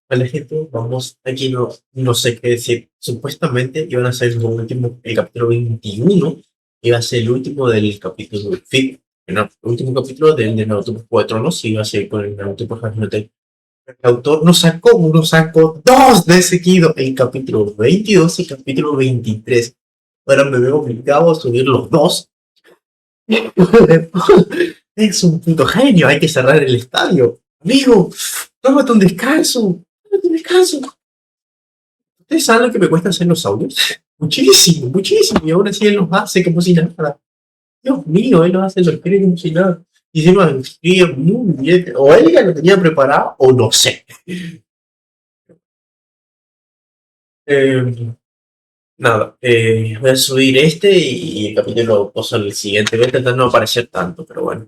Hola gente, vamos, aquí no sé qué decir. Supuestamente iban a ser los últimos, el capítulo 21 iba a ser el último del capítulo del FIC, no, el último capítulo de Naruto por Cuatro, ¿no? Sí, iba a ser con el Naruto por Hajime. El autor nos sacó dos de seguido, el capítulo 22 y el capítulo 23. Ahora me veo obligado a subir los dos. Es un puto genio, hay que cerrar el estadio. Amigo, tómate un descanso, tómate un descanso. ¿Ustedes saben lo que me cuesta hacer los audios? Muchísimo, muchísimo. Y aún así él los hace como si nada. Dios mío, él los hace los cree como si nada. Y se lo escribe muy bien. O él ya lo tenía preparado, o no sé. Eh, nada, voy a subir este y el capítulo paso al siguiente. Voy a intentar no aparecer tanto, pero bueno,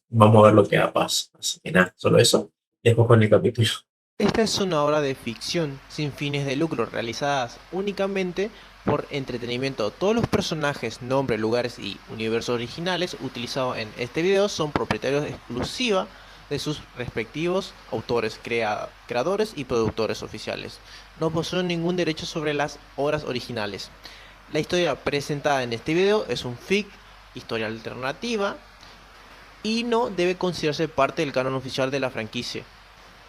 vamos a ver lo que pasa. Así que nada, solo eso. Y después con el capítulo. Esta es una obra de ficción sin fines de lucro realizadas únicamente por entretenimiento. Todos los personajes, nombres, lugares y universos originales utilizados en este video son propietarios exclusiva de sus respectivos autores, creadores y productores oficiales. No poseen ningún derecho sobre las obras originales. La historia presentada en este video es un fic, historia alternativa, y no debe considerarse parte del canon oficial de la franquicia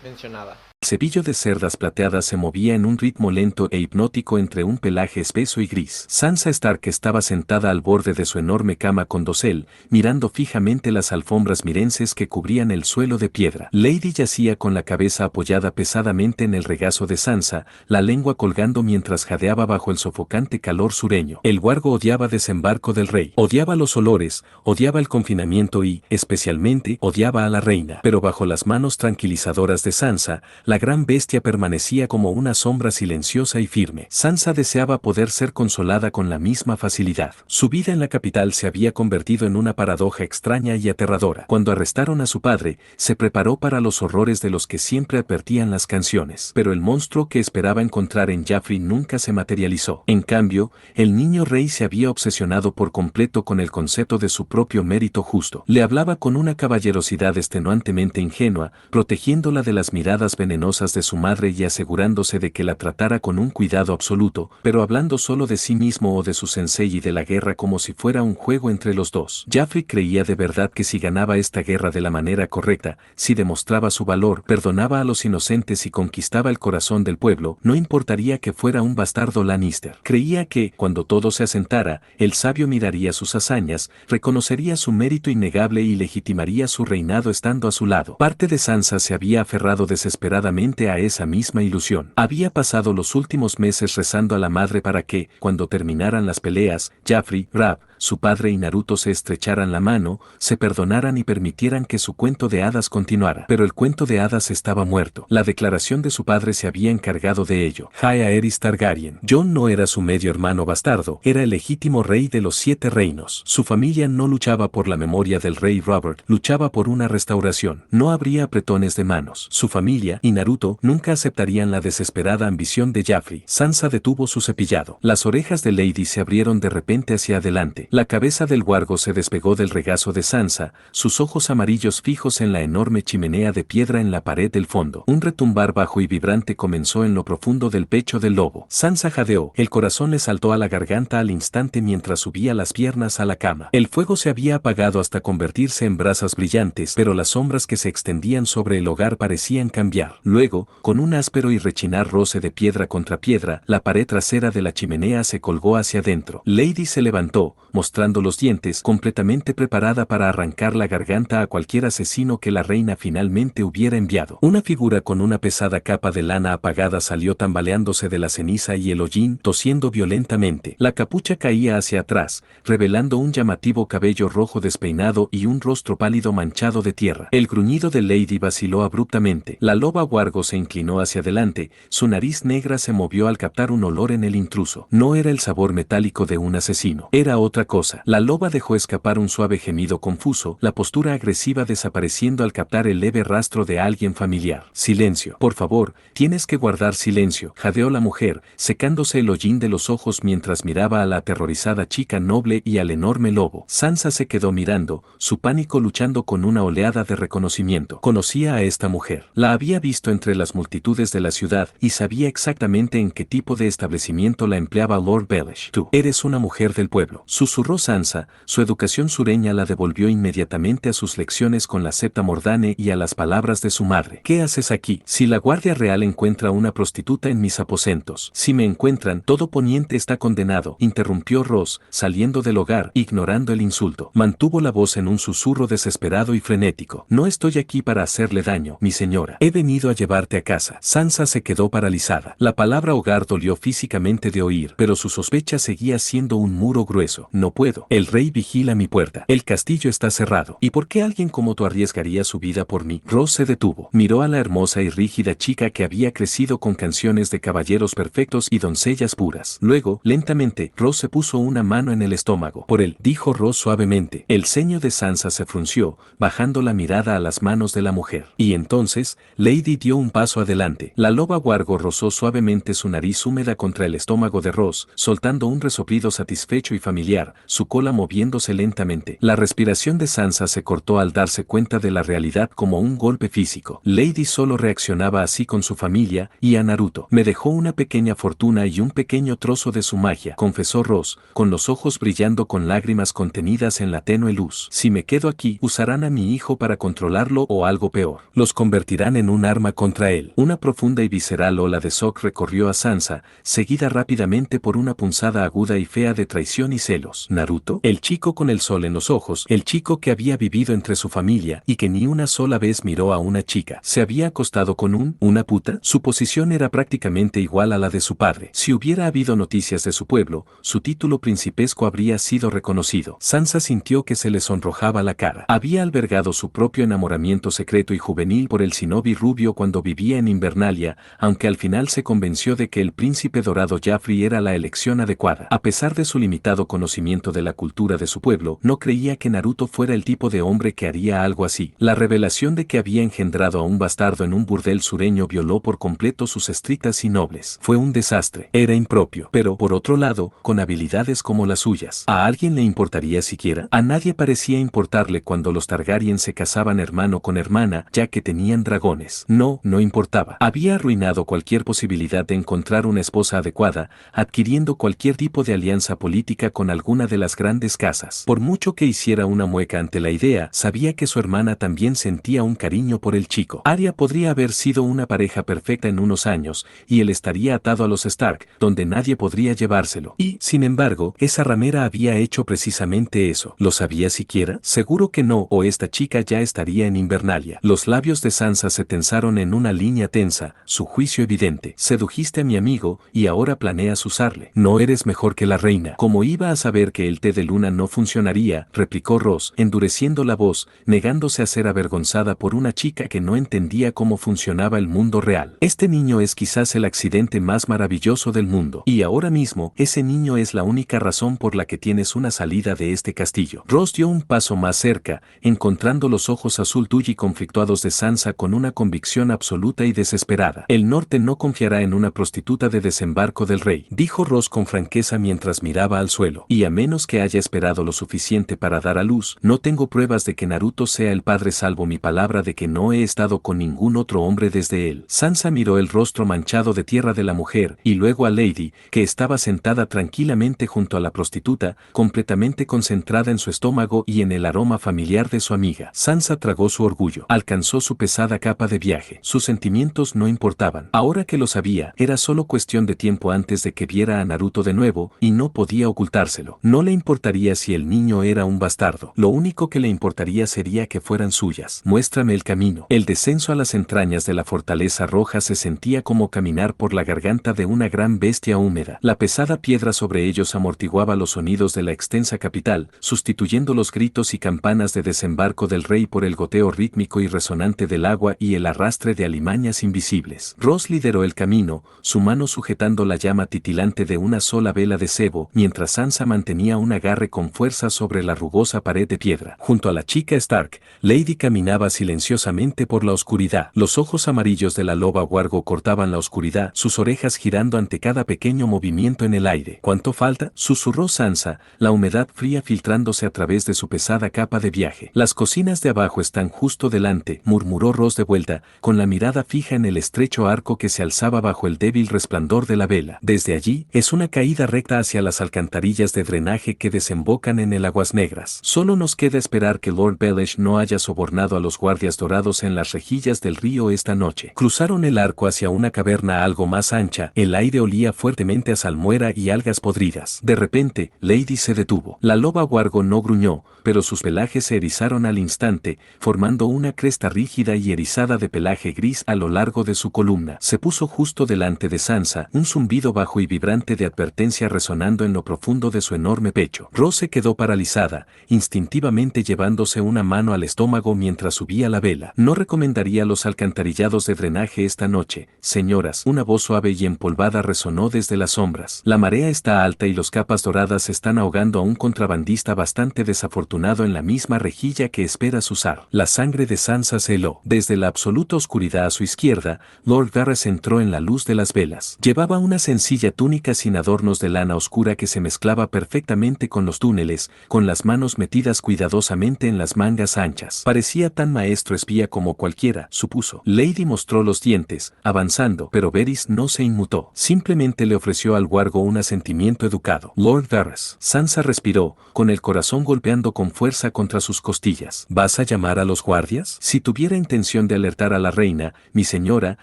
mencionada. El cepillo de cerdas plateadas se movía en un ritmo lento e hipnótico entre un pelaje espeso y gris. Sansa Stark estaba sentada al borde de su enorme cama con dosel, mirando fijamente las alfombras mirenses que cubrían el suelo de piedra. Lady yacía con la cabeza apoyada pesadamente en el regazo de Sansa, la lengua colgando mientras jadeaba bajo el sofocante calor sureño. El Wargo odiaba Desembarco del Rey, odiaba los olores, odiaba el confinamiento y, especialmente, odiaba a la reina. Pero bajo las manos tranquilizadoras de Sansa, la gran bestia permanecía como una sombra silenciosa y firme. Sansa deseaba poder ser consolada con la misma facilidad. Su vida en la capital se había convertido en una paradoja extraña y aterradora. Cuando arrestaron a su padre, se preparó para los horrores de los que siempre advertían las canciones. Pero el monstruo que esperaba encontrar en Jaffrey nunca se materializó. En cambio, el niño rey se había obsesionado por completo con el concepto de su propio mérito justo. Le hablaba con una caballerosidad extenuantemente ingenua, protegiéndola de las miradas venenosas de su madre y asegurándose de que la tratara con un cuidado absoluto, pero hablando solo de sí mismo o de su sensei y de la guerra como si fuera un juego entre los dos. Jaffrey creía de verdad que si ganaba esta guerra de la manera correcta, si demostraba su valor, perdonaba a los inocentes y conquistaba el corazón del pueblo, no importaría que fuera un bastardo Lannister. Creía que, cuando todo se asentara, el sabio miraría sus hazañas, reconocería su mérito innegable y legitimaría su reinado estando a su lado. Parte de Sansa se había aferrado desesperadamente a esa misma ilusión. Había pasado los últimos meses rezando a la madre para que, cuando terminaran las peleas, Jaffrey, Raab, su padre y Naruto se estrecharan la mano, se perdonaran y permitieran que su cuento de hadas continuara. Pero el cuento de hadas estaba muerto. La declaración de su padre se había encargado de ello. Aerys Targaryen. Jon no era su medio hermano bastardo, era el legítimo rey de los 7 reinos. Su familia no luchaba por la memoria del rey Robert, luchaba por una restauración. No habría apretones de manos. Su familia y Naruto nunca aceptarían la desesperada ambición de Jaffrey. Sansa detuvo su cepillado. Las orejas de Lady se abrieron de repente hacia adelante. La cabeza del Wargo se despegó del regazo de Sansa, sus ojos amarillos fijos en la enorme chimenea de piedra en la pared del fondo. Un retumbar bajo y vibrante comenzó en lo profundo del pecho del lobo. Sansa jadeó, el corazón le saltó a la garganta al instante mientras subía las piernas a la cama. El fuego se había apagado hasta convertirse en brasas brillantes, pero las sombras que se extendían sobre el hogar parecían cambiar. Luego, con un áspero y rechinar roce de piedra contra piedra, la pared trasera de la chimenea se colgó hacia adentro. Lady se levantó, mostrando los dientes, completamente preparada para arrancar la garganta a cualquier asesino que la reina finalmente hubiera enviado. Una figura con una pesada capa de lana apagada salió tambaleándose de la ceniza y el hollín, tosiendo violentamente. La capucha caía hacia atrás, revelando un llamativo cabello rojo despeinado y un rostro pálido manchado de tierra. El gruñido de Lady vaciló abruptamente. La loba Wargo se inclinó hacia adelante, su nariz negra se movió al captar un olor en el intruso. No era el sabor metálico de un asesino, era otra cosa. La loba dejó escapar un suave gemido confuso, la postura agresiva desapareciendo al captar el leve rastro de alguien familiar. Silencio. Por favor, tienes que guardar silencio, jadeó la mujer, secándose el hollín de los ojos mientras miraba a la aterrorizada chica noble y al enorme lobo. Sansa se quedó mirando, su pánico luchando con una oleada de reconocimiento. Conocía a esta mujer. La había visto entre las multitudes de la ciudad y sabía exactamente en qué tipo de establecimiento la empleaba Lord Baelish. Tú eres una mujer del pueblo, susurró Sansa, su educación sureña la devolvió inmediatamente a sus lecciones con la septa Mordane y a las palabras de su madre. ¿Qué haces aquí? Si la Guardia Real encuentra una prostituta en mis aposentos. Si me encuentran, todo poniente está condenado, interrumpió Ross, saliendo del hogar, ignorando el insulto. Mantuvo la voz en un susurro desesperado y frenético. No estoy aquí para hacerle daño, mi señora. He venido a llevarte a casa. Sansa se quedó paralizada. La palabra hogar dolió físicamente de oír, pero su sospecha seguía siendo un muro grueso. No puedo. El rey vigila mi puerta. El castillo está cerrado. ¿Y por qué alguien como tú arriesgaría su vida por mí? Ross se detuvo. Miró a la hermosa y rígida chica que había crecido con canciones de caballeros perfectos y doncellas puras. Luego, lentamente, Ross se puso una mano en el estómago. Por él, dijo Ross suavemente. El ceño de Sansa se frunció, bajando la mirada a las manos de la mujer. Y entonces, Lady dio un paso adelante. La loba Wargo rozó suavemente su nariz húmeda contra el estómago de Ross, soltando un resoplido satisfecho y familiar, su cola moviéndose lentamente. La respiración de Sansa se cortó al darse cuenta de la realidad como un golpe físico. Lady solo reaccionaba así con su familia y a Naruto. Me dejó una pequeña fortuna y un pequeño trozo de su magia, confesó Ross, con los ojos brillando con lágrimas contenidas en la tenue luz. Si me quedo aquí, usarán a mi hijo para controlarlo o algo peor. Los convertirán en un arma contra él. Una profunda y visceral ola de shock recorrió a Sansa, seguida rápidamente por una punzada aguda y fea de traición y celos. Naruto, el chico con el sol en los ojos, el chico que había vivido entre su familia y que ni una sola vez miró a una chica, se había acostado con una puta. Su posición era prácticamente igual a la de su padre. Si hubiera habido noticias de su pueblo, su título principesco habría sido reconocido. Sansa sintió que se le sonrojaba la cara. Había albergado su propio enamoramiento secreto y juvenil por el shinobi rubio cuando vivía en Invernalia, aunque al final se convenció de que el príncipe dorado Jaffrey era la elección adecuada. A pesar de su limitado conocimiento de la cultura de su pueblo, no creía que Naruto fuera el tipo de hombre que haría algo así. La revelación de que había engendrado a un bastardo en un burdel sureño violó por completo sus estrictas y nobles. Fue un desastre. Era impropio. Pero, por otro lado, con habilidades como las suyas, ¿a alguien le importaría siquiera? A nadie parecía importarle cuando los Targaryen se casaban hermano con hermana, ya que tenían dragones. No importaba. Había arruinado cualquier posibilidad de encontrar una esposa adecuada, adquiriendo cualquier tipo de alianza política con alguna de las grandes casas. Por mucho que hiciera una mueca ante la idea, sabía que su hermana también sentía un cariño por el chico. Arya podría haber sido una pareja perfecta en unos años, y él estaría atado a los Stark, donde nadie podría llevárselo. Y, sin embargo, esa ramera había hecho precisamente eso. ¿Lo sabía siquiera? Seguro que no, o esta chica ya estaría en Invernalia. Los labios de Sansa se tensaron en una línea tensa, su juicio evidente. Sedujiste a mi amigo, y ahora planeas usarle. No eres mejor que la reina. Como iba a saber que el té de luna no funcionaría, replicó Ross, endureciendo la voz, negándose a ser avergonzada por una chica que no entendía cómo funcionaba el mundo real. Este niño es quizás el accidente más maravilloso del mundo. Y ahora mismo, ese niño es la única razón por la que tienes una salida de este castillo. Ross dio un paso más cerca, encontrando los ojos azul tuyo y conflictuados de Sansa con una convicción absoluta y desesperada. El norte no confiará en una prostituta de desembarco del rey, dijo Ross con franqueza mientras miraba al suelo. Y a menos que haya esperado lo suficiente para dar a luz, no tengo pruebas de que Naruto sea el padre salvo mi palabra de que no he estado con ningún otro hombre desde él. Sansa miró el rostro manchado de tierra de la mujer, y luego a Lady, que estaba sentada tranquilamente junto a la prostituta, completamente concentrada en su estómago y en el aroma familiar de su amiga. Sansa tragó su orgullo, alcanzó su pesada capa de viaje. Sus sentimientos no importaban. Ahora que lo sabía, era solo cuestión de tiempo antes de que viera a Naruto de nuevo, y no podía ocultárselo. No le importaría si el niño era un bastardo. Lo único que le importaría sería que fueran suyas. Muéstrame el camino. El descenso a las entrañas de la fortaleza roja se sentía como caminar por la garganta de una gran bestia húmeda. La pesada piedra sobre ellos amortiguaba los sonidos de la extensa capital, sustituyendo los gritos y campanas de desembarco del rey por el goteo rítmico y resonante del agua y el arrastre de alimañas invisibles. Ross lideró el camino, su mano sujetando la llama titilante de una sola vela de cebo, mientras Sansa mantenía sostenía un agarre con fuerza sobre la rugosa pared de piedra. Junto a la chica Stark, Lady caminaba silenciosamente por la oscuridad. Los ojos amarillos de la loba huargo cortaban la oscuridad, sus orejas girando ante cada pequeño movimiento en el aire. ¿Cuánto falta?, susurró Sansa, la humedad fría filtrándose a través de su pesada capa de viaje. Las cocinas de abajo están justo delante, murmuró Ross de vuelta, con la mirada fija en el estrecho arco que se alzaba bajo el débil resplandor de la vela. Desde allí, es una caída recta hacia las alcantarillas de drenaje que desembocan en el Aguas Negras. Solo nos queda esperar que Lord Baelish no haya sobornado a los guardias dorados en las rejillas del río esta noche. Cruzaron el arco hacia una caverna algo más ancha, el aire olía fuertemente a salmuera y algas podridas. De repente, Lady se detuvo. La loba huargo no gruñó, pero sus pelajes se erizaron al instante, formando una cresta rígida y erizada de pelaje gris a lo largo de su columna. Se puso justo delante de Sansa, un zumbido bajo y vibrante de advertencia resonando en lo profundo de su enorme pecho. Ross se quedó paralizada, instintivamente llevándose una mano al estómago mientras subía la vela. No recomendaría los alcantarillados de drenaje esta noche, señoras. Una voz suave y empolvada resonó desde las sombras. La marea está alta y los capas doradas están ahogando a un contrabandista bastante desafortunado en la misma rejilla que esperas usar. La sangre de Sansa se heló. Desde la absoluta oscuridad a su izquierda, Lord Varys entró en la luz de las velas. Llevaba una sencilla túnica sin adornos de lana oscura que se mezclaba perfectamente con los túneles, con las manos metidas cuidadosamente en las mangas anchas. Parecía tan maestro espía como cualquiera, supuso. Lady mostró los dientes, avanzando, pero Varys no se inmutó. Simplemente le ofreció al huargo un asentimiento educado. Lord Varys. Sansa respiró, con el corazón golpeando con fuerza contra sus costillas. ¿Vas a llamar a los guardias? Si tuviera intención de alertar a la reina, mi señora,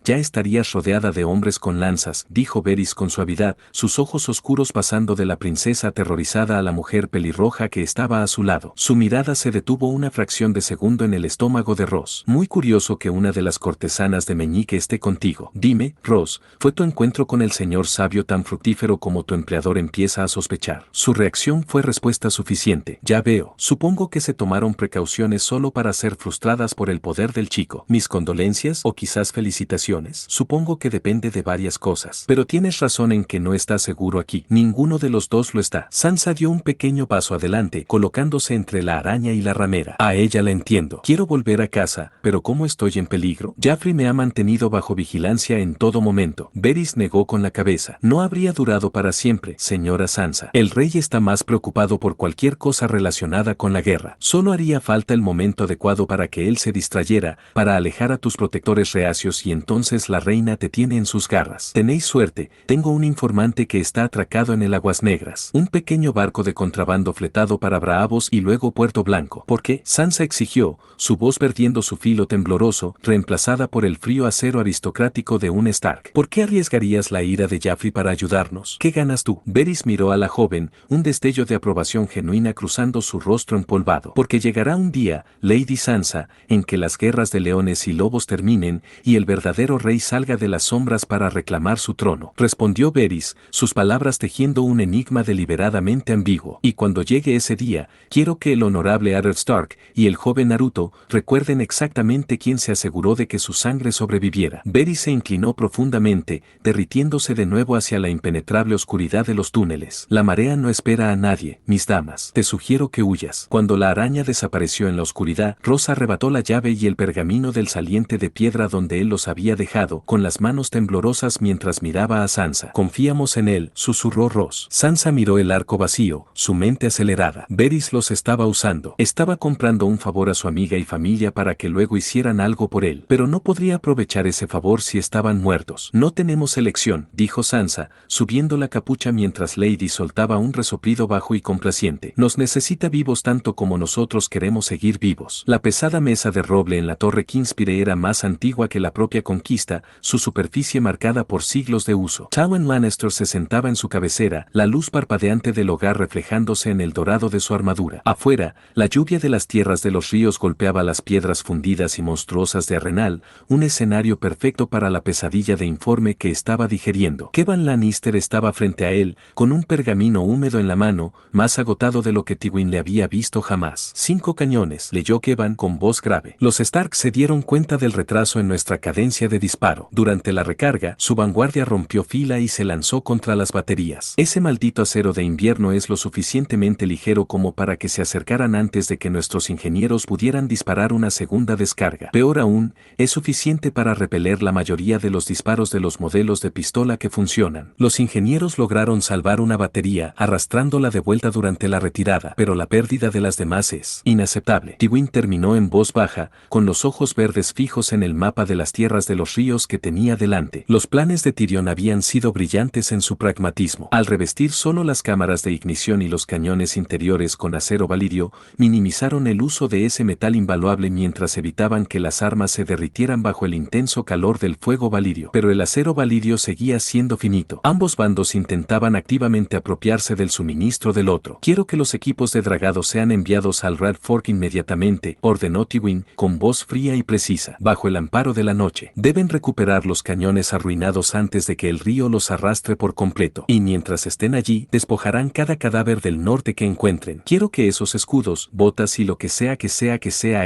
ya estarías rodeada de hombres con lanzas, dijo Varys con suavidad, sus ojos oscuros pasando de la princesa aterrorizada a la mujer pelirroja que estaba a su lado. Su mirada se detuvo una fracción de segundo en el estómago de Ross. Muy curioso que una de las cortesanas de Meñique esté contigo. Dime, Ross, ¿fue tu encuentro con el señor sabio tan fructífero como tu empleador empieza a sospechar? Su reacción fue respuesta suficiente. Ya veo. Supongo que se tomaron precauciones solo para ser frustradas por el poder del chico. ¿Mis condolencias o quizás felicitaciones? Supongo que depende de varias cosas. Pero tienes razón en que no estás seguro aquí. Ninguno de los dos lo está. Sansa dio un pequeño paso adelante, colocándose entre la araña y la ramera. A ella la entiendo. Quiero volver a casa, pero ¿cómo estoy en peligro? Joffrey me ha mantenido bajo vigilancia en todo momento. Varys negó con la cabeza. No habría durado para siempre, señora Sansa. El rey está más preocupado por cualquier cosa relacionada con la guerra. Solo haría falta el momento adecuado para que él se distrayera, para alejar a tus protectores reacios y entonces la reina te tiene en sus garras. Tenéis suerte, tengo un informante que está atracado en el Aguas Negras. Un pequeño barco de contrabando fletado para Braavos y luego Puerto Blanco. ¿Por qué? Sansa exigió, su voz perdiendo su filo tembloroso, reemplazada por el frío acero aristocrático de un Stark. ¿Por qué arriesgarías la ira de Joffrey para ayudarnos? ¿Qué ganas tú? Varys miró a la joven, un destello de aprobación genuina cruzando su rostro empolvado. Porque llegará un día, Lady Sansa, en que las guerras de leones y lobos terminen y el verdadero rey salga de las sombras para reclamar su trono. Respondió Varys, sus palabras tejiendo un enigma deliberadamente ambiguo. Y cuando llegue ese día, quiero que el honorable Eddard Stark y el joven Naruto recuerden exactamente quién se aseguró de que su sangre sobreviviera. Varys se inclinó profundamente, derritiéndose de nuevo hacia la impenetrable oscuridad de los túneles. La marea no espera a nadie, mis damas. Te sugiero que huyas. Cuando la araña desapareció en la oscuridad, Ross arrebató la llave y el pergamino del saliente de piedra donde él los había dejado, con las manos temblorosas mientras miraba a Sansa. Confiamos en él, susurró Ross. Sansa miró el arco vacío, su mente acelerada. Varys los estaba usando. Estaba comprando un favor a su amiga y familia para que luego hicieran algo por él. Pero no podría aprovechar ese favor si estaban muertos. No tenemos elección, dijo Sansa, subiendo la capucha mientras Lady soltaba un resoplido bajo y complaciente. Nos necesita vivos tanto como nosotros queremos seguir vivos. La pesada mesa de roble en la torre Kingspeare era más antigua que la propia conquista, su superficie marcada por siglos de uso. Tywin Lannister se sentaba en su cabecera, la luz parpadeante del hogar reflejándose en el dorado de su armadura. Afuera, la lluvia de las tierras de los ríos golpeaba las piedras fundidas y monstruosas de Arenal, un escenario perfecto para la pesadilla de informe que estaba digeriendo. Kevan Lannister estaba frente a él, con un pergamino húmedo en la mano, más agotado de lo que Tywin le había visto jamás. 5 cañones, leyó Kevan con voz grave. Los Stark se dieron cuenta del retraso en nuestra cadencia de disparo. Durante la recarga, su vanguardia rompió fila y se lanzó contra las baterías. Ese maldito acero de invierno invierno es lo suficientemente ligero como para que se acercaran antes de que nuestros ingenieros pudieran disparar una segunda descarga. Peor aún, es suficiente para repeler la mayoría de los disparos de los modelos de pistola que funcionan. Los ingenieros lograron salvar una batería, arrastrándola de vuelta durante la retirada, pero la pérdida de las demás es inaceptable. Tywin terminó en voz baja, con los ojos verdes fijos en el mapa de las tierras de los ríos que tenía delante. Los planes de Tyrion habían sido brillantes en su pragmatismo. Al revestir solo las cámaras de ignición y los cañones interiores con acero valirio, minimizaron el uso de ese metal invaluable mientras evitaban que las armas se derritieran bajo el intenso calor del fuego valirio. Pero el acero valirio seguía siendo finito. Ambos bandos intentaban activamente apropiarse del suministro del otro. Quiero que los equipos de dragado sean enviados al Red Fork inmediatamente, ordenó Tywin, con voz fría y precisa. Bajo el amparo de la noche, deben recuperar los cañones arruinados antes de que el río los arrastre por completo. Y mientras estén allí, despojarán cada cadáver del norte que encuentren. Quiero que esos escudos, botas y lo que sea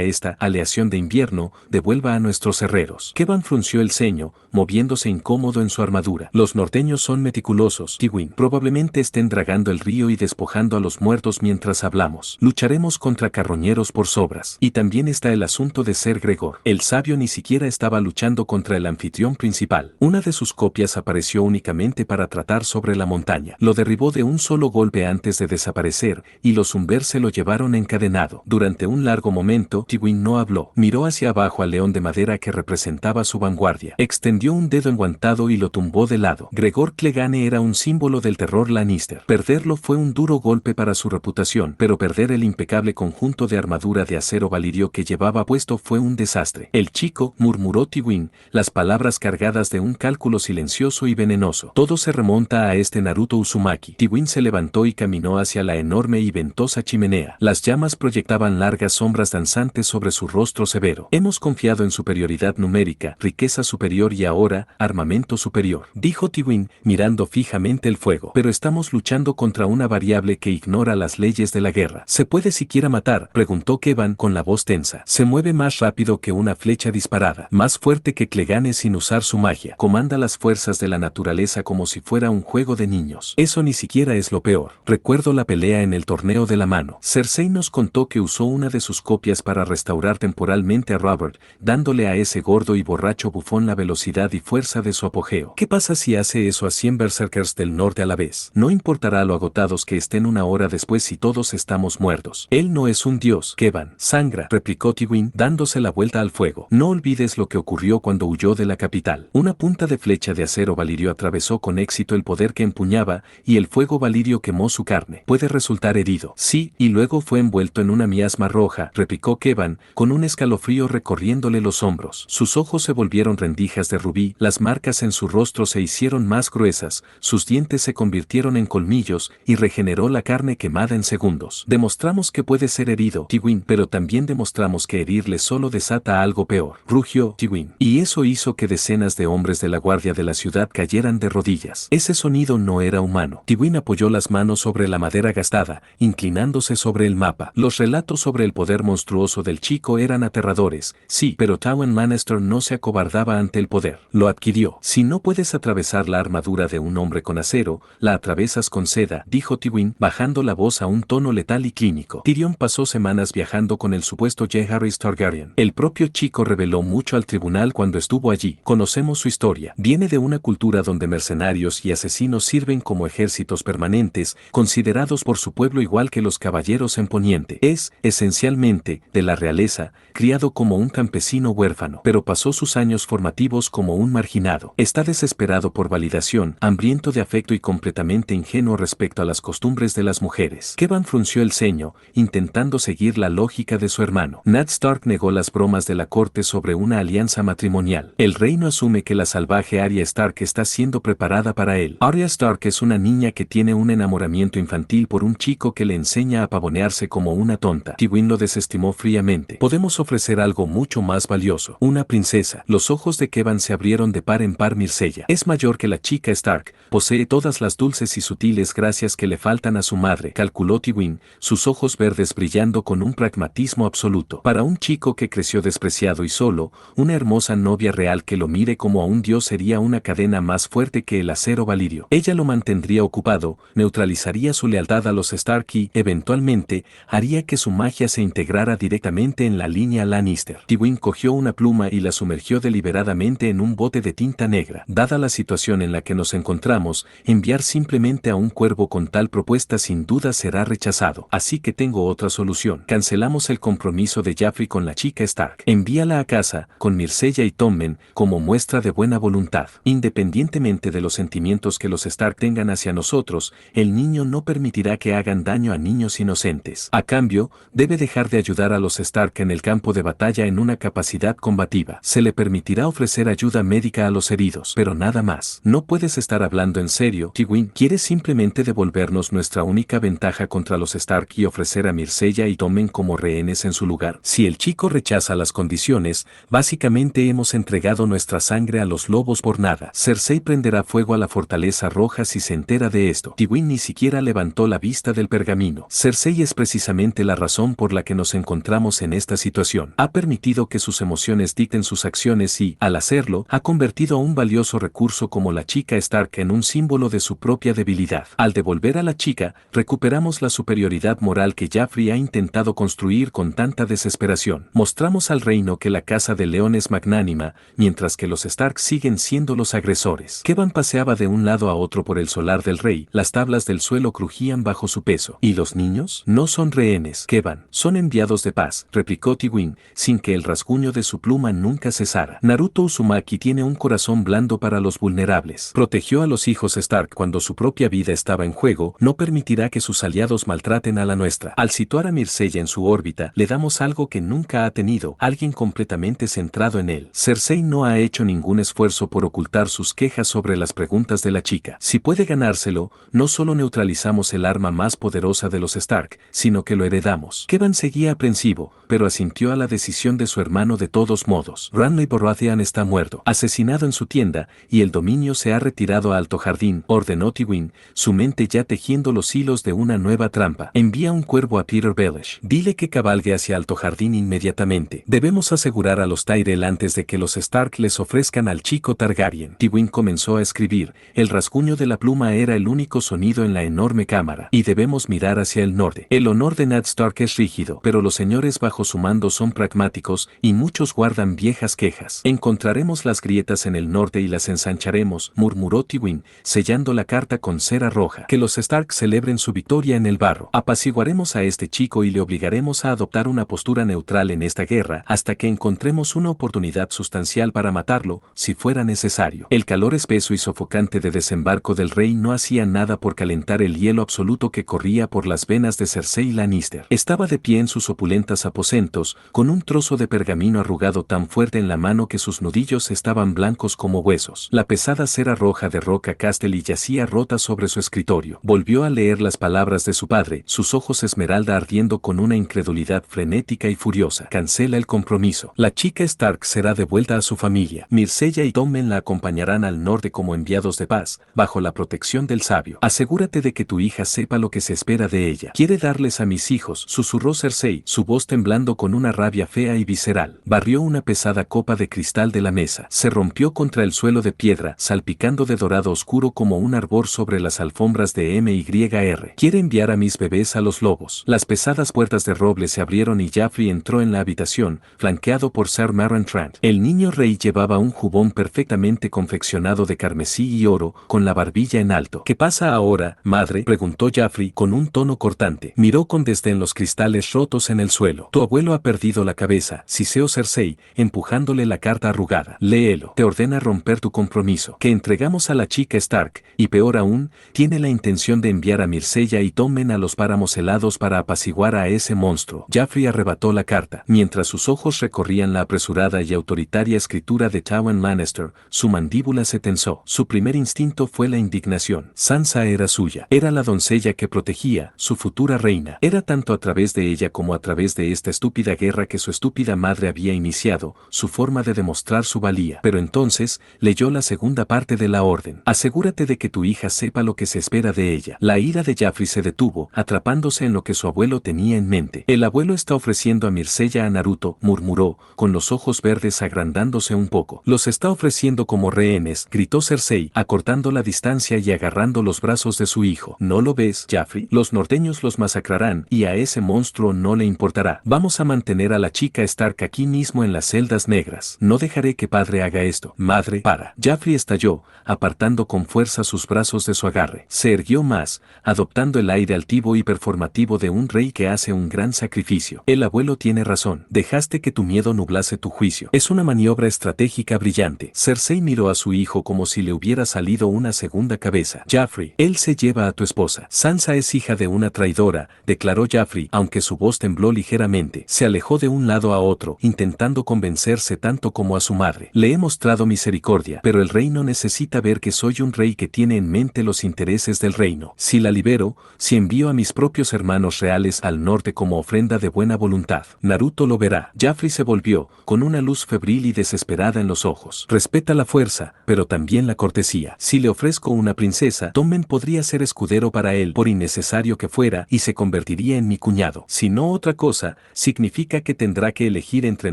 esta aleación de invierno, devuelva a nuestros herreros. Kevan frunció el ceño, moviéndose incómodo en su armadura. Los norteños son meticulosos, Tywin. Probablemente estén dragando el río y despojando a los muertos mientras hablamos. Lucharemos contra carroñeros por sobras. Y también está el asunto de Ser Gregor. El sabio ni siquiera estaba luchando contra el anfitrión principal. Una de sus copias apareció únicamente para tratar sobre la montaña. Lo derribó de un solo golpe antes de desaparecer, y los Umber se lo llevaron encadenado. Durante un largo momento, Tywin no habló. Miró hacia abajo al león de madera que representaba su vanguardia. Extendió un dedo enguantado y lo tumbó de lado. Gregor Clegane era un símbolo del terror Lannister. Perderlo fue un duro golpe para su reputación, pero perder el impecable conjunto de armadura de acero valirio que llevaba puesto fue un desastre. El chico, murmuró Tywin, las palabras cargadas de un cálculo silencioso y venenoso. Todo se remonta a este Naruto Uzumaki. Tywin se levantó y caminó hacia la enorme y ventosa chimenea. Las llamas proyectaban largas sombras danzantes sobre su rostro severo. Hemos confiado en superioridad numérica, riqueza superior y ahora, armamento superior, dijo Tywin, mirando fijamente el fuego. Pero estamos luchando contra una variable que ignora las leyes de la guerra. ¿Se puede siquiera matar?, preguntó Kevan con la voz tensa. Se mueve más rápido que una flecha disparada, más fuerte que Clegane sin usar su magia. Comanda las fuerzas de la naturaleza como si fuera un juego de niños. Eso ni siquiera es lo peor. Recuerdo la pelea en el torneo de la mano. Cersei nos contó que usó una de sus copias para restaurar temporalmente a Robert, dándole a ese gordo y borracho bufón la velocidad y fuerza de su apogeo. ¿Qué pasa si hace eso a 100 berserkers del norte a la vez? No importará lo agotados que estén una hora después si todos estamos muertos. Él no es un dios, Kevan. Sangra, replicó Tywin, dándose la vuelta al fuego. No olvides lo que ocurrió cuando huyó de la capital. Una punta de flecha de acero valirio atravesó con éxito el poder que empuñaba, y el fuego valirio quemó su carne. Puede resultar herido. Sí, y luego fue envuelto en una miasma roja, replicó Kevan, con un escalofrío recorriéndole los hombros. Sus ojos se volvieron rendijas de rubí, las marcas en su rostro se hicieron más gruesas, sus dientes se convirtieron en colmillos, y regeneró la carne quemada en segundos. Demostramos que puede ser herido, Tywin, pero también demostramos que herirle solo desata algo peor, rugió Tywin. Y eso hizo que decenas de hombres de la guardia de la ciudad cayeran de rodillas. Ese sonido no era humano. Tywin apoyó las manos sobre la madera gastada, inclinándose sobre el mapa. Los relatos sobre el poder monstruoso del chico eran aterradores, sí, pero Tywin Lannister no se acobardaba ante el poder. Lo adquirió. Si no puedes atravesar la armadura de un hombre con acero, la atravesas con seda, dijo Tywin, bajando la voz a un tono letal y clínico. Tyrion pasó semanas viajando con el supuesto Jaehaerys Targaryen. El propio chico reveló mucho al tribunal cuando estuvo allí. Conocemos su historia. Viene de una cultura donde mercenarios y asesinos sirven como ejércitos permanentes, considerados por su pueblo igual que los caballeros en Poniente. Es, esencialmente, de la realeza, criado como un campesino huérfano, pero pasó sus años formativos como un marginado. Está desesperado por validación, hambriento de afecto y completamente ingenuo respecto a las costumbres de las mujeres. Kevan frunció el ceño, intentando seguir la lógica de su hermano. Ned Stark negó las bromas de la corte sobre una alianza matrimonial. El reino asume que la salvaje Arya Stark está siendo preparada para él. Arya Stark es una niña que tiene un enamoramiento infantil por un chico que le enseña a pavonearse como una tonta. Tywin lo desestimó fríamente. Podemos ofrecer algo mucho más valioso. Una princesa. Los ojos de Kevan se abrieron de par en par. Myrcella es mayor que la chica Stark, posee todas las dulces y sutiles gracias que le faltan a su madre, calculó Tywin, sus ojos verdes brillando con un pragmatismo absoluto. Para un chico que creció despreciado y solo, una hermosa novia real que lo mire como a un dios sería una cadena más fuerte que el acero valirio. Ella lo mantendría ocupado, neutralizaría su lealtad a los Stark y, eventualmente, haría que su magia se integrara directamente en la línea Lannister. Tywin cogió una pluma y la sumergió deliberadamente en un bote de tinta negra. Dada la situación en la que nos encontramos, enviar simplemente a un cuervo con tal propuesta sin duda será rechazado. Así que tengo otra solución. Cancelamos el compromiso de Joffrey con la chica Stark. Envíala a casa, con Myrcella y Tommen, como muestra de buena voluntad. Independientemente de los sentimientos que los Stark tengan hacia nosotros, el niño no permitirá que hagan daño a niños inocentes. A cambio, debe dejar de ayudar a los Stark en el campo de batalla en una capacidad combativa. Se le permitirá ofrecer ayuda médica a los heridos, pero nada más. No puedes estar hablando en serio, Tywin. ¿Quieres simplemente devolvernos nuestra única ventaja contra los Stark y ofrecer a Myrcella y Tommen como rehenes en su lugar? Si el chico rechaza las condiciones, básicamente hemos entregado nuestra sangre a los lobos por nada. Cersei prenderá fuego a la fortaleza roja si se entera de esto. Tywin ni siquiera levantó la vista del pergamino. Cersei es precisamente la razón por la que nos encontramos en esta situación. Ha permitido que sus emociones dicten sus acciones y, al hacerlo, ha convertido a un valioso recurso como la chica Stark en un símbolo de su propia debilidad. Al devolver a la chica, recuperamos la superioridad moral que Joffrey ha intentado construir con tanta desesperación. Mostramos al reino que la Casa de León es magnánima, mientras que los Stark siguen siendo los agresores. Kevan paseaba de un lado a otro por el solar del rey, las tablas del suelo crujían bajo su peso. ¿Y los niños? No son rehenes, Kevan, son enviados de paz, replicó Tywin, sin que el rasguño de su pluma nunca cesara. Naruto Uzumaki tiene un corazón blando para los vulnerables. Protegió a los hijos Stark cuando su propia vida estaba en juego, no permitirá que sus aliados maltraten a la nuestra. Al situar a Myrcella en su órbita, le damos algo que nunca ha tenido, alguien completamente centrado en él. Cersei no ha hecho ningún esfuerzo por ocultar sus quejas sobre las preguntas de la chica. Si puede ganárselo, no solo neutralizamos el arma más poderosa de los Stark, sino que lo heredamos. Kevan seguía aprensivo, pero asintió a la decisión de su hermano de todos modos. Ramsay Baratheon está muerto, asesinado en su tienda, y el dominio se ha retirado a Alto Jardín, ordenó Tywin, su mente ya tejiendo los hilos de una nueva trampa. Envía un cuervo a Peter Baelish. Dile que cabalgue hacia Alto Jardín inmediatamente. Debemos asegurar a los Tyrell antes de que los Stark les ofrezcan al chico Targaryen. Tywin comenzó a escribir. El rasguño de la pluma era el único sonido en la enorme cámara. Y debemos mirar hacia el norte. El honor de Ned Stark es rígido, pero los señores bajo su mando son pragmáticos, y muchos guardan viejas quejas. Encontraremos las grietas en el norte y las ensancharemos, murmuró Tywin, sellando la carta con cera roja. Que los Stark celebren su victoria en el barro. Apaciguaremos a este chico y le obligaremos a adoptar una postura neutral en esta guerra hasta que encontremos una oportunidad sustancial para matarlo, si fuera necesario. El calor espeso y sofocante de desembarco del rey no hacía nada por calentar el hielo absoluto que corría por las venas de Cersei Lannister. Estaba de pie en sus opulentas aposentos, con un trozo de pergamino arrugado tan fuerte en la mano que sus nudillos estaban blancos como huesos. La pesada cera roja de Roca Casterly yacía rota sobre su escritorio. Volvió a leer las palabras de su padre, sus ojos esmeralda ardiendo con una incredulidad frenética y furiosa. Cancela el compromiso. La chica Stark será devuelta a su familia. Myrcella y Tommen la acompañarán al norte como enviados de paz, bajo la protección del sabio. Asegúrate de que tu hija sepa lo que se espera de ella. Quiere darles a mis hijos, susurró Cersei, su voz temblando con una rabia fea y visceral. Barrió una pesada copa de cristal de la mesa. Se rompió contra el suelo de piedra, salpicando de dorado oscuro como un arbor sobre las alfombras de MYR. Quiere enviar a mis bebés a los lobos. Las pesadas puertas de roble se abrieron y Joffrey entró en la habitación, flanqueado por Ser Meryn Trant. El niño rey llevaba un jubón perfectamente confeccionado de carmesí y oro, con la barbilla en alto. ¿Qué pasa ahora, madre?, preguntó Joffrey con un tono cortante. Miró con desdén los cristales rotos en el suelo. Tu abuelo ha perdido la cabeza, siseó Cersei, empujándole la carta arrugada. Léelo. Te ordena romper tu compromiso. Que entregamos a la chica Stark, y peor aún, tiene la intención de enviar a Myrcella y Tommen a los páramos helados para apaciguar a ese monstruo. Joffrey arrebató la carta. Mientras sus ojos recorrían la apresurada y autoritaria escritura de Tywin Lannister, su mandíbula se tensó. Su primer instinto fue la indignación. Sansa era suya. Era la doncella que protegía, su futura reina. Era tanto a través de ella como a través de esta estúpida guerra que su estúpida madre había iniciado, su forma de demostrar su valía. Pero entonces, leyó la segunda parte de la orden. Asegúrate de que tu hija sepa lo que se espera de ella. La ira de Joffrey se detuvo, atrapándose en lo que su abuelo tenía en mente. El abuelo está ofreciendo a Myrcella a Naruto, murmuró, con los ojos verdes agrandándose un poco. Los está ofreciendo como rehenes, gritó Cersei, acortando la distancia y agarrando los brazos de su hijo. ¿No lo ves, Jaffrey? Los norteños los masacrarán y a ese monstruo no le importará. Vamos a mantener a la chica Stark aquí mismo en las celdas negras. No dejaré que padre haga esto. Madre, para. Jaffrey estalló, apartando con fuerza sus brazos de su agarre. Se erguió más, adoptando el aire altivo y performativo de un rey que hace un gran sacrificio. El abuelo tiene razón. Dejaste que tu miedo nublase tu juicio. Es una maniobra estratégica brillante. Cersei miró a su hijo como si le hubiera salido una segunda cabeza. Jaffrey, él se lleva a tu esposa. Sansa es hija de una traidora, declaró Jaffrey, aunque su voz tembló ligeramente. Se alejó de un lado a otro, intentando convencerse tanto como a su madre. Le he mostrado misericordia, pero el reino necesita ver que soy un rey que tiene en mente los intereses del reino. Si la libero, si envío a mis propios hermanos reales al norte como ofrenda de buena voluntad, Naruto lo verá. Jaffrey se volvió, con una luz febril y desesperada en los ojos. Respeta la fuerza, pero también la cortesía. Si le ofrezco una princesa, Tommen podría ser escudero para él, por innecesario que fuera, y se convertiría en mi cuñado. Si no otra cosa, significa que tendrá que elegir entre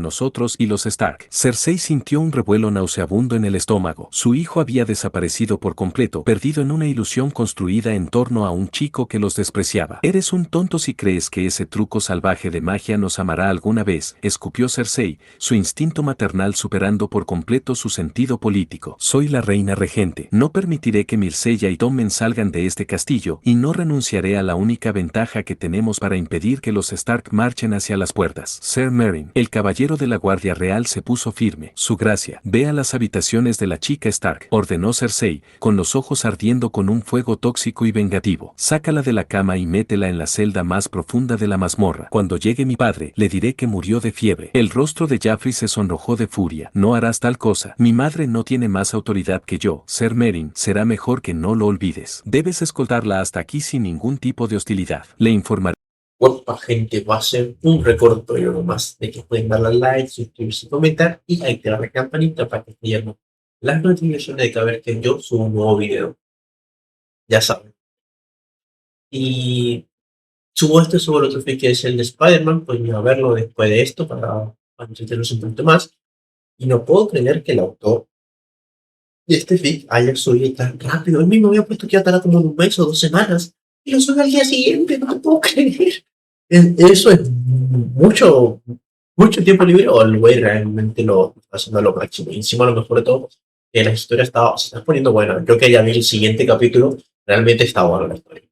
nosotros y los Stark. Cersei sintió un revuelo nauseabundo en el estómago. Su hijo había desaparecido por completo, perdido en una ilusión construida en torno a un chico que los despreciaba. Eres un tonto si crees que ese truco salvaje de magia nos amará alguna vez, escupió Cersei, su instinto maternal superando por completo su sentido político. Soy la reina regente. No permitiré que Myrcella y Tommen salgan de este castillo, y no renunciaré a la única ventaja que tenemos para impedir que los Stark marchen hacia las puertas. Ser Meryn, el caballero de la Guardia Real, se puso firme. Su gracia. Ve a las habitaciones de la chica Stark, ordenó Cersei, con los ojos ardiendo con un fuego tóxico y vengativo. Sácala de la cama y métela en la celda más profunda de la mazmorra. Cuando llegue mi padre, le diré que murió de fiebre. El rostro de Jaffrey se sonrojó de furia. No harás tal cosa. Mi madre no tiene más autoridad que yo. Ser Meryn, será mejor que no lo olvides. Debes escoltarla hasta aquí sin ningún tipo de hostilidad. Le informaré. Guapa gente, va a ser un recordatorio nomás de que pueden darle al like, suscribirse y comentar y activar la campanita para que te lleguen las notificaciones de cada vez que yo subo un nuevo video. Ya saben. Y subo el otro feed que es el de Spider-Man, pues voy a verlo después de esto para entendernos un poquito más. Y no puedo creer que el autor de este feed haya subido tan rápido. Él mismo había puesto que iba a tardar como un mes o 2 semanas. Y lo sube al día siguiente, no te puedo creer. Eso es mucho tiempo libre, o el güey realmente lo está haciendo a lo máximo. Y encima, lo mejor de todo, que la historia se está poniendo buena. Creo que ya vi el siguiente capítulo, realmente está buena la historia.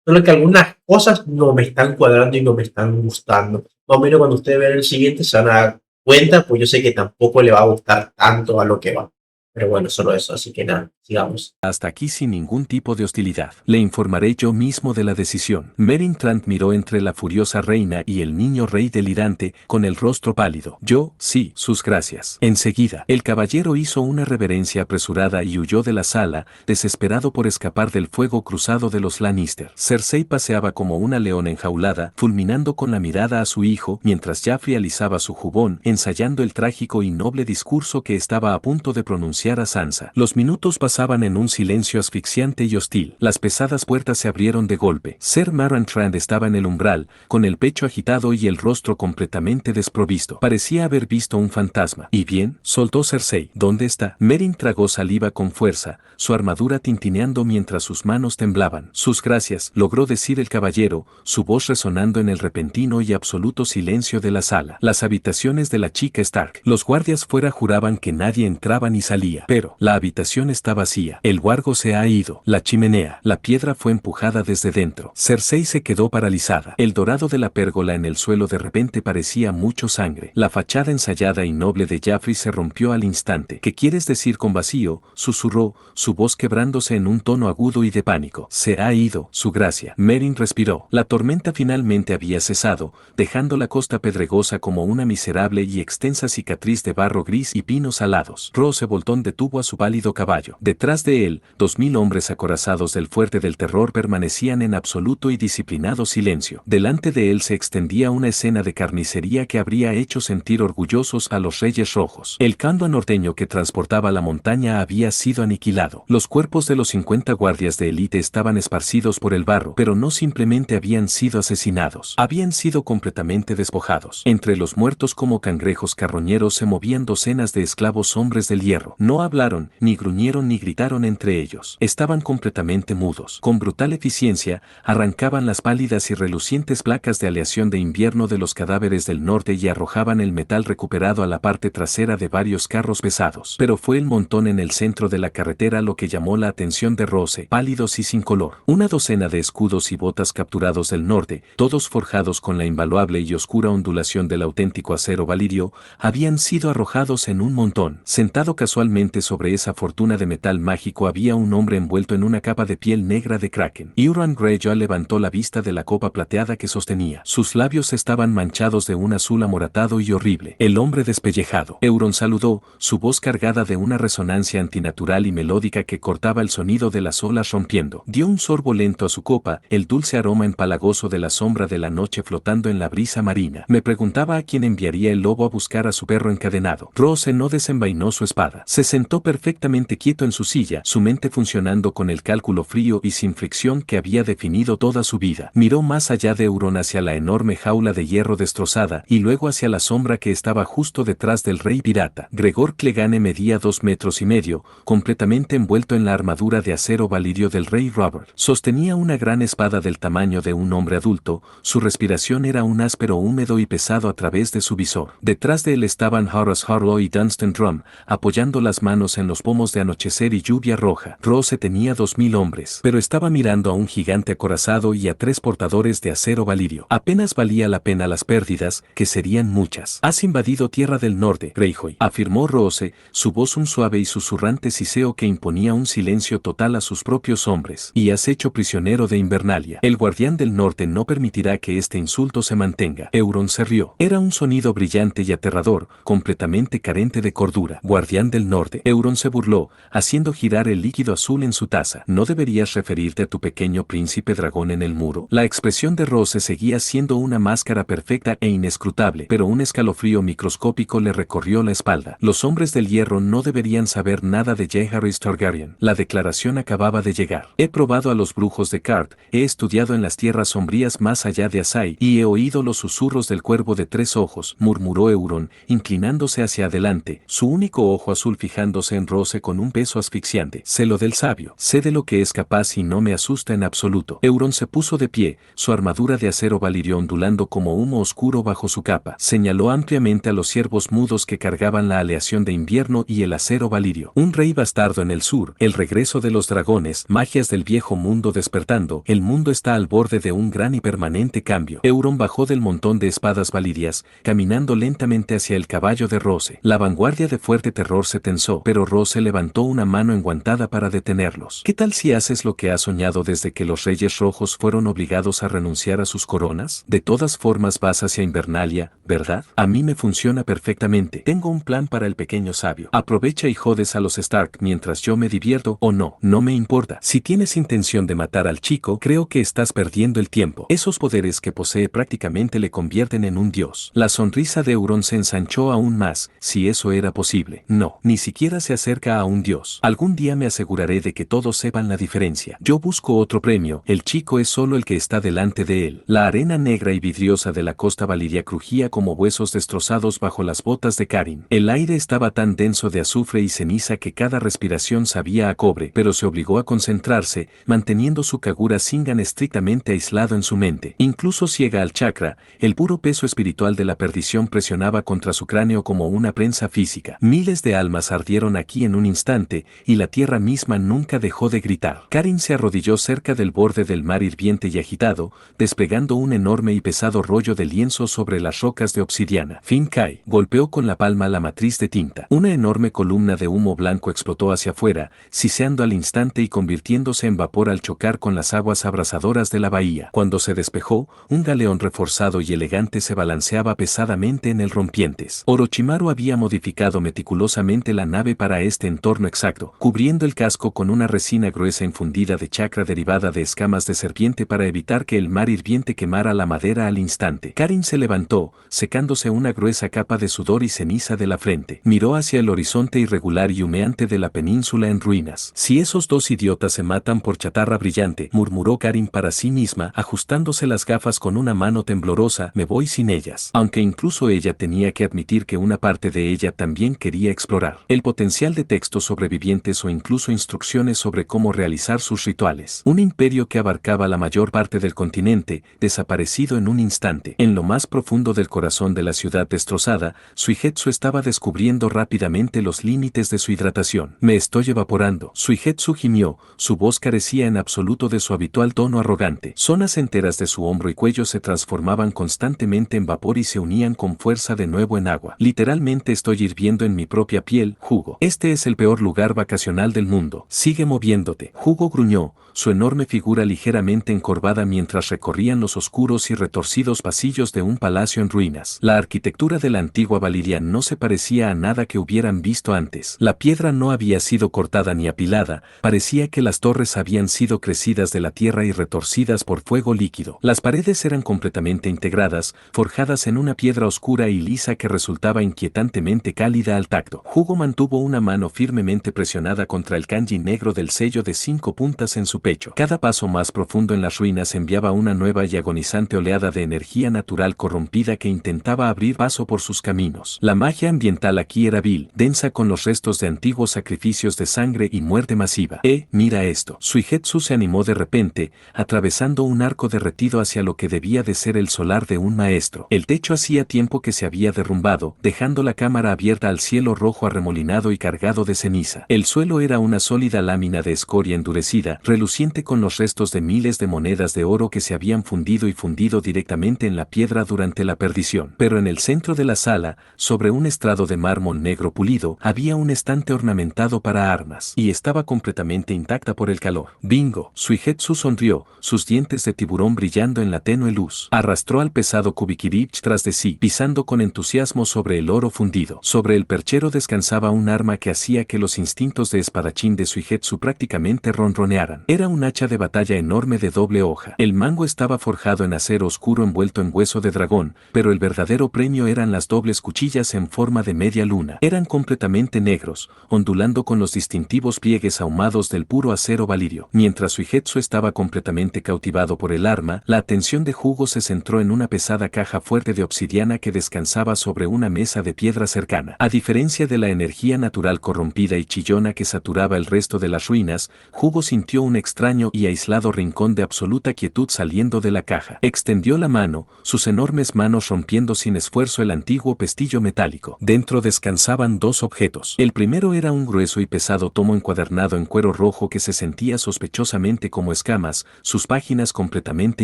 Solo que algunas cosas no me están cuadrando y no me están gustando. Más o menos cuando ustedes vean el siguiente se van a dar cuenta, pues yo sé que tampoco le va a gustar tanto a lo que va. Pero bueno, solo eso, así que nada, sigamos. Hasta aquí sin ningún tipo de hostilidad. Le informaré yo mismo de la decisión. Meryn Trant miró entre la furiosa reina y el niño rey delirante, con el rostro pálido. Yo, sí, sus gracias. Enseguida, el caballero hizo una reverencia apresurada y huyó de la sala, desesperado por escapar del fuego cruzado de los Lannister. Cersei paseaba como una leona enjaulada, fulminando con la mirada a su hijo, mientras Jaffrey alisaba su jubón, ensayando el trágico y noble discurso que estaba a punto de pronunciar a Sansa. Los minutos pasaban en un silencio asfixiante y hostil. Las pesadas puertas se abrieron de golpe. Ser Meryn Trant estaba en el umbral, con el pecho agitado y el rostro completamente desprovisto. Parecía haber visto un fantasma. ¿Y bien? Soltó Cersei. ¿Dónde está? Meryn tragó saliva con fuerza, su armadura tintineando mientras sus manos temblaban. Sus gracias, logró decir el caballero, su voz resonando en el repentino y absoluto silencio de la sala. Las habitaciones de la chica Stark. Los guardias fuera juraban que nadie entraba ni salía. Pero la habitación está vacía. El huargo se ha ido. La chimenea, la piedra fue empujada desde dentro. Cersei se quedó paralizada. El dorado de la pérgola en el suelo de repente parecía mucho sangre. La fachada ensayada y noble de Jaffrey se rompió al instante. ¿Qué quieres decir con vacío? Susurró, su voz quebrándose en un tono agudo y de pánico. Se ha ido, su gracia. Meryn respiró. La tormenta finalmente había cesado, dejando la costa pedregosa como una miserable y extensa cicatriz de barro gris y pinos alados. Roose Bolton detuvo a su pálido caballo. Detrás de él, 2000 hombres acorazados del fuerte del terror permanecían en absoluto y disciplinado silencio. Delante de él se extendía una escena de carnicería que habría hecho sentir orgullosos a los Reyes Rojos. El cando norteño que transportaba la montaña había sido aniquilado. Los cuerpos de los 50 guardias de élite estaban esparcidos por el barro, pero no simplemente habían sido asesinados, habían sido completamente despojados. Entre los muertos como cangrejos carroñeros se movían docenas de esclavos hombres del hierro. No hablaron, ni gruñeron ni y gritaron entre ellos. Estaban completamente mudos. Con brutal eficiencia, arrancaban las pálidas y relucientes placas de aleación de invierno de los cadáveres del norte y arrojaban el metal recuperado a la parte trasera de varios carros pesados. Pero fue el montón en el centro de la carretera lo que llamó la atención de Rose, pálidos y sin color. Una docena de escudos y botas capturados del norte, todos forjados con la invaluable y oscura ondulación del auténtico acero valirio, habían sido arrojados en un montón. Sentado casualmente sobre esa fortuna de metal mágico había un hombre envuelto en una capa de piel negra de kraken. Euron Greyjoy levantó la vista de la copa plateada que sostenía. Sus labios estaban manchados de un azul amoratado y horrible. El hombre despellejado. Euron saludó, su voz cargada de una resonancia antinatural y melódica que cortaba el sonido de las olas rompiendo. Dio un sorbo lento a su copa, el dulce aroma empalagoso de la sombra de la noche flotando en la brisa marina. Me preguntaba a quién enviaría el lobo a buscar a su perro encadenado. Rose no desenvainó su espada. Se sentó perfectamente quieto en su silla, su mente funcionando con el cálculo frío y sin fricción que había definido toda su vida. Miró más allá de Euron hacia la enorme jaula de hierro destrozada y luego hacia la sombra que estaba justo detrás del rey pirata. Gregor Clegane medía 2,5 metros, completamente envuelto en la armadura de acero valirio del rey Robert. Sostenía una gran espada del tamaño de un hombre adulto, su respiración era un áspero húmedo y pesado a través de su visor. Detrás de él estaban Horace Harlow y Dunstan Drum, apoyando las manos en los pomos de anochecer y lluvia roja. Rose tenía 2,000 hombres, pero estaba mirando a un gigante acorazado y a 3 portadores de acero valirio. Apenas valía la pena las pérdidas, que serían muchas. Has invadido Tierra del Norte, Greyjoy, afirmó Rose, su voz un suave y susurrante siseo que imponía un silencio total a sus propios hombres. Y has hecho prisionero de Invernalia. El guardián del norte no permitirá que este insulto se mantenga. Euron se rió. Era un sonido brillante y aterrador, completamente carente de cordura. Guardián del norte. Euron se burló, haciendo girar el líquido azul en su taza. ¿No deberías referirte a tu pequeño príncipe dragón en el muro? La expresión de Rose seguía siendo una máscara perfecta e inescrutable, pero un escalofrío microscópico le recorrió la espalda. Los hombres del hierro no deberían saber nada de Jaehaerys Targaryen. La declaración acababa de llegar. He probado a los brujos de Cart, he estudiado en las tierras sombrías más allá de Asai, y he oído los susurros del cuervo de 3 ojos, murmuró Euron, inclinándose hacia adelante, su único ojo azul fijándose en Rose con un peso asfixiante. Sé lo del sabio, sé de lo que es capaz y no me asusta en absoluto. Euron se puso de pie, su armadura de acero valirio ondulando como humo oscuro bajo su capa. Señaló ampliamente a los ciervos mudos que cargaban la aleación de invierno y el acero valirio. Un rey bastardo en el sur, el regreso de los dragones, magias del viejo mundo despertando, el mundo está al borde de un gran y permanente cambio. Euron bajó del montón de espadas valirias, caminando lentamente hacia el caballo de Rose. La vanguardia de fuerte terror se tensó, pero Rose levantó una mano enguantada para detenerlos. ¿Qué tal si haces lo que has soñado desde que los Reyes Rojos fueron obligados a renunciar a sus coronas? De todas formas vas hacia Invernalia, ¿verdad? A mí me funciona perfectamente. Tengo un plan para el pequeño sabio. Aprovecha y jodes a los Stark mientras yo me divierto o no. No me importa. Si tienes intención de matar al chico, creo que estás perdiendo el tiempo. Esos poderes que posee prácticamente le convierten en un dios. La sonrisa de Euron se ensanchó aún más, si eso era posible. No, ni siquiera se acerca a un dios. Algún día me aseguraré de que todos sepan la diferencia. Yo busco otro premio. El chico es solo el que está delante de él. La arena negra y vidriosa de la costa valiria crujía como huesos destrozados bajo las botas de Carin. El aire estaba tan denso de azufre y ceniza que cada respiración sabía a cobre, pero se obligó a concentrarse, manteniendo su Kagura Singan estrictamente aislado en su mente. Incluso ciega al chakra, el puro peso espiritual de la perdición presionaba contra su cráneo como una prensa física. Miles de almas ardieron aquí en un instante, y la tierra misma nunca dejó de gritar. Carin se arrodilló cerca del borde del mar hirviente y agitado, desplegando un enorme y pesado rollo de lienzo sobre las rocas de obsidiana. Fin Kai golpeó con la palma la matriz de tinta. Una enorme columna de humo blanco explotó hacia afuera, siseando al instante y convirtiéndose en vapor al chocar con las aguas abrasadoras de la bahía. Cuando se despejó, un galeón reforzado y elegante se balanceaba pesadamente en el rompientes. Orochimaru había modificado meticulosamente la nave para este entorno exacto, cubriendo el casco con una resina gruesa infundida de chakra derivada de escamas de serpiente para evitar que el mar hirviente quemara la madera al instante. Carin se levantó, secándose una gruesa capa de sudor y ceniza de la frente. Miró hacia el horizonte irregular y humeante de la península en ruinas. Si esos dos idiotas se matan por chatarra brillante, murmuró Carin para sí misma, ajustándose las gafas con una mano temblorosa, me voy sin ellas. Aunque incluso ella tenía que admitir que una parte de ella también quería explorar. El potencial de texto sobreviviente sirvientes o incluso instrucciones sobre cómo realizar sus rituales. Un imperio que abarcaba la mayor parte del continente, desaparecido en un instante. En lo más profundo del corazón de la ciudad destrozada, Suigetsu estaba descubriendo rápidamente los límites de su hidratación. Me estoy evaporando. Suigetsu gimió, su voz carecía en absoluto de su habitual tono arrogante. Zonas enteras de su hombro y cuello se transformaban constantemente en vapor y se unían con fuerza de nuevo en agua. Literalmente estoy hirviendo en mi propia piel, Hugo. Este es el peor lugar vacacional del mundo. Sigue moviéndote. Hugo gruñó, su enorme figura ligeramente encorvada mientras recorrían los oscuros y retorcidos pasillos de un palacio en ruinas. La arquitectura de la antigua Valiria no se parecía a nada que hubieran visto antes. La piedra no había sido cortada ni apilada, parecía que las torres habían sido crecidas de la tierra y retorcidas por fuego líquido. Las paredes eran completamente integradas, forjadas en una piedra oscura y lisa que resultaba inquietantemente cálida al tacto. Hugo mantuvo una mano firmemente presionada contra el kanji negro del sello de 5 puntas en su pecho. Cada paso más profundo en las ruinas enviaba una nueva y agonizante oleada de energía natural corrompida que intentaba abrir paso por sus caminos. La magia ambiental aquí era vil, densa con los restos de antiguos sacrificios de sangre y muerte masiva. Mira esto. Suigetsu se animó de repente, atravesando un arco derretido hacia lo que debía de ser el solar de un maestro. El techo hacía tiempo que se había derrumbado, dejando la cámara abierta al cielo rojo arremolinado y cargado de ceniza. El suelo era una sólida lámina de escoria endurecida, reluciente con los restos de miles de monedas de oro que se habían fundido directamente en la piedra durante la perdición. Pero en el centro de la sala, sobre un estrado de mármol negro pulido, había un estante ornamentado para armas, y estaba completamente intacta por el calor. Bingo. Suigetsu sonrió, sus dientes de tiburón brillando en la tenue luz. Arrastró al pesado Kubikirich tras de sí, pisando con entusiasmo sobre el oro fundido. Sobre el perchero descansaba un arma que hacía que los instintos de espadachín de Suigetsu prácticamente ronronearan. Era un hacha de batalla enorme de doble hoja. El mango estaba forjado en acero oscuro envuelto en hueso de dragón, pero el verdadero premio eran las dobles cuchillas en forma de media luna. Eran completamente negros, ondulando con los distintivos pliegues ahumados del puro acero valirio. Mientras Suigetsu estaba completamente cautivado por el arma, la atención de Hugo se centró en una pesada caja fuerte de obsidiana que descansaba sobre una mesa de piedra cercana. A diferencia de la energía natural corrompida y chillona que saturaba el resto de las ruinas, Hugo sintió un extraño y aislado rincón de absoluta quietud saliendo de la caja. Extendió la mano, sus enormes manos rompiendo sin esfuerzo el antiguo pestillo metálico. Dentro descansaban dos objetos. El primero era un grueso y pesado tomo encuadernado en cuero rojo que se sentía sospechosamente como escamas, sus páginas completamente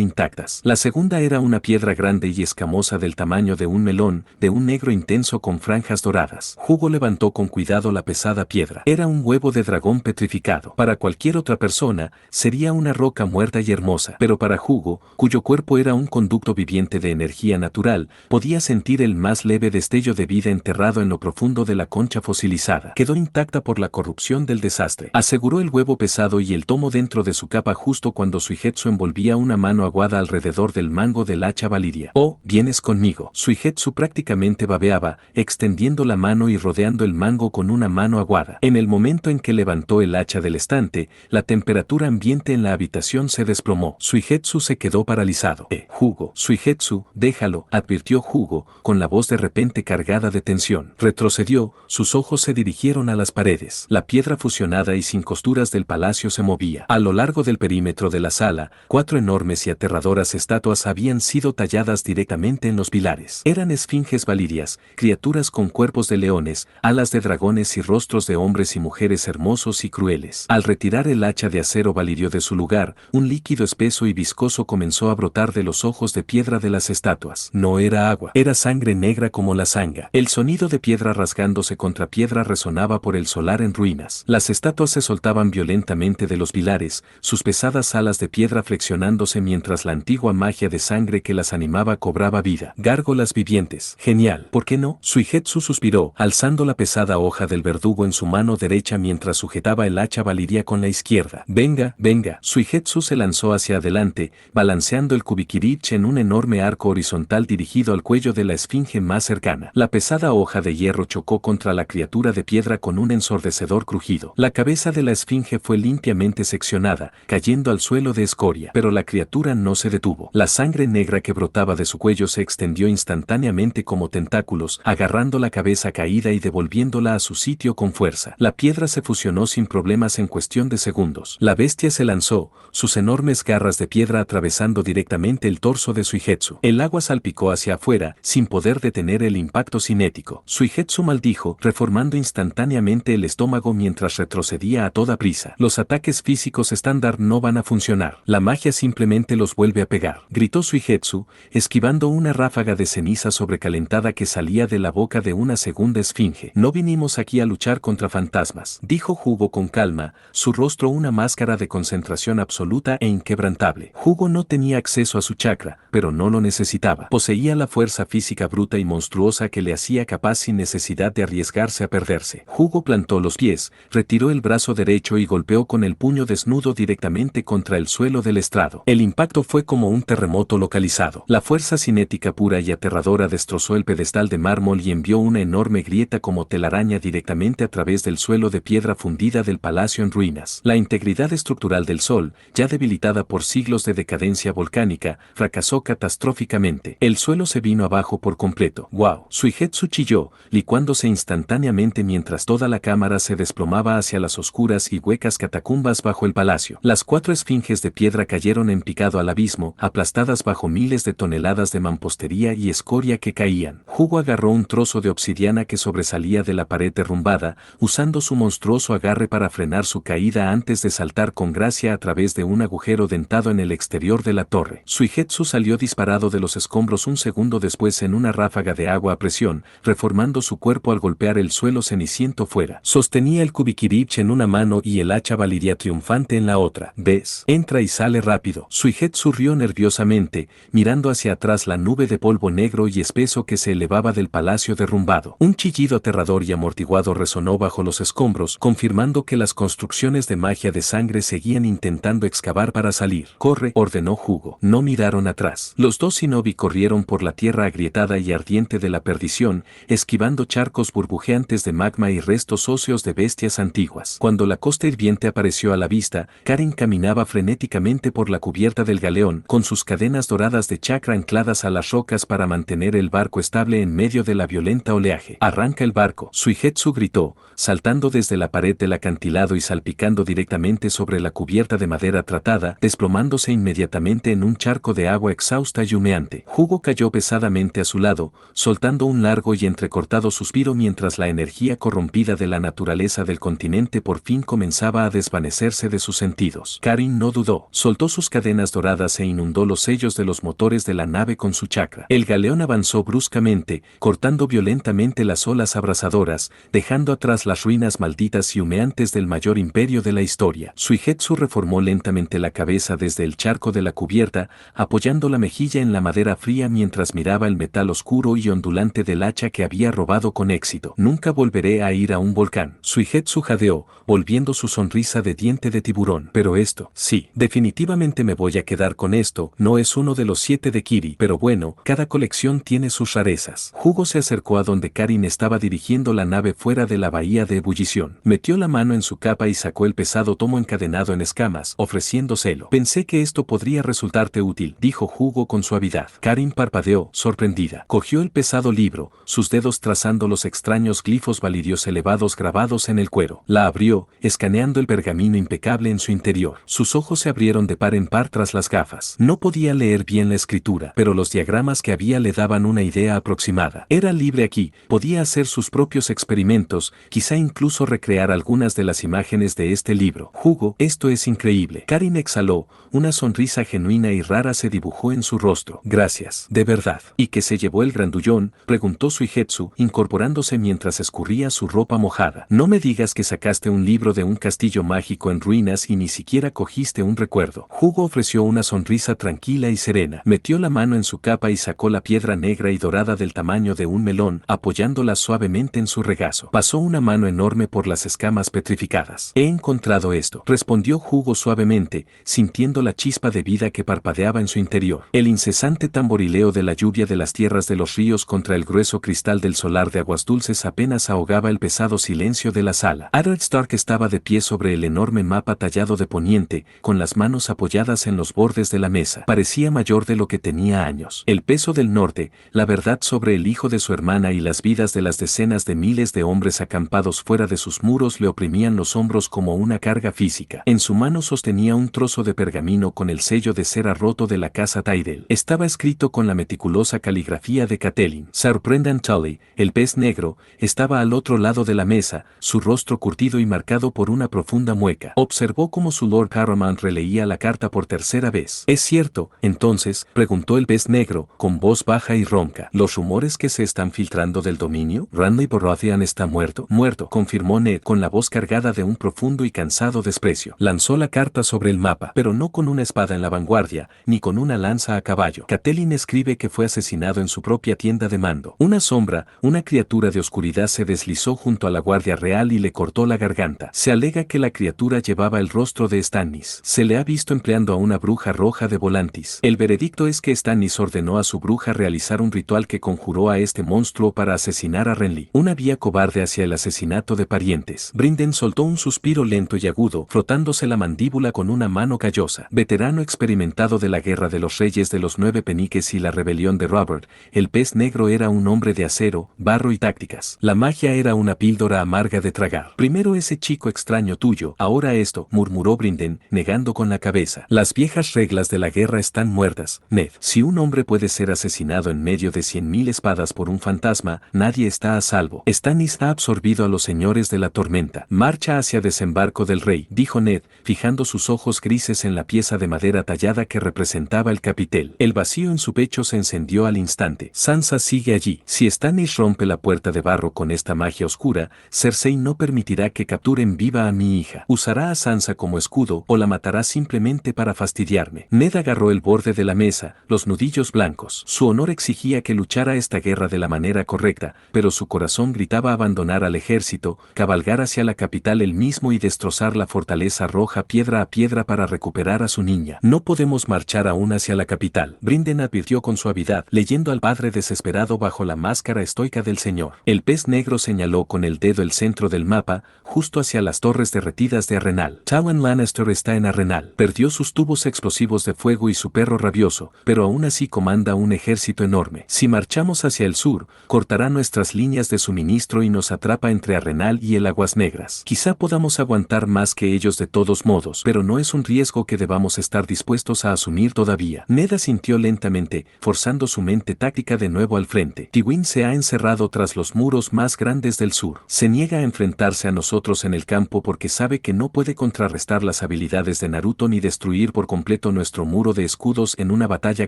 intactas. La segunda era una piedra grande y escamosa del tamaño de un melón, de un negro intenso con franjas doradas. Hugo levantó con cuidado la pesada piedra. Era un huevo de dragón petrificado. Para cualquier otra persona, sería una roca muerta y hermosa, pero para Hugo, cuyo cuerpo era un conducto viviente de energía natural, podía sentir el más leve destello de vida enterrado en lo profundo de la concha fosilizada. Quedó intacta por la corrupción del desastre. Aseguró el huevo pesado y el tomo dentro de su capa justo cuando Suigetsu envolvía una mano aguada alrededor del mango del hacha valiria. Oh, vienes conmigo. Suigetsu prácticamente babeaba, extendiendo la mano y rodeando el mango con una mano aguada. En el momento en que levantó el hacha del estante, la temperatura ambiente en la habitación se desplomó. Suigetsu se quedó paralizado. Hugo. Suigetsu, déjalo, advirtió Hugo, con la voz de repente cargada de tensión. Retrocedió, sus ojos se dirigieron a las paredes. La piedra fusionada y sin costuras del palacio se movía. A lo largo del perímetro de la sala, 4 enormes y aterradoras estatuas habían sido talladas directamente en los pilares. Eran esfinges valirias, criaturas con cuerpos de leones, alas de dragones y rostros de hombres y mujeres hermosos y crueles. Al retirar el hacha de acero valirio de su lugar, un líquido espeso y viscoso comenzó a brotar de los ojos de piedra de las estatuas. No era agua, era sangre negra como la sanga. El sonido de piedra rasgándose contra piedra resonaba por el solar en ruinas. Las estatuas se soltaban violentamente de los pilares, sus pesadas alas de piedra flexionándose mientras la antigua magia de sangre que las animaba cobraba vida. Gárgolas vivientes. Genial. ¿Por qué no? Suigetsu suspiró, alzando la pesada hoja del verdugo en su mano derecha mientras sujetaba el hacha valiria con la izquierda. Venga, venga. Suigetsu se lanzó hacia adelante, balanceando el Kubikirich en un enorme arco horizontal dirigido al cuello de la esfinge más cercana. La pesada hoja de hierro chocó contra la criatura de piedra con un ensordecedor crujido. La cabeza de la esfinge fue limpiamente seccionada, cayendo al suelo de escoria, pero la criatura no se detuvo. La sangre negra que brotaba de su cuello se extendió instantáneamente como tentáculos, agarrando la cabeza caída y devolviéndola a su sitio con fuerza. La piedra se fusionó sin problemas en cuestión de segundos. La bestia se lanzó, sus enormes garras de piedra atravesando directamente el torso de Suigetsu. El agua salpicó hacia afuera, sin poder detener el impacto cinético. Suigetsu maldijo, reformando instantáneamente el estómago mientras retrocedía a toda prisa. Los ataques físicos estándar no van a funcionar. La magia simplemente los vuelve a pegar, gritó Suigetsu, esquivando una ráfaga de ceniza sobrecalentada que salía de la boca de una segunda esfinge. No vinimos aquí a luchar contra fantasmas, dijo Hugo con calma, su rostro una máscara de concentración absoluta e inquebrantable. Hugo no tenía acceso a su chakra, pero no lo necesitaba. Poseía la fuerza física bruta y monstruosa que le hacía capaz sin necesidad de arriesgarse a perderse. Hugo plantó los pies, retiró el brazo derecho y golpeó con el puño desnudo directamente contra el suelo del estrado. El impacto fue como un terremoto localizado. La fuerza cinética pura y aterradora destrozó el pedestal de mármol y envió una enorme grieta como telaraña directamente a través del suelo de piedra fundida del palacio en ruinas. La integridad estructural del sol, ya debilitada por siglos de decadencia volcánica, fracasó catastróficamente. El suelo se vino abajo por completo. ¡Wow! Suigetsu chilló, licuándose instantáneamente mientras toda la cámara se desplomaba hacia las oscuras y huecas catacumbas bajo el palacio. Las 4 esfinges de piedra cayeron en picado al abismo, aplastadas bajo miles de toneladas de mampostería y escoria que caían. Hugo agarró un trozo de obsidiana que sobresalía de la pared derrumbada, usando su monstruoso agarre para frenar su caída antes de saltar con gracia a través de un agujero dentado en el exterior de la torre. Suigetsu salió disparado de los escombros un segundo después en una ráfaga de agua a presión, reformando su cuerpo al golpear el suelo ceniciento fuera. Sostenía el Kubikirich en una mano y el hacha Valiria triunfante en la otra. ¿Ves? Entra y sale rápido. Suigetsu rió nerviosamente, mirando hacia atrás la nube de polvo negro y espeso que se elevaba del palacio derrumbado. Un chillido aterrador y amortiguado resonó bajo los escombros, confirmando que las construcciones de magia de sangre seguían intentando excavar para salir. «Corre», ordenó Hugo. No miraron atrás. Los dos shinobi corrieron por la tierra agrietada y ardiente de la perdición, esquivando charcos burbujeantes de magma y restos óseos de bestias antiguas. Cuando la costa hirviente apareció a la vista, Karin caminaba frenéticamente por la cubierta del galeón, con sus cadenas doradas de chakra ancladas a las rocas para mantener el barco estable en medio de la violenta oleaje. «Arranca el barco», Suigetsu gritó, saltando desde la pared del acantilado y salpicando directamente sobre la cubierta de madera tratada, desplomándose inmediatamente en un charco de agua exhausta y humeante. Hugo cayó pesadamente a su lado, soltando un largo y entrecortado suspiro mientras la energía corrompida de la naturaleza del continente por fin comenzaba a desvanecerse de sus sentidos. Karin no dudó, soltó sus cadenas doradas e inundó los sellos de los motores de la nave con su chakra. El galeón avanzó bruscamente, cortando violentamente las olas abrasadoras, dejando atrás las ruinas malditas y humeantes del mayor imperio de la historia. Suigetsu reformó lentamente la cabeza desde el charco de la cubierta, apoyando la mejilla en la madera fría mientras miraba el metal oscuro y ondulante del hacha que había robado con éxito. «Nunca volveré a ir a un volcán». Suigetsu jadeó, volviendo su sonrisa de diente de tiburón. «Pero esto, sí, definitivamente me voy a quedar con esto, no es uno de los 7 de Kiri, pero bueno, cada colección tiene sus rarezas». Hugo se acercó a donde Karin estaba dirigiendo la nave fuera de la bahía de ebullición. Metió la mano en su capa y sacó el pesado tomo encadenado en escamas, ofreciéndoselo. «Pensé que esto podría resultarte útil», dijo Hugo con suavidad. Karin parpadeó, sorprendida. Cogió el pesado libro, sus dedos trazando los extraños glifos valirios elevados grabados en el cuero. La abrió, escaneando el pergamino impecable en su interior. Sus ojos se abrieron de par en par tras las gafas. No podía leer bien la escritura, pero los diagramas que había le daban una idea aproximada. Era libre aquí, podía hacer sus propios experimentos, quizá incluso recrear algunas de las imágenes de este libro. «Hugo, esto es increíble». Karin exhaló, una sonrisa genuina y rara se dibujó en su rostro. «Gracias, de verdad». «¿Y qué se llevó el grandullón?», preguntó Suigetsu, incorporándose mientras escurría su ropa mojada. «No me digas que sacaste un libro de un castillo mágico en ruinas y ni siquiera cogiste un recuerdo». Hugo ofreció una sonrisa tranquila y serena. Metió la mano en su capa y sacó la piedra negra y dorada del tamaño de un melón, apoyándola suavemente en su regazo. Pasó una mano enorme por las escamas petrificadas. «He encontrado esto», respondió Hugo suavemente, sintiendo la chispa de vida que parpadeaba en su interior. El incesante tamborileo de la lluvia de las tierras de los ríos contra el grueso cristal del solar de aguas dulces apenas ahogaba el pesado silencio de la sala. Eddard Stark estaba de pie sobre el enorme mapa tallado de poniente, con las manos apoyadas en los bordes de la mesa. Parecía mayor de lo que tenía años. El peso del norte, la verdad sobre el hijo de su hermana y las vidas de las decenas de miles de hombres acampados fuera piedra de sus muros le oprimían los hombros como una carga física. En su mano sostenía un trozo de pergamino con el sello de cera roto de la casa Tyrell. Estaba escrito con la meticulosa caligrafía de Catelyn. Sir Brendan Tully, el pez negro, estaba al otro lado de la mesa, su rostro curtido y marcado por una profunda mueca. Observó cómo su Lord Paramount releía la carta por tercera vez. ¿Es cierto, entonces?, preguntó el pez negro, con voz baja y ronca. ¿Los rumores que se están filtrando del dominio? ¿Renly Baratheon está muerto? Muerto, confirmó Ned con la voz cargada de un profundo y cansado desprecio. Lanzó la carta sobre el mapa, pero no con una espada en la vanguardia, ni con una lanza a caballo. Catelyn escribe que fue asesinado en su propia tienda de mando. Una sombra, una criatura de oscuridad se deslizó junto a la guardia real y le cortó la garganta. Se alega que la criatura llevaba el rostro de Stannis. Se le ha visto empleando a una bruja roja de Volantis. El veredicto es que Stannis ordenó a su bruja realizar un ritual que conjuró a este monstruo para asesinar a Renly. Una vía cobarde hacia el asesinato de parientes. Brynden soltó un suspiro lento y agudo, frotándose la mandíbula con una mano callosa. Veterano experimentado de la Guerra de los Reyes de los Nueve Peniques y la rebelión de Robert, el pez negro era un hombre de acero, barro y tácticas. La magia era una píldora amarga de tragar. Primero ese chico extraño tuyo, ahora esto, murmuró Brynden, negando con la cabeza. Las viejas reglas de la guerra están muertas, Ned. Si un hombre puede ser asesinado en medio de 100.000 espadas por un fantasma, nadie está a salvo. Stannis ha absorbido a los señores de la tormenta. Marcha hacia desembarco del rey, dijo Ned, fijando sus ojos grises en la pieza de madera tallada que representaba el capitel. El vacío en su pecho se encendió al instante. Sansa sigue allí. Si Stannis rompe la puerta de barro con esta magia oscura, Cersei no permitirá que capturen viva a mi hija. Usará a Sansa como escudo o la matará simplemente para fastidiarme. Ned agarró el borde de la mesa, los nudillos blancos. Su honor exigía que luchara esta guerra de la manera correcta, pero su corazón gritaba abandonar al ejército, cabalgar hacia la capital él mismo y destrozar la fortaleza roja piedra a piedra para recuperar a su niña. No podemos marchar aún hacia la capital. Brynden advirtió con suavidad, leyendo al padre desesperado bajo la máscara estoica del señor. El pez negro señaló con el dedo el centro del mapa, justo hacia las torres derretidas de Arenal. Tywin Lannister está en Arenal. Perdió sus tubos explosivos de fuego y su perro rabioso, pero aún así comanda un ejército enorme. Si marchamos hacia el sur, cortará nuestras líneas de suministro y nos atrapa entre Arenal y el Aguas Negras. Quizá podamos aguantar más que ellos de todos modos, pero no es un riesgo que debamos estar dispuestos a asumir todavía. Ned asintió lentamente, forzando su mente táctica de nuevo al frente. Tywin se ha encerrado tras los muros más grandes del sur. Se niega a enfrentarse a nosotros en el campo porque sabe que no puede contrarrestar las habilidades de Naruto ni destruir por completo nuestro muro de escudos en una batalla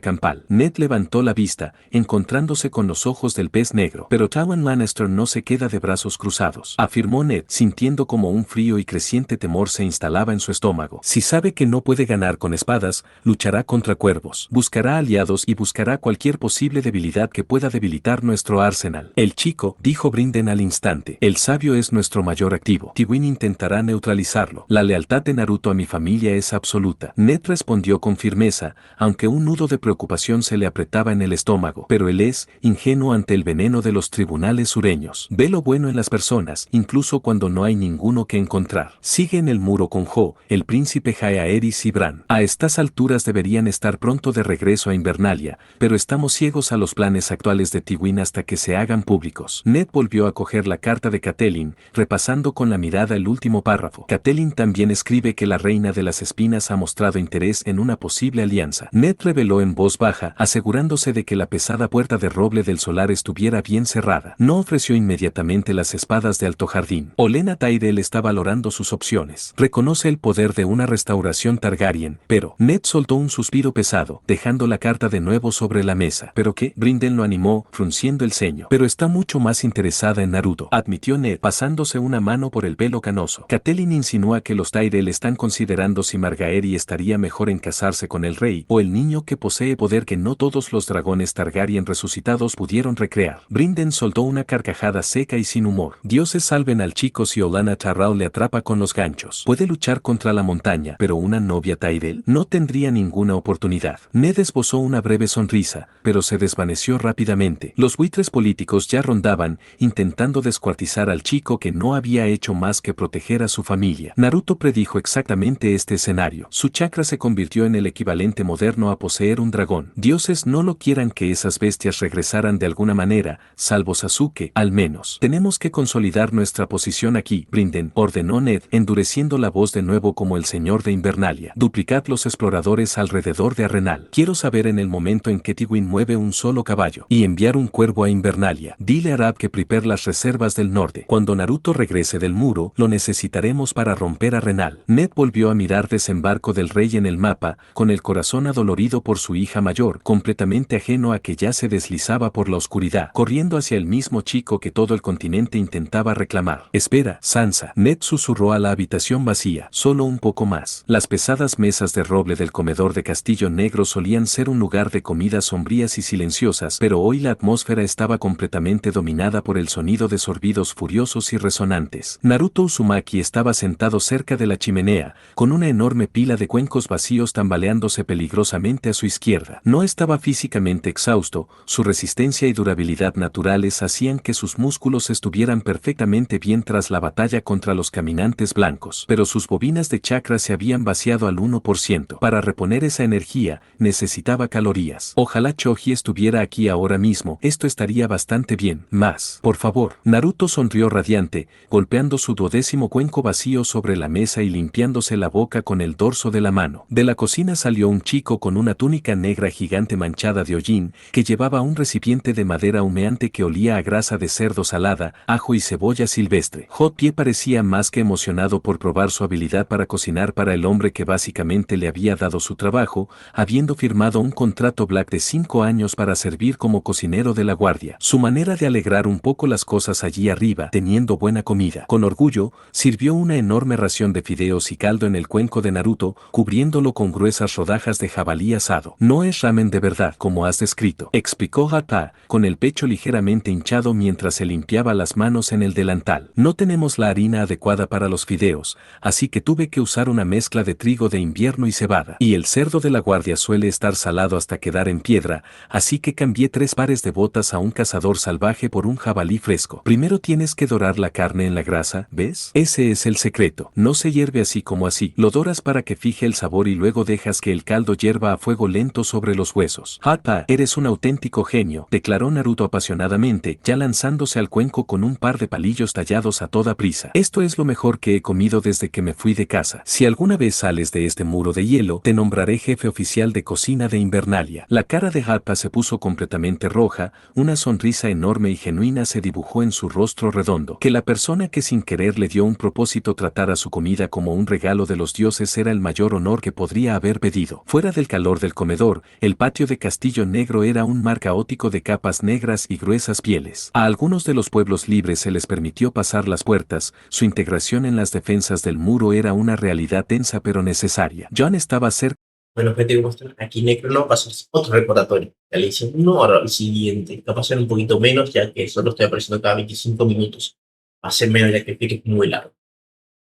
campal. Ned levantó la vista, encontrándose con los ojos del pez negro. Pero Tywin Lannister no se queda de brazos cruzados, afirmó Ned, sintiendo como un frío y creciente temor se instalaba en su estómago. Si sabe que no puede ganar con espadas, luchará contra cuervos, buscará aliados y buscará cualquier posible debilidad que pueda debilitar nuestro arsenal. El chico, dijo Brynden al instante, el sabio es nuestro mayor activo. Tywin intentará neutralizarlo. La lealtad de Naruto a mi familia es absoluta. Ned respondió con firmeza, aunque un nudo de preocupación se le apretaba en el estómago. Pero él es ingenuo ante el veneno de los tribunales sureños. Ve lo bueno en las personas, incluso cuando no hay ninguno que encontrar. Sigue en el muro con Jo, el príncipe Jaehaerys y Bran. A estas alturas deberían estar pronto de regreso a Invernalia, pero estamos ciegos a los planes actuales de Tywin hasta que se hagan públicos. Ned volvió a coger la carta de Catelyn, repasando con la mirada el último párrafo. Catelyn también escribe que la reina de las espinas ha mostrado interés en una posible alianza. Ned reveló en voz baja, asegurándose de que la pesada puerta de roble del solar estuviera bien cerrada. No ofreció inmediatamente las espadas de Alto Jardín. Olenna Tyrell está valorando sus opciones. Reconoce el poder de una restauración Targaryen, pero Ned soltó un suspiro pesado, dejando la carta de nuevo sobre la mesa. ¿Pero qué? Brynden lo animó, frunciendo el ceño. Pero está mucho más interesada en Naruto, admitió Ned, pasándose una mano por el pelo canoso. Catelyn insinúa que los Tyrell están considerando si Margaery estaría mejor en casarse con el rey o el niño que posee poder que no todos los dragones Targaryen resucitados pudieron recrear. Brynden soltó una carcajada seca y sin humor. Dioses salven al chico si Olenna Tyrell le atrapa con los ganchos. Puede luchar contra la montaña, pero una novia Tyrell no tendría ninguna oportunidad. Ned esbozó una breve sonrisa, pero se desvaneció rápidamente. Los buitres políticos ya rondaban, intentando descuartizar al chico que no había hecho más que proteger a su familia. Naruto predijo exactamente este escenario. Su chakra se convirtió en el equivalente moderno a poseer un dragón. Dioses no lo quieran que esas bestias regresaran de alguna manera, salvo Sasuke, al menos. Tenemos que consolidar nuestra nuestra posición aquí, Brinden, ordenó Ned, endureciendo la voz de nuevo como el señor de Invernalia. Duplicad los exploradores alrededor de Arenal. Quiero saber en el momento en que Tywin mueve un solo caballo y enviar un cuervo a Invernalia. Dile a Arab que prepare las reservas del norte. Cuando Naruto regrese del muro, lo necesitaremos para romper Arenal. Ned volvió a mirar desembarco del rey en el mapa, con el corazón adolorido por su hija mayor, completamente ajeno a que ya se deslizaba por la oscuridad, corriendo hacia el mismo chico que todo el continente intentaba reclamar. Espera, Sansa. Ned susurró a la habitación vacía. Solo un poco más. Las pesadas mesas de roble del comedor de Castillo Negro solían ser un lugar de comidas sombrías y silenciosas, pero hoy la atmósfera estaba completamente dominada por el sonido de sorbidos furiosos y resonantes. Naruto Uzumaki estaba sentado cerca de la chimenea, con una enorme pila de cuencos vacíos tambaleándose peligrosamente a su izquierda. No estaba físicamente exhausto, su resistencia y durabilidad naturales hacían que sus músculos estuvieran perfectamente bien tras la batalla contra los caminantes blancos, pero sus bobinas de chakra se habían vaciado al 1%. Para reponer esa energía, necesitaba calorías. Ojalá Choji estuviera aquí ahora mismo, esto estaría bastante bien. Más, por favor. Naruto sonrió radiante, golpeando su 12º cuenco vacío sobre la mesa y limpiándose la boca con el dorso de la mano. De la cocina salió un chico con una túnica negra gigante manchada de hollín, que llevaba un recipiente de madera humeante que olía a grasa de cerdo salada, ajo y cebolla silvestre. Hot Pie parecía más que emocionado por probar su habilidad para cocinar para el hombre que básicamente le había dado su trabajo, habiendo firmado un contrato black de 5 años para servir como cocinero de la guardia. Su manera de alegrar un poco las cosas allí arriba, teniendo buena comida. Con orgullo, sirvió una enorme ración de fideos y caldo en el cuenco de Naruto, cubriéndolo con gruesas rodajas de jabalí asado. No es ramen de verdad, como has descrito, explicó Hata, con el pecho ligeramente hinchado mientras se limpiaba las manos en el delantal. No tenemos la harina adecuada para los fideos, así que tuve que usar una mezcla de trigo de invierno y cebada. Y el cerdo de la guardia suele estar salado hasta quedar en piedra, así que cambié 3 pares de botas a un cazador salvaje por un jabalí fresco. Primero tienes que dorar la carne en la grasa, ¿ves? Ese es el secreto. No se hierve así como así. Lo doras para que fije el sabor y luego dejas que el caldo hierva a fuego lento sobre los huesos. Hata, eres un auténtico genio, declaró Naruto apasionadamente, ya lanzándose al cuenco con un par de palillos tallados a toda prisa. Esto es lo mejor que he comido desde que me fui de casa. Si alguna vez sales de este muro de hielo, te nombraré jefe oficial de cocina de Invernalia. La cara de Hata se puso completamente roja, una sonrisa enorme y genuina se dibujó en su rostro redondo. Que la persona que sin querer le dio un propósito tratara su comida como un regalo de los dioses era el mayor honor que podría haber pedido. Fuera del calor del comedor, el patio de Castillo Negro era un mar caótico de capas negras y gruesas pieles. A algunos de los pueblos libres se les permitió pasar las puertas, su integración en las defensas del muro era una realidad tensa pero necesaria. John estaba cerca. Bueno, gente, que muestran aquí Necro no va a ser otro recordatorio. Ya le hice uno, ahora el siguiente. Va a ser un poquito menos, ya que solo estoy apareciendo cada 25 minutos. Va a ser menos, ya que el pique es muy largo.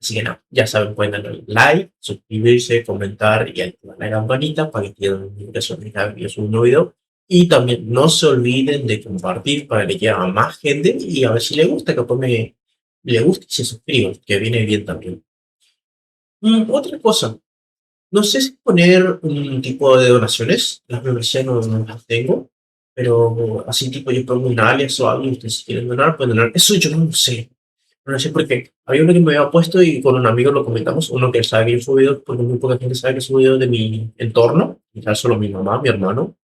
Así que nada, ya saben, pueden darle like, suscribirse, comentar y activar la campanita para que tengan notificaciones cada vez que yo subo un nuevo video. Y también no se olviden de compartir para que llegue a más gente y a ver si le gusta, que le gusta y se suscriban, que viene bien también. Otra cosa, no sé si poner un tipo de donaciones, las membresías no las tengo, pero así tipo yo pongo un alias o algo y ustedes si quieren donar, pueden donar. Eso yo no sé. No sé por qué. Había uno que me había puesto y con un amigo lo comentamos, uno que sabe que yo subo videos, porque muy poca gente sabe que subo videos de mi entorno, quizás solo mi mamá, mi hermano,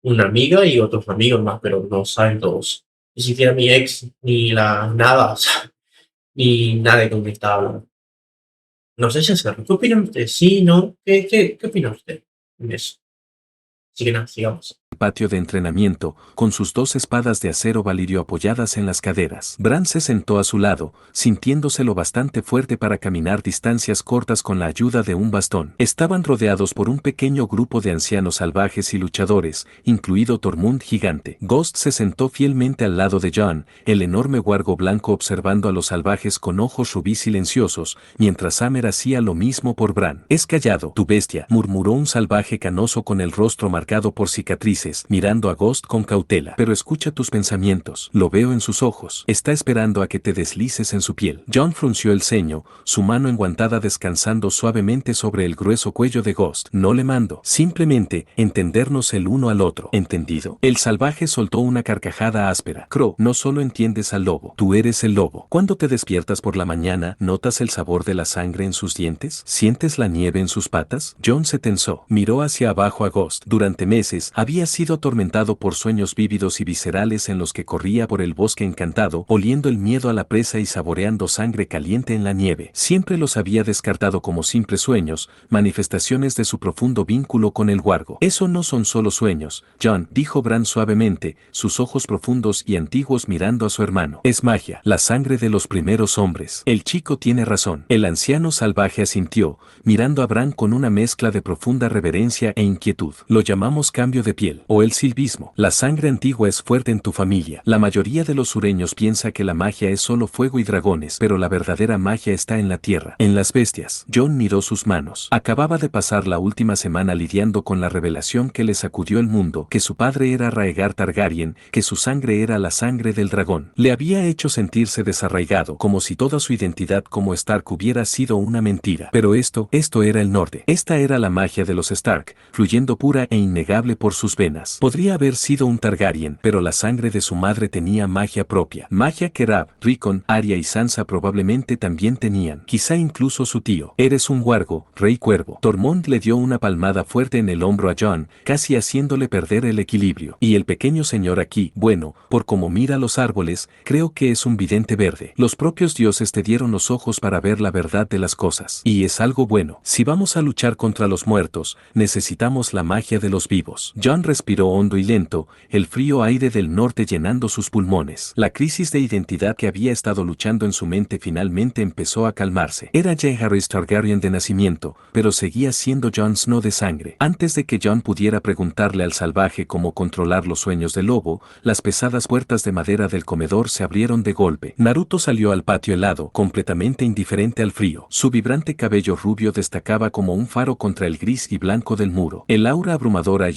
una amiga y otros amigos más, pero no saben todos. Ni siquiera mi ex, ni nada, o sea, ni nadie con quien estaba hablando. No sé si hacerlo. ¿Qué opinan ustedes? ¿Sí, no? ¿Qué opina usted de eso? Así que nada, sigamos. Patio de entrenamiento, con sus 2 espadas de acero valirio apoyadas en las caderas. Bran se sentó a su lado, sintiéndose lo bastante fuerte para caminar distancias cortas con la ayuda de un bastón. Estaban rodeados por un pequeño grupo de ancianos salvajes y luchadores, incluido Tormund Gigante. Ghost se sentó fielmente al lado de Jon, el enorme huargo blanco observando a los salvajes con ojos rubí silenciosos, mientras Summer hacía lo mismo por Bran. Es callado, tu bestia, murmuró un salvaje canoso con el rostro marcado por cicatrices. meses, mirando a Ghost con cautela. Pero escucha tus pensamientos. Lo veo en sus ojos. Está esperando a que te deslices en su piel. Jon frunció el ceño, su mano enguantada descansando suavemente sobre el grueso cuello de Ghost. No le mando. Simplemente, entendernos el uno al otro. ¿Entendido? El salvaje soltó una carcajada áspera. Crow, no solo entiendes al lobo. Tú eres el lobo. Cuando te despiertas por la mañana, ¿notas el sabor de la sangre en sus dientes? ¿Sientes la nieve en sus patas? Jon se tensó. Miró hacia abajo a Ghost. Durante meses, había sido atormentado por sueños vívidos y viscerales en los que corría por el bosque encantado, oliendo el miedo a la presa y saboreando sangre caliente en la nieve. Siempre los había descartado como simples sueños, manifestaciones de su profundo vínculo con el Wargo. Eso no son solo sueños, Jon, dijo Bran suavemente, sus ojos profundos y antiguos mirando a su hermano. Es magia, la sangre de los primeros hombres. El chico tiene razón. El anciano salvaje asintió, mirando a Bran con una mezcla de profunda reverencia e inquietud. Lo llamamos cambio de piel, o el silvismo. La sangre antigua es fuerte en tu familia. La mayoría de los sureños piensa que la magia es solo fuego y dragones, pero la verdadera magia está en la tierra, en las bestias. Jon miró sus manos. Acababa de pasar la última semana lidiando con la revelación que le sacudió el mundo, que su padre era Rhaegar Targaryen, que su sangre era la sangre del dragón. Le había hecho sentirse desarraigado, como si toda su identidad como Stark hubiera sido una mentira. Pero esto era el norte. Esta era la magia de los Stark, fluyendo pura e innegable por sus venas. Podría haber sido un Targaryen, pero la sangre de su madre tenía magia propia. Magia que Rab, Rickon, Arya y Sansa probablemente también tenían. Quizá incluso su tío. Eres un Wargo, Rey Cuervo. Tormund le dio una palmada fuerte en el hombro a Jon, casi haciéndole perder el equilibrio. Y el pequeño señor aquí, bueno, por cómo mira los árboles, creo que es un vidente verde. Los propios dioses te dieron los ojos para ver la verdad de las cosas. Y es algo bueno. Si vamos a luchar contra los muertos, necesitamos la magia de los vivos. Jon respiró hondo y lento, el frío aire del norte llenando sus pulmones. La crisis de identidad que había estado luchando en su mente finalmente empezó a calmarse. Era Jaehaerys Targaryen de nacimiento, pero seguía siendo Jon Snow de sangre. Antes de que Jon pudiera preguntarle al salvaje cómo controlar los sueños del lobo, las pesadas puertas de madera del comedor se abrieron de golpe. Naruto salió al patio helado, completamente indiferente al frío. Su vibrante cabello rubio destacaba como un faro contra el gris y blanco del muro. El aura abrumadora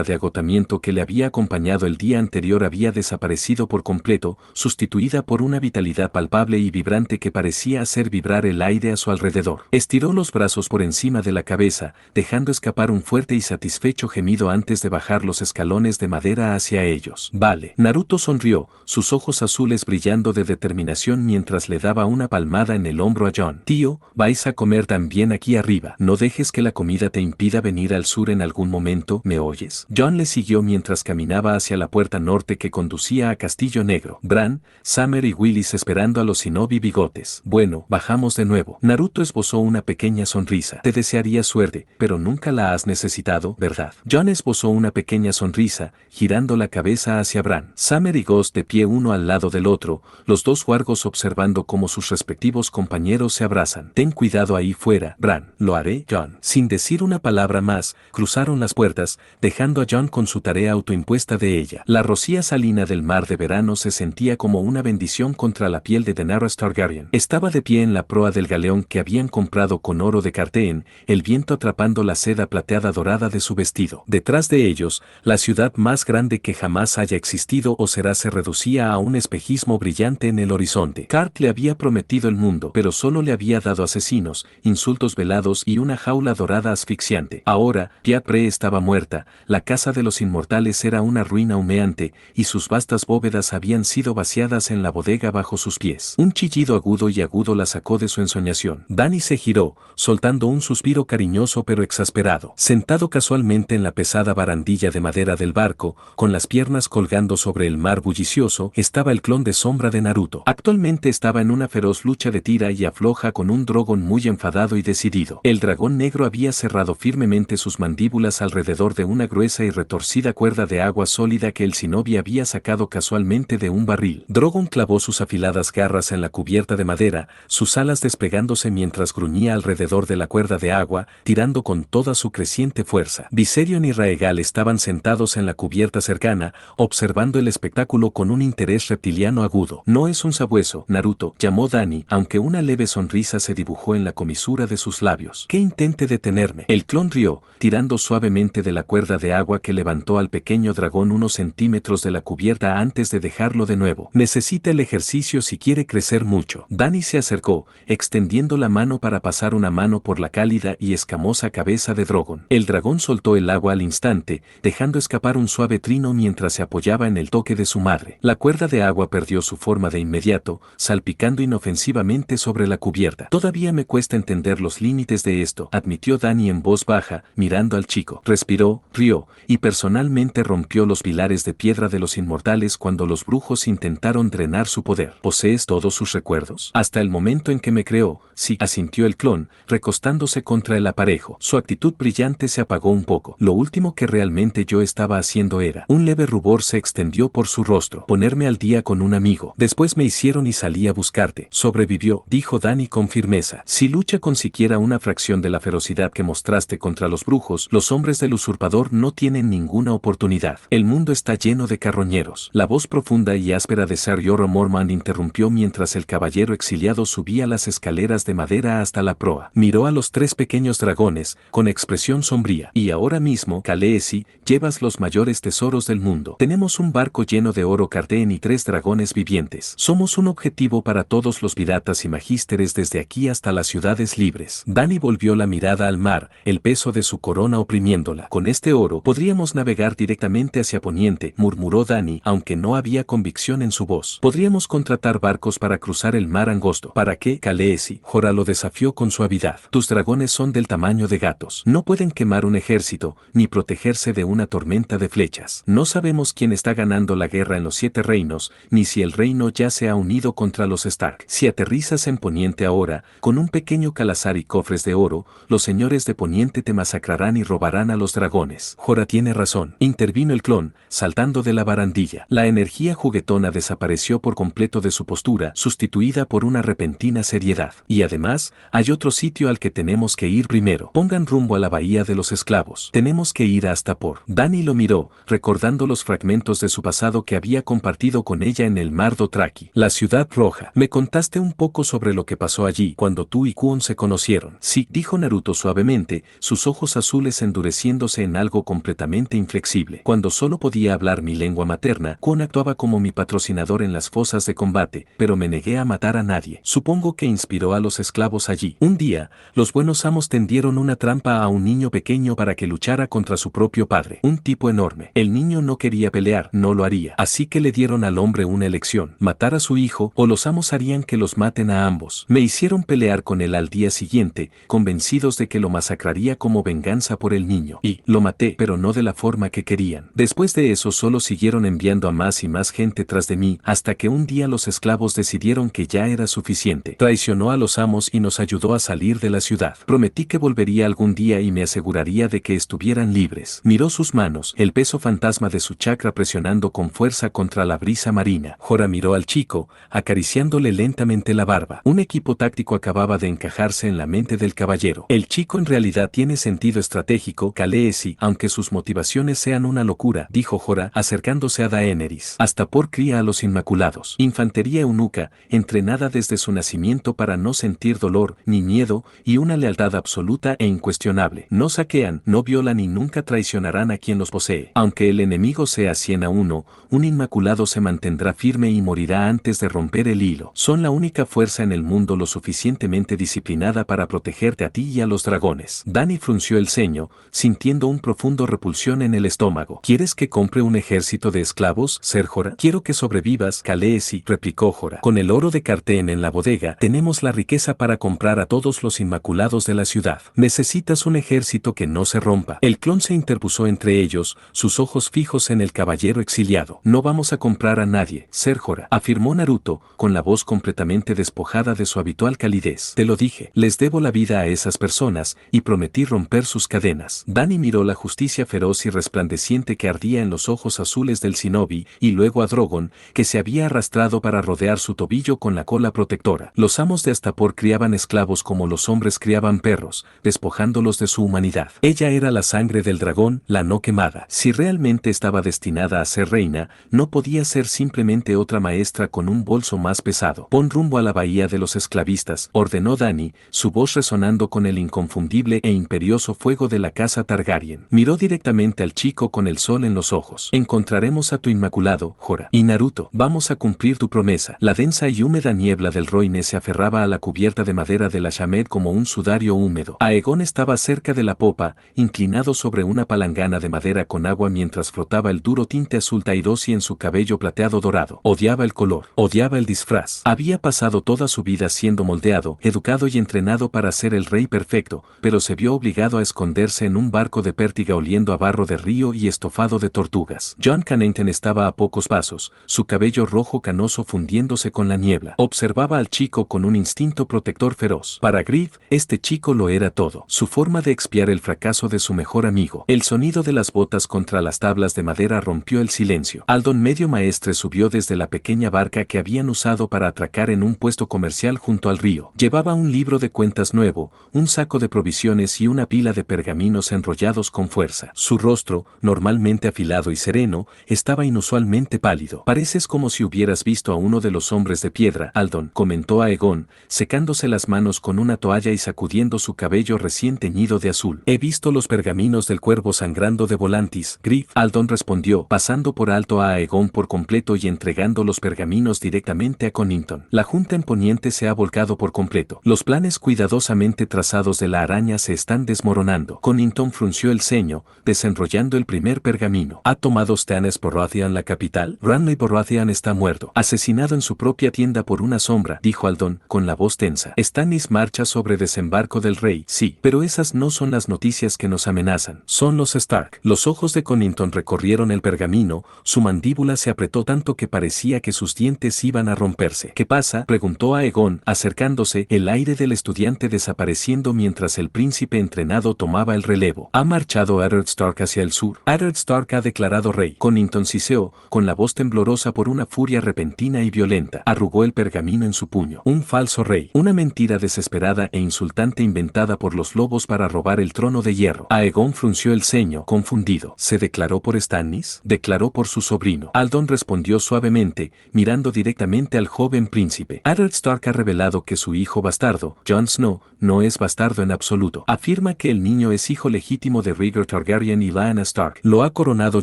de agotamiento que le había acompañado el día anterior había desaparecido por completo, sustituida por una vitalidad palpable y vibrante que parecía hacer vibrar el aire a su alrededor. Estiró los brazos por encima de la cabeza, dejando escapar un fuerte y satisfecho gemido antes de bajar los escalones de madera hacia ellos. Vale. Naruto sonrió, sus ojos azules brillando de determinación mientras le daba una palmada en el hombro a Jon. Tío, vais a comer también aquí arriba. No dejes que la comida te impida venir al sur en algún momento, ¿me oyes? Jon le siguió mientras caminaba hacia la puerta norte que conducía a Castillo Negro. Bran, Summer y Willis esperando a los Shinobi bigotes. Bueno, bajamos de nuevo. Naruto esbozó una pequeña sonrisa. Te desearía suerte, pero nunca la has necesitado, ¿verdad? Jon esbozó una pequeña sonrisa, girando la cabeza hacia Bran. Summer y Ghost de pie uno al lado del otro, los dos wargos observando cómo sus respectivos compañeros se abrazan. Ten cuidado ahí fuera, Bran. Lo haré, Jon. Sin decir una palabra más, cruzaron las puertas, dejando a Jon con su tarea autoimpuesta de ella. La rocía salina del mar de verano se sentía como una bendición contra la piel de Daenerys Targaryen. Estaba de pie en la proa del galeón que habían comprado con oro de Carteen, el viento atrapando la seda plateada dorada de su vestido. Detrás de ellos, la ciudad más grande que jamás haya existido o será se reducía a un espejismo brillante en el horizonte. Cart le había prometido el mundo, pero solo le había dado asesinos, insultos velados y una jaula dorada asfixiante. Ahora, Pyapre estaba muerta, la casa de los inmortales era una ruina humeante, y sus vastas bóvedas habían sido vaciadas en la bodega bajo sus pies. Un chillido agudo la sacó de su ensoñación. Dany se giró, soltando un suspiro cariñoso pero exasperado. Sentado casualmente en la pesada barandilla de madera del barco, con las piernas colgando sobre el mar bullicioso, estaba el clon de sombra de Naruto. Actualmente estaba en una feroz lucha de tira y afloja con un Drogon muy enfadado y decidido. El dragón negro había cerrado firmemente sus mandíbulas alrededor de una gruesa y retorcida cuerda de agua sólida que el shinobi había sacado casualmente de un barril. Drogon clavó sus afiladas garras en la cubierta de madera, sus alas despegándose mientras gruñía alrededor de la cuerda de agua, tirando con toda su creciente fuerza. Viserion y Rhaegal estaban sentados en la cubierta cercana, observando el espectáculo con un interés reptiliano agudo. No es un sabueso, Naruto, llamó Dany, aunque una leve sonrisa se dibujó en la comisura de sus labios. Que intente detenerme. El clon rió, tirando suavemente de la cuerda de agua agua que levantó al pequeño dragón unos centímetros de la cubierta antes de dejarlo de nuevo. Necesita el ejercicio si quiere crecer mucho. Dani se acercó, extendiendo la mano para pasar una mano por la cálida y escamosa cabeza de Drogon. El dragón soltó el agua al instante, dejando escapar un suave trino mientras se apoyaba en el toque de su madre. La cuerda de agua perdió su forma de inmediato, salpicando inofensivamente sobre la cubierta. Todavía me cuesta entender los límites de esto, admitió Dani en voz baja, mirando al chico. Respiró, rió, y personalmente rompió los pilares de piedra de los inmortales cuando los brujos intentaron drenar su poder. ¿Posees todos sus recuerdos? Hasta el momento en que me creó, sí, asintió el clon, recostándose contra el aparejo. Su actitud brillante se apagó un poco. Lo último que realmente yo estaba haciendo era. Un leve rubor se extendió por su rostro. Ponerme al día con un amigo. Después me hicieron y salí a buscarte. Sobrevivió, dijo Dani con firmeza. Si lucha con siquiera una fracción de la ferocidad que mostraste contra los brujos, los hombres del usurpador no tienen ninguna oportunidad. El mundo está lleno de carroñeros. La voz profunda y áspera de Ser Jorah Mormont interrumpió mientras el caballero exiliado subía las escaleras de madera hasta la proa. Miró a los tres pequeños dragones, con expresión sombría. Y ahora mismo, Khaleesi, llevas los mayores tesoros del mundo. Tenemos un barco lleno de oro Carden y 3 dragones vivientes. Somos un objetivo para todos los piratas y magísteres desde aquí hasta las ciudades libres. Dani volvió la mirada al mar, el peso de su corona oprimiéndola. Con este oro podríamos navegar directamente hacia Poniente, murmuró Dani, aunque no había convicción en su voz. Podríamos contratar barcos para cruzar el mar angosto. ¿Para qué, Khaleesi? Jorah lo desafió con suavidad. Tus dragones son del tamaño de gatos. No pueden quemar un ejército, ni protegerse de una tormenta de flechas. No sabemos quién está ganando la guerra en los 7 reinos, ni si el reino ya se ha unido contra los Stark. Si aterrizas en Poniente ahora, con un pequeño calazar y cofres de oro, los señores de Poniente te masacrarán y robarán a los dragones. Jorah tiene razón, intervino el clon, saltando de la barandilla. La energía juguetona desapareció por completo de su postura, sustituida por una repentina seriedad. Y además, hay otro sitio al que tenemos que ir primero. Pongan rumbo a la bahía de los esclavos. Tenemos que ir a Astapor. Dani lo miró, recordando los fragmentos de su pasado que había compartido con ella en el mar Dothraki. La ciudad roja. Me contaste un poco sobre lo que pasó allí, cuando tú y Kwon se conocieron. Sí, dijo Naruto suavemente, sus ojos azules endureciéndose en algo completamente inflexible. Cuando solo podía hablar mi lengua materna, Kwon actuaba como mi patrocinador en las fosas de combate, pero me negué a matar a nadie. Supongo que inspiró a los esclavos allí. Un día, los buenos amos tendieron una trampa a un niño pequeño para que luchara contra su propio padre, un tipo enorme. El niño no quería pelear, no lo haría. Así que le dieron al hombre una elección, matar a su hijo o los amos harían que los maten a ambos. Me hicieron pelear con él al día siguiente, convencidos de que lo masacraría como venganza por el niño. Y lo maté, pero no de la forma que querían. Después de eso solo siguieron enviando a más y más gente tras de mí, hasta que un día los esclavos decidieron que ya era suficiente. Traicionó a los amos y nos ayudó a salir de la ciudad. Prometí que volvería algún día y me aseguraría de que estuvieran libres. Miró sus manos, el peso fantasma de su chakra presionando con fuerza contra la brisa marina. Jorah miró al chico, acariciándole lentamente la barba. Un equipo táctico acababa de encajarse en la mente del caballero. El chico en realidad tiene sentido estratégico, Khaleesi, aunque sus motivaciones sean una locura, dijo Jorah, acercándose a Daenerys. Astapor cría a los Inmaculados. Infantería eunuca, entrenada desde su nacimiento para no sentir dolor, ni miedo, y una lealtad absoluta e incuestionable. No saquean, no violan y nunca traicionarán a quien los posee. Aunque el enemigo sea 100 a 1, un Inmaculado se mantendrá firme y morirá antes de romper el hilo. Son la única fuerza en el mundo lo suficientemente disciplinada para protegerte a ti y a los dragones. Dani frunció el ceño, sintiendo un profundo repulsión en el estómago. ¿Quieres que compre un ejército de esclavos, Ser Jorah? Quiero que sobrevivas, Khaleesi, replicó Jorah. Con el oro de Carten en la bodega, tenemos la riqueza para comprar a todos los Inmaculados de la ciudad. Necesitas un ejército que no se rompa. El clon se interpuso entre ellos, sus ojos fijos en el caballero exiliado. No vamos a comprar a nadie, Ser Jorah, afirmó Naruto, con la voz completamente despojada de su habitual calidez. Te lo dije, les debo la vida a esas personas, y prometí romper sus cadenas. Dani miró la justicia feroz y resplandeciente que ardía en los ojos azules del shinobi, y luego a Drogon, que se había arrastrado para rodear su tobillo con la cola protectora. Los amos de Astapor criaban esclavos como los hombres criaban perros, despojándolos de su humanidad. Ella era la sangre del dragón, la no quemada. Si realmente estaba destinada a ser reina, no podía ser simplemente otra maestra con un bolso más pesado. Pon rumbo a la bahía de los esclavistas, ordenó Dani, su voz resonando con el inconfundible e imperioso fuego de la casa Targaryen. Miró directamente directamente al chico con el sol en los ojos. Encontraremos a tu inmaculado, Jorah. Y Naruto, vamos a cumplir tu promesa. La densa y húmeda niebla del Roine se aferraba a la cubierta de madera de la Shamed como un sudario húmedo. Aegon estaba cerca de la popa, inclinado sobre una palangana de madera con agua mientras frotaba el duro tinte azul Taidosi en su cabello plateado dorado. Odiaba el color, odiaba el disfraz. Había pasado toda su vida siendo moldeado, educado y entrenado para ser el rey perfecto, pero se vio obligado a esconderse en un barco de pértiga oliendo a barro de río y estofado de tortugas. John Cannington estaba a pocos pasos, su cabello rojo canoso fundiéndose con la niebla. Observaba al chico con un instinto protector feroz. Para Griff, este chico lo era todo. Su forma de expiar el fracaso de su mejor amigo. El sonido de las botas contra las tablas de madera rompió el silencio. Aldon medio maestre subió desde la pequeña barca que habían usado para atracar en un puesto comercial junto al río. Llevaba un libro de cuentas nuevo, un saco de provisiones y una pila de pergaminos enrollados con fuerza. Su rostro, normalmente afilado y sereno, estaba inusualmente pálido. Pareces como si hubieras visto a uno de los hombres de piedra, Aldon, comentó Aegon, secándose las manos con una toalla y sacudiendo su cabello recién teñido de azul. He visto los pergaminos del cuervo sangrando de Volantis, Griff. Aldon respondió, pasando por alto a Aegon por completo y entregando los pergaminos directamente a Connington. La junta en Poniente se ha volcado por completo. Los planes cuidadosamente trazados de la araña se están desmoronando. Connington frunció el ceño, desenrollando el primer pergamino. ¿Ha tomado Stannis Baratheon la capital? Ramsay Baratheon está muerto, asesinado en su propia tienda por una sombra, dijo Aldon, con la voz tensa. Stannis marcha sobre desembarco del rey, sí, pero esas no son las noticias que nos amenazan. Son los Stark. Los ojos de Connington recorrieron el pergamino, su mandíbula se apretó tanto que parecía que sus dientes iban a romperse. ¿Qué pasa?, preguntó Aegon, acercándose, el aire del estudiante desapareciendo mientras el príncipe entrenado tomaba el relevo. Ha marchado Eddard Stark hacia el sur. Eddard Stark ha declarado rey. Connington siseó, con la voz temblorosa por una furia repentina y violenta. Arrugó el pergamino en su puño. Un falso rey. Una mentira desesperada e insultante inventada por los lobos para robar el trono de hierro. Aegon frunció el ceño, confundido. ¿Se declaró por Stannis? Declaró por su sobrino. Aldon respondió suavemente, mirando directamente al joven príncipe. Eddard Stark ha revelado que su hijo bastardo, Jon Snow, no es bastardo en absoluto. Afirma que el niño es hijo legítimo de Rhaegar Targaryen y Lyanna Stark. Lo ha coronado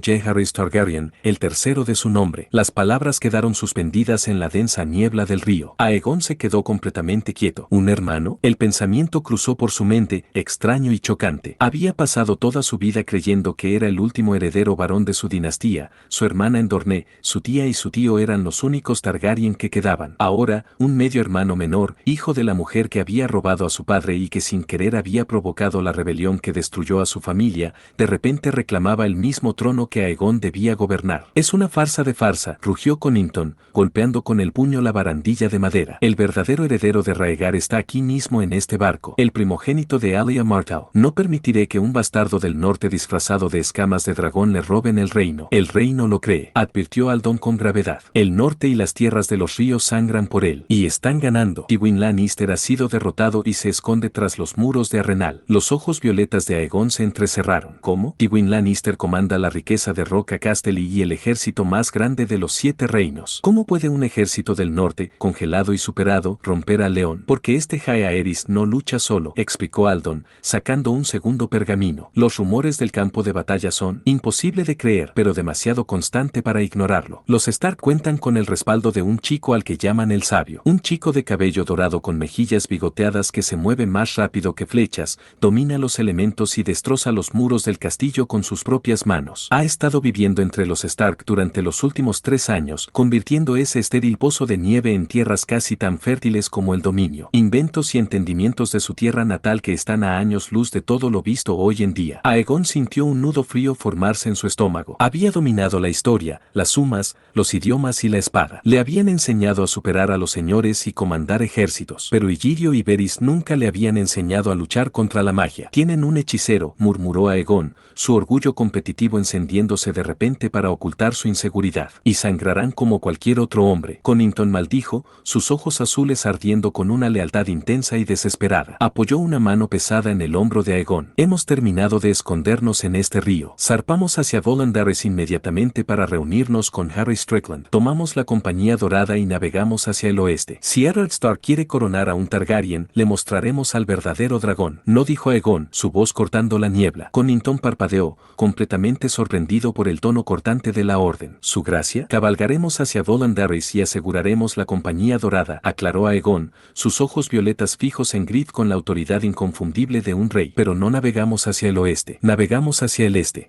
Jaehaerys Targaryen, el tercero de su nombre. Las palabras quedaron suspendidas en la densa niebla del río. Aegon se quedó completamente quieto. ¿Un hermano? El pensamiento cruzó por su mente, extraño y chocante. Había pasado toda su vida creyendo que era el último heredero varón de su dinastía. Su hermana en Dorne, su tía y su tío eran los únicos Targaryen que quedaban. Ahora, un medio hermano menor, hijo de la mujer que había robado a su padre y que sin querer había provocado la rebelión que destruyó a su familia, de repente reclamaba el mismo trono que Aegon debía gobernar. Es una farsa de farsa, rugió Connington, golpeando con el puño la barandilla de madera. El verdadero heredero de Rhaegar está aquí mismo en este barco, el primogénito de Alia Martell. No permitiré que un bastardo del norte disfrazado de escamas de dragón le roben el reino. El rey no lo cree, advirtió Aldon con gravedad. El norte y las tierras de los ríos sangran por él, y están ganando. Tywin Lannister ha sido derrotado y se esconde tras los muros de Arenal. Los ojos violetas de Aegon se entrecerraron. ¿Cómo? Tywin Lannister comanda la riqueza de Roca Casterly y el ejército más grande de los 7 reinos. ¿Cómo puede un ejército del norte, congelado y superado, romper al león? Porque este Jaehaerys no lucha solo, explicó Aldon, sacando un segundo pergamino. Los rumores del campo de batalla son imposible de creer, pero demasiado constante para ignorarlo. Los Stark cuentan con el respaldo de un chico al que llaman el sabio. Un chico de cabello dorado con mejillas bigoteadas que se mueve más rápido que flechas, domina los elementos y destroza los muros del castillo con sus propias manos. Ha estado viviendo entre los Stark durante los últimos 3 años, convirtiendo ese estéril pozo de nieve en tierras casi tan fértiles como el dominio. Inventos y entendimientos de su tierra natal que están a años luz de todo lo visto hoy en día. Aegon sintió un nudo frío formarse en su estómago. Había dominado la historia, las sumas, los idiomas y la espada. Le habían enseñado a superar a los señores y comandar ejércitos. Pero Illyrio y Varys nunca le habían enseñado a luchar contra la magia. Tienen un hechicero, murmuró Aegon, su orgullo competitivo encendiéndose de repente para ocultar su inseguridad. Y sangrarán como cualquier otro hombre. Connington maldijo, sus ojos azules ardiendo con una lealtad intensa y desesperada. Apoyó una mano pesada en el hombro de Aegon. Hemos terminado de escondernos en este río. Zarpamos hacia Volandares inmediatamente para reunirnos con Harry Strickland. Tomamos la compañía dorada y navegamos hacia el oeste. Si Eddard Stark quiere coronar a un Targaryen, le mostraremos al verdadero dragón. No, dijo Aegon, su voz cortando la niebla. Connington parpadeó, completamente sorprendido por el tono cortante de la orden. Su gracia, cabalgaremos hacia Volandaris y aseguraremos la compañía dorada, aclaró Aegon, sus ojos violetas fijos en Grid con la autoridad inconfundible de un rey. Pero no navegamos hacia el oeste, navegamos hacia el este.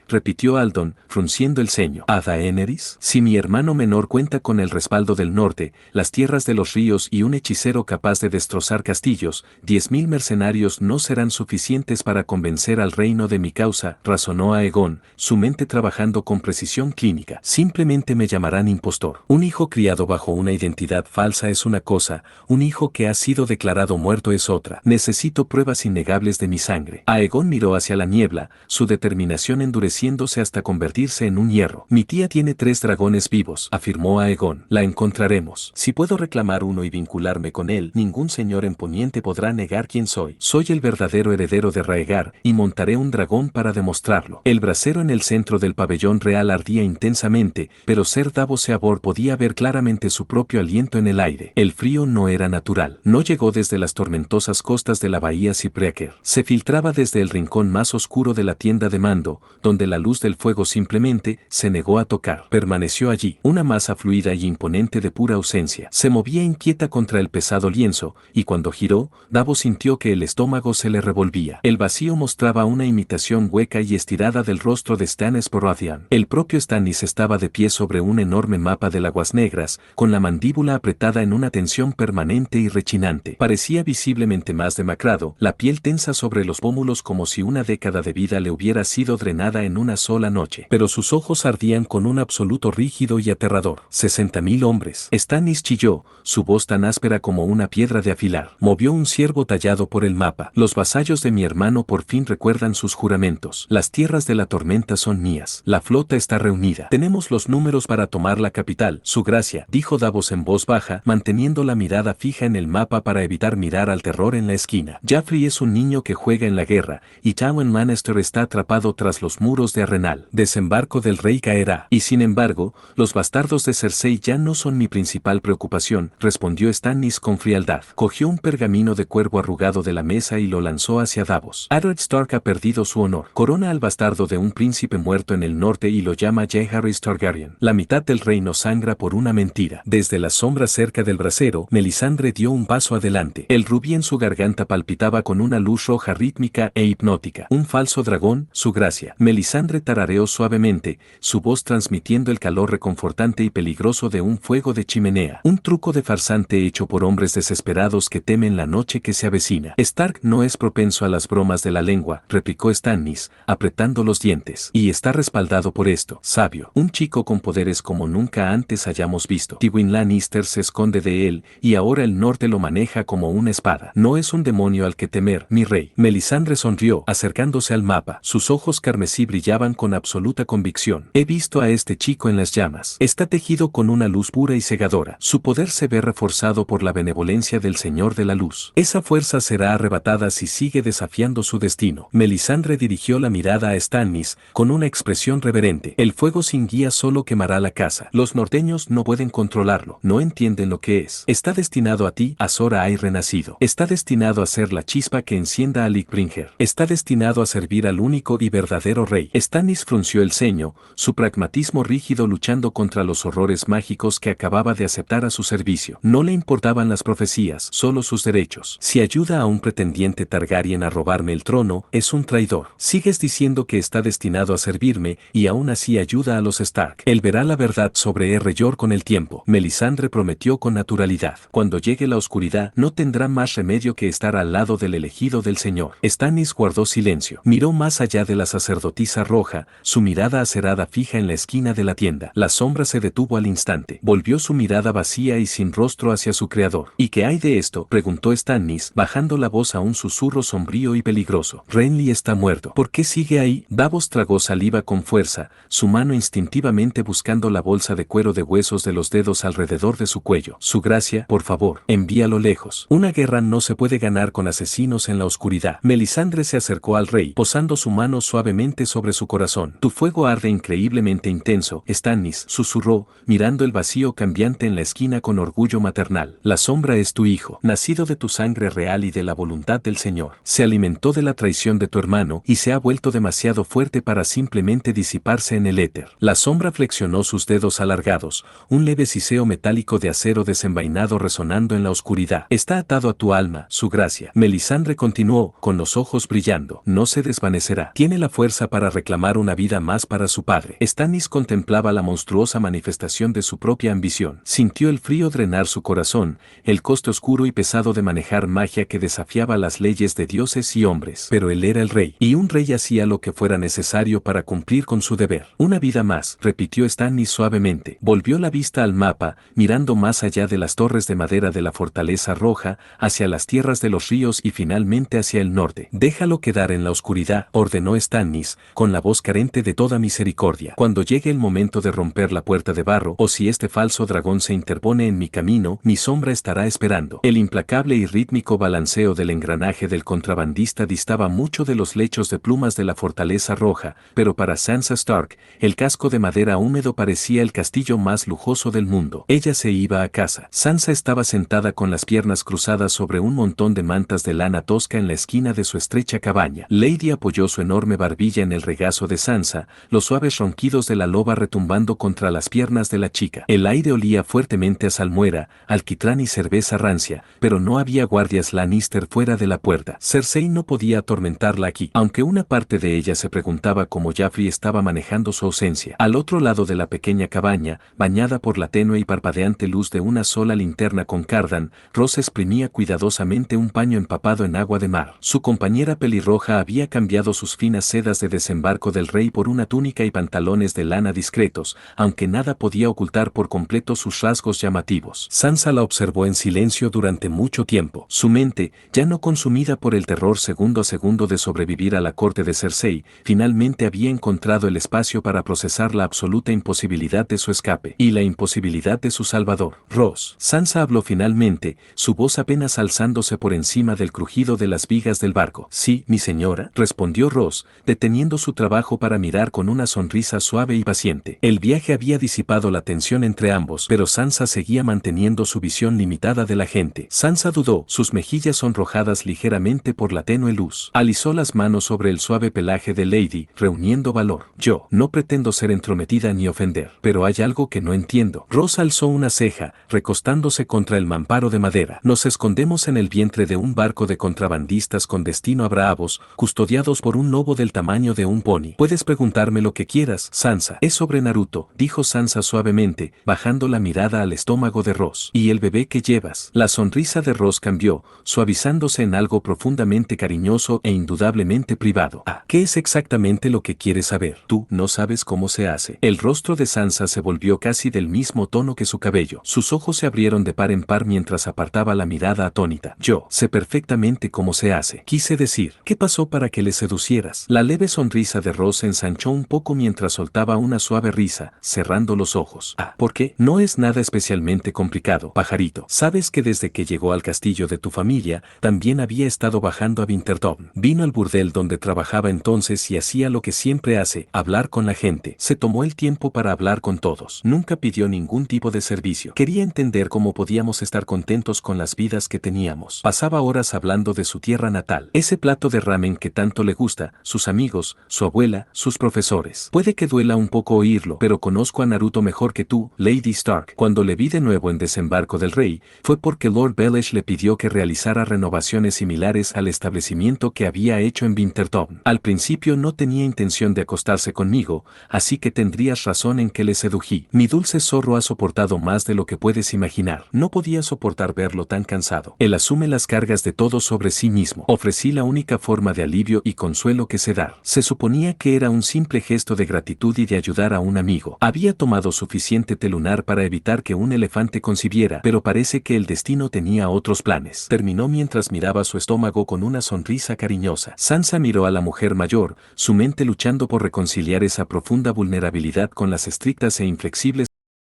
Repitió Aldon, frunciendo el ceño. ¿A Daenerys? Si mi hermano menor cuenta con el respaldo del norte, las tierras de los ríos y un hechicero capaz de destrozar castillos, 10.000 mercenarios no serán suficientes para convencer al reino de mi causa, razonó Aegon, su mente trabajando con precisión clínica. Simplemente me llamarán impostor. Un hijo criado bajo una identidad falsa es una cosa, un hijo que ha sido declarado muerto es otra. Necesito pruebas innegables de mi sangre. Aegon miró hacia la niebla, su determinación endureciéndose hasta convertirse en un hierro. Mi tía tiene 3 dragones vivos, afirmó Aegon. La encontraremos. Si puedo reclamar uno y vincularme con él, ningún señor en Poniente podrá negar quién soy. Soy el verdadero heredero de Raegar, y montaré un dragón para demostrarlo. El brasero en el centro del pabellón real ardía intensamente, pero Ser Davos Seabor podía ver claramente su propio aliento en el aire. El frío no era natural. No llegó desde las tormentosas costas de la bahía Cypriaker. Se filtraba desde el rincón más oscuro de la tienda de mando, donde la luz del fuego simplemente se negó a tocar. Permaneció allí, una masa fluida y imponente de pura ausencia. Se movía inquieta contra el pesado lienzo, y cuando giró, Davos sintió que el estómago se le revolvía. El vacío mostraba una imitación hueca y estirada del rostro de Stannis Baratheon. El propio Stannis estaba de pie sobre un enorme mapa de Aguas Negras, con la mandíbula apretada en una tensión permanente y rechinante. Parecía visiblemente más demacrado, la piel tensa sobre los pómulos como si una década de vida le hubiera sido drenada en una sola noche. Pero sus ojos ardían con un absoluto rígido y aterrador. 60.000 hombres. Stannis chilló, su voz tan áspera como una piedra de afilar. Movió un ciervo tallado por el mapa. Los vasallos de mi hermano por fin recuerdan sus juramentos. Las tierras de la tormenta son mías. La flota está reunida. Tenemos los números para tomar la capital. Su gracia, dijo Davos en voz baja, manteniendo la mirada fija en el mapa para evitar mirar al terror en la esquina. Joffrey es un niño que juega en la guerra, y Tywin Lannister está atrapado tras los muros de Arenal. Desembarco del rey caerá. Y sin embargo, los bastardos de Cersei ya no son mi principal preocupación, respondió Stannis con frialdad. Cogió un pergamino de cuervo arrugado de la mesa y lo lanzó hacia Davos. Eddard Stark ha perdido su honor. Corona al bastardo de un príncipe muerto en el norte y lo llama Jaehaerys Targaryen. La mitad del reino sangra por una mentira. Desde las sombras cerca del brasero, Melisandre dio un paso adelante. El rubí en su garganta palpitaba con una luz roja rítmica e hipnótica. Un falso dragón, su gracia. Melisandre tarareó suavemente, su voz transmitiendo el calor reconfortante y peligroso de un fuego de chimenea. Un truco de farsante hecho por hombres desesperados que temen la noche que se avecina. Stark no es propenso a las bromas de la lengua, replicó Stannis, apretando los dientes. Y está respaldado por esto, sabio. Un chico con poderes como nunca antes hayamos visto. Tywin Lannister se esconde de él, y ahora el norte lo maneja como una espada. No es un demonio al que temer, mi rey. Melisandre sonrió, acercándose al mapa. Sus ojos carmesí brillaban con absoluta convicción. He visto a este chico en las llamas. Está tejido con una luz pura y cegadora. Su poder se ve reforzado por la benevolencia del Señor de la Luz. Esa fuerza será arrebatada si sigue desafiando su destino. Melisandre dirigió la mirada a Stannis, con una expresión reverente. El fuego sin guía solo quemará la casa. Los norteños no pueden controlarlo. No entienden lo que es. Está destinado a ti, Azor Ahai renacido. Está destinado a ser la chispa que encienda a Littbringer. Está destinado a servir al único y verdadero rey. Stannis frunció el ceño, su pragmatismo rígido luchando contra los horrores mágicos que acababa de aceptar a su servicio. No le importaban las profecías, solo sus derechos. Si ayuda a un pretendiente Targaryen a robarme el trono, es un traidor. Sigues diciendo que está destinado a servirme, y aún así ayuda a los Stark. Él verá la verdad sobre York con el tiempo. Melisandre prometió con naturalidad. Cuando llegue la oscuridad, no tendrá más remedio que estar al lado del elegido del Señor. Stannis guardó silencio. Miró más allá de la sacerdotisa roja, su mirada acerada fija en la esquina de la tienda. La sombra se detuvo al instante. Volvió su mirada vacía y sin rostro hacia su creador. ¿Y qué hay de esto?, preguntó Stannis, bajando la voz a un susurro sombrío y peligroso. Renly está muerto. ¿Por qué sigue ahí? Davos tragó saliva con fuerza, su mano instintivamente buscando la bolsa de cuero de huesos de los dedos alrededor de su cuello. Su gracia, por favor, envíalo lejos. Una guerra no se puede ganar con asesinos en la oscuridad. Melisandre se acercó al rey, posando su mano suavemente sobre su corazón. Tu fuego arde increíblemente intenso, Stannis, susurró, mirando el vacío cambiante en la esquina con orgullo maternal. La sombra es tu hijo, nacido de tu sangre real y de la voluntad del Señor. Se alimentó de la traición de tu hermano y se se ha vuelto demasiado fuerte para simplemente disiparse en el éter. La sombra flexionó sus dedos alargados, un leve siseo metálico de acero desenvainado resonando en la oscuridad. Está atado a tu alma, su gracia. Melisandre continuó, con los ojos brillando. No se desvanecerá. Tiene la fuerza para reclamar una vida más para su padre. Stannis contemplaba la monstruosa manifestación de su propia ambición. Sintió el frío drenar su corazón, el coste oscuro y pesado de manejar magia que desafiaba las leyes de dioses y hombres. Pero él era el rey, y un rey hacía lo que fuera necesario para cumplir con su deber. Una vida más, repitió Stannis suavemente. Volvió la vista al mapa, mirando más allá de las torres de madera de la fortaleza roja, hacia las tierras de los ríos y finalmente hacia el norte. Déjalo quedar en la oscuridad, ordenó Stannis, con la voz carente de toda misericordia. Cuando llegue el momento de romper la puerta de barro, o si este falso dragón se interpone en mi camino, mi sombra estará esperando. El implacable y rítmico balanceo del engranaje del contrabandista distaba mucho de los lechos de plumas de la fortaleza roja, pero para Sansa Stark, el casco de madera húmedo parecía el castillo más lujoso del mundo. Ella se iba a casa. Sansa estaba sentada con las piernas cruzadas sobre un montón de mantas de lana tosca en la esquina de su estrecha cabaña. Lady apoyó su enorme barbilla en el regazo de Sansa, los suaves ronquidos de la loba retumbando contra las piernas de la chica. El aire olía fuertemente a salmuera, alquitrán y cerveza rancia, pero no había guardias Lannister fuera de la puerta. Cersei no podía atormentarla aquí, aunque una parte de ella se preguntaba cómo Joffrey estaba manejando su ausencia. Al otro lado de la pequeña cabaña, bañada por la tenue y parpadeante luz de una sola linterna con Cardan, Ross exprimía cuidadosamente un paño empapado en agua de mar. Su compañera pelirroja había cambiado sus finas sedas de desembarco del rey por una túnica y pantalones de lana discretos, aunque nada podía ocultar por completo sus rasgos llamativos. Sansa la observó en silencio durante mucho tiempo. Su mente, ya no consumida por el terror segundo a segundo de sobrevivir a la corte de Cersei, finalmente había encontrado el espacio para procesar la absoluta imposibilidad de su escape y la imposibilidad de su salvador. Ross. Sansa habló finalmente, su voz apenas alzándose por encima del crujido de las vigas del barco. Sí, mi señora, respondió Ross, deteniendo su trabajo para mirar con una sonrisa suave y paciente. El viaje había disipado la tensión entre ambos, pero Sansa seguía manteniendo su visión limitada de la gente. Sansa dudó, sus mejillas sonrojadas ligeramente por la tenue luz. Alisó las manos sobre el suave pelaje de Lady, reuniendo valor. Yo no pretendo ser entrometida ni ofender, pero hay algo que no entiendo. Ross alzó una ceja, recostándose contra el mamparo de madera. Nos escondemos en el vientre de un barco de contrabandistas con destino a Braavos, custodiados por un lobo del tamaño de un pony. Puedes preguntarme lo que quieras, Sansa. Es sobre Naruto, dijo Sansa suavemente, bajando la mirada al estómago de Ross. ¿Y el bebé que llevas? La sonrisa de Ross cambió, suavizándose en algo profundamente cariñoso e indudablemente privado. Ah, ¿qué es exactamente lo que quieres saber? Tú no sabes cómo se hace. El rostro de Sansa se volvió casi del mismo tono que su cabello. Sus ojos se abrieron de par en par mientras apartaba la mirada atónita. Yo sé perfectamente cómo se hace. Quise decir, ¿qué pasó para que le seducieras? La leve sonrisa de Ross se ensanchó un poco mientras soltaba una suave risa, cerrando los ojos. Ah, ¿por qué? No es nada especialmente complicado, pajarito. Sabes que desde que llegó al castillo de tu familia, también había estado bajando a Wintertorn. Vino al burdel donde trabajaba entonces y hacía lo que siempre hace, hablar con la gente. Se tomó el tiempo para hablar con todos. Nunca pidió ningún tipo de servicio. Quería entender cómo podíamos estar contentos con las vidas que teníamos. Pasaba horas hablando de su tierra natal, ese plato de ramen que tanto le gusta, sus amigos, su abuela, sus profesores. Puede que duela un poco oírlo, pero conozco a Naruto mejor que tú, Lady Stark. Cuando le vi de nuevo en Desembarco del Rey, fue porque Lord Baelish le pidió que realizara renovaciones similares al establecimiento que había hecho en Wintertorn. Al principio no tenía intención de acostarse conmigo, así que tendrías razón en que le sedují. Mi dulce zorro ha soportado más de lo que puedes imaginar. No podía soportar verlo tan cansado. Él asume las cargas de todo sobre sí mismo. Ofrecí la única forma de alivio y consuelo que sé dar. Se suponía que era un simple gesto de gratitud y de ayudar a un amigo. Había tomado suficiente té lunar para evitar que un elefante concibiera, pero parece que el destino tenía otros planes. Terminó mientras miraba su estómago con una sonrisa cariñosa. Sansa miró a la mujer mayor, su mente luchando por reconciliar esa profunda vulnerabilidad con las estrictas e inflexibles.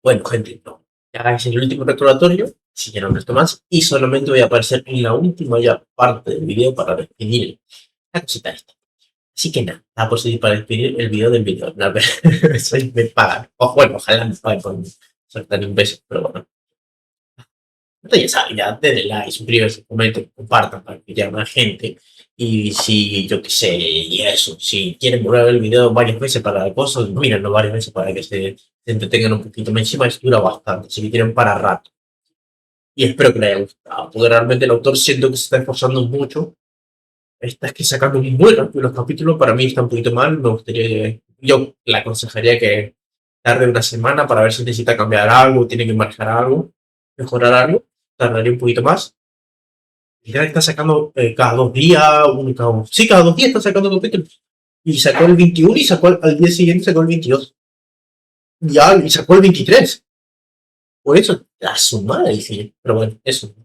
Bueno, gente, no. Ya hagáis el último recordatorio, si ya no resto más, y solamente voy a aparecer en la última ya parte del video para despedir la cosita esta. Así que nada por seguir para despedir el video del video. A ver, eso me pagan. O bueno, ojalá me paguen con soltar un beso, pero bueno. Entonces ya saben, ya denle like, suscríbanse, comenten, compartan para que llegue más gente. Y si, yo qué sé, y eso, si quieren volver a ver el video varias veces para cosas, mírenlo varias veces para que se entretengan un poquito. Encima es dura bastante, así que tienen para rato. Y espero que les haya gustado, porque realmente el autor siento que se está esforzando mucho. Está que sacando muy rápido los capítulos, para mí está un poquito mal. Me gustaría yo le aconsejaría que tarde una semana para ver si necesita cambiar algo, tiene que marcar algo, mejorar algo. Tardaría un poquito más. Y ya está sacando cada 2 días, sí, cada 2 días está sacando capítulos. Y sacó el 21 y sacó al día siguiente sacó el 22. Y sacó el 23. Por eso, a su madre, sí. Pero bueno, eso.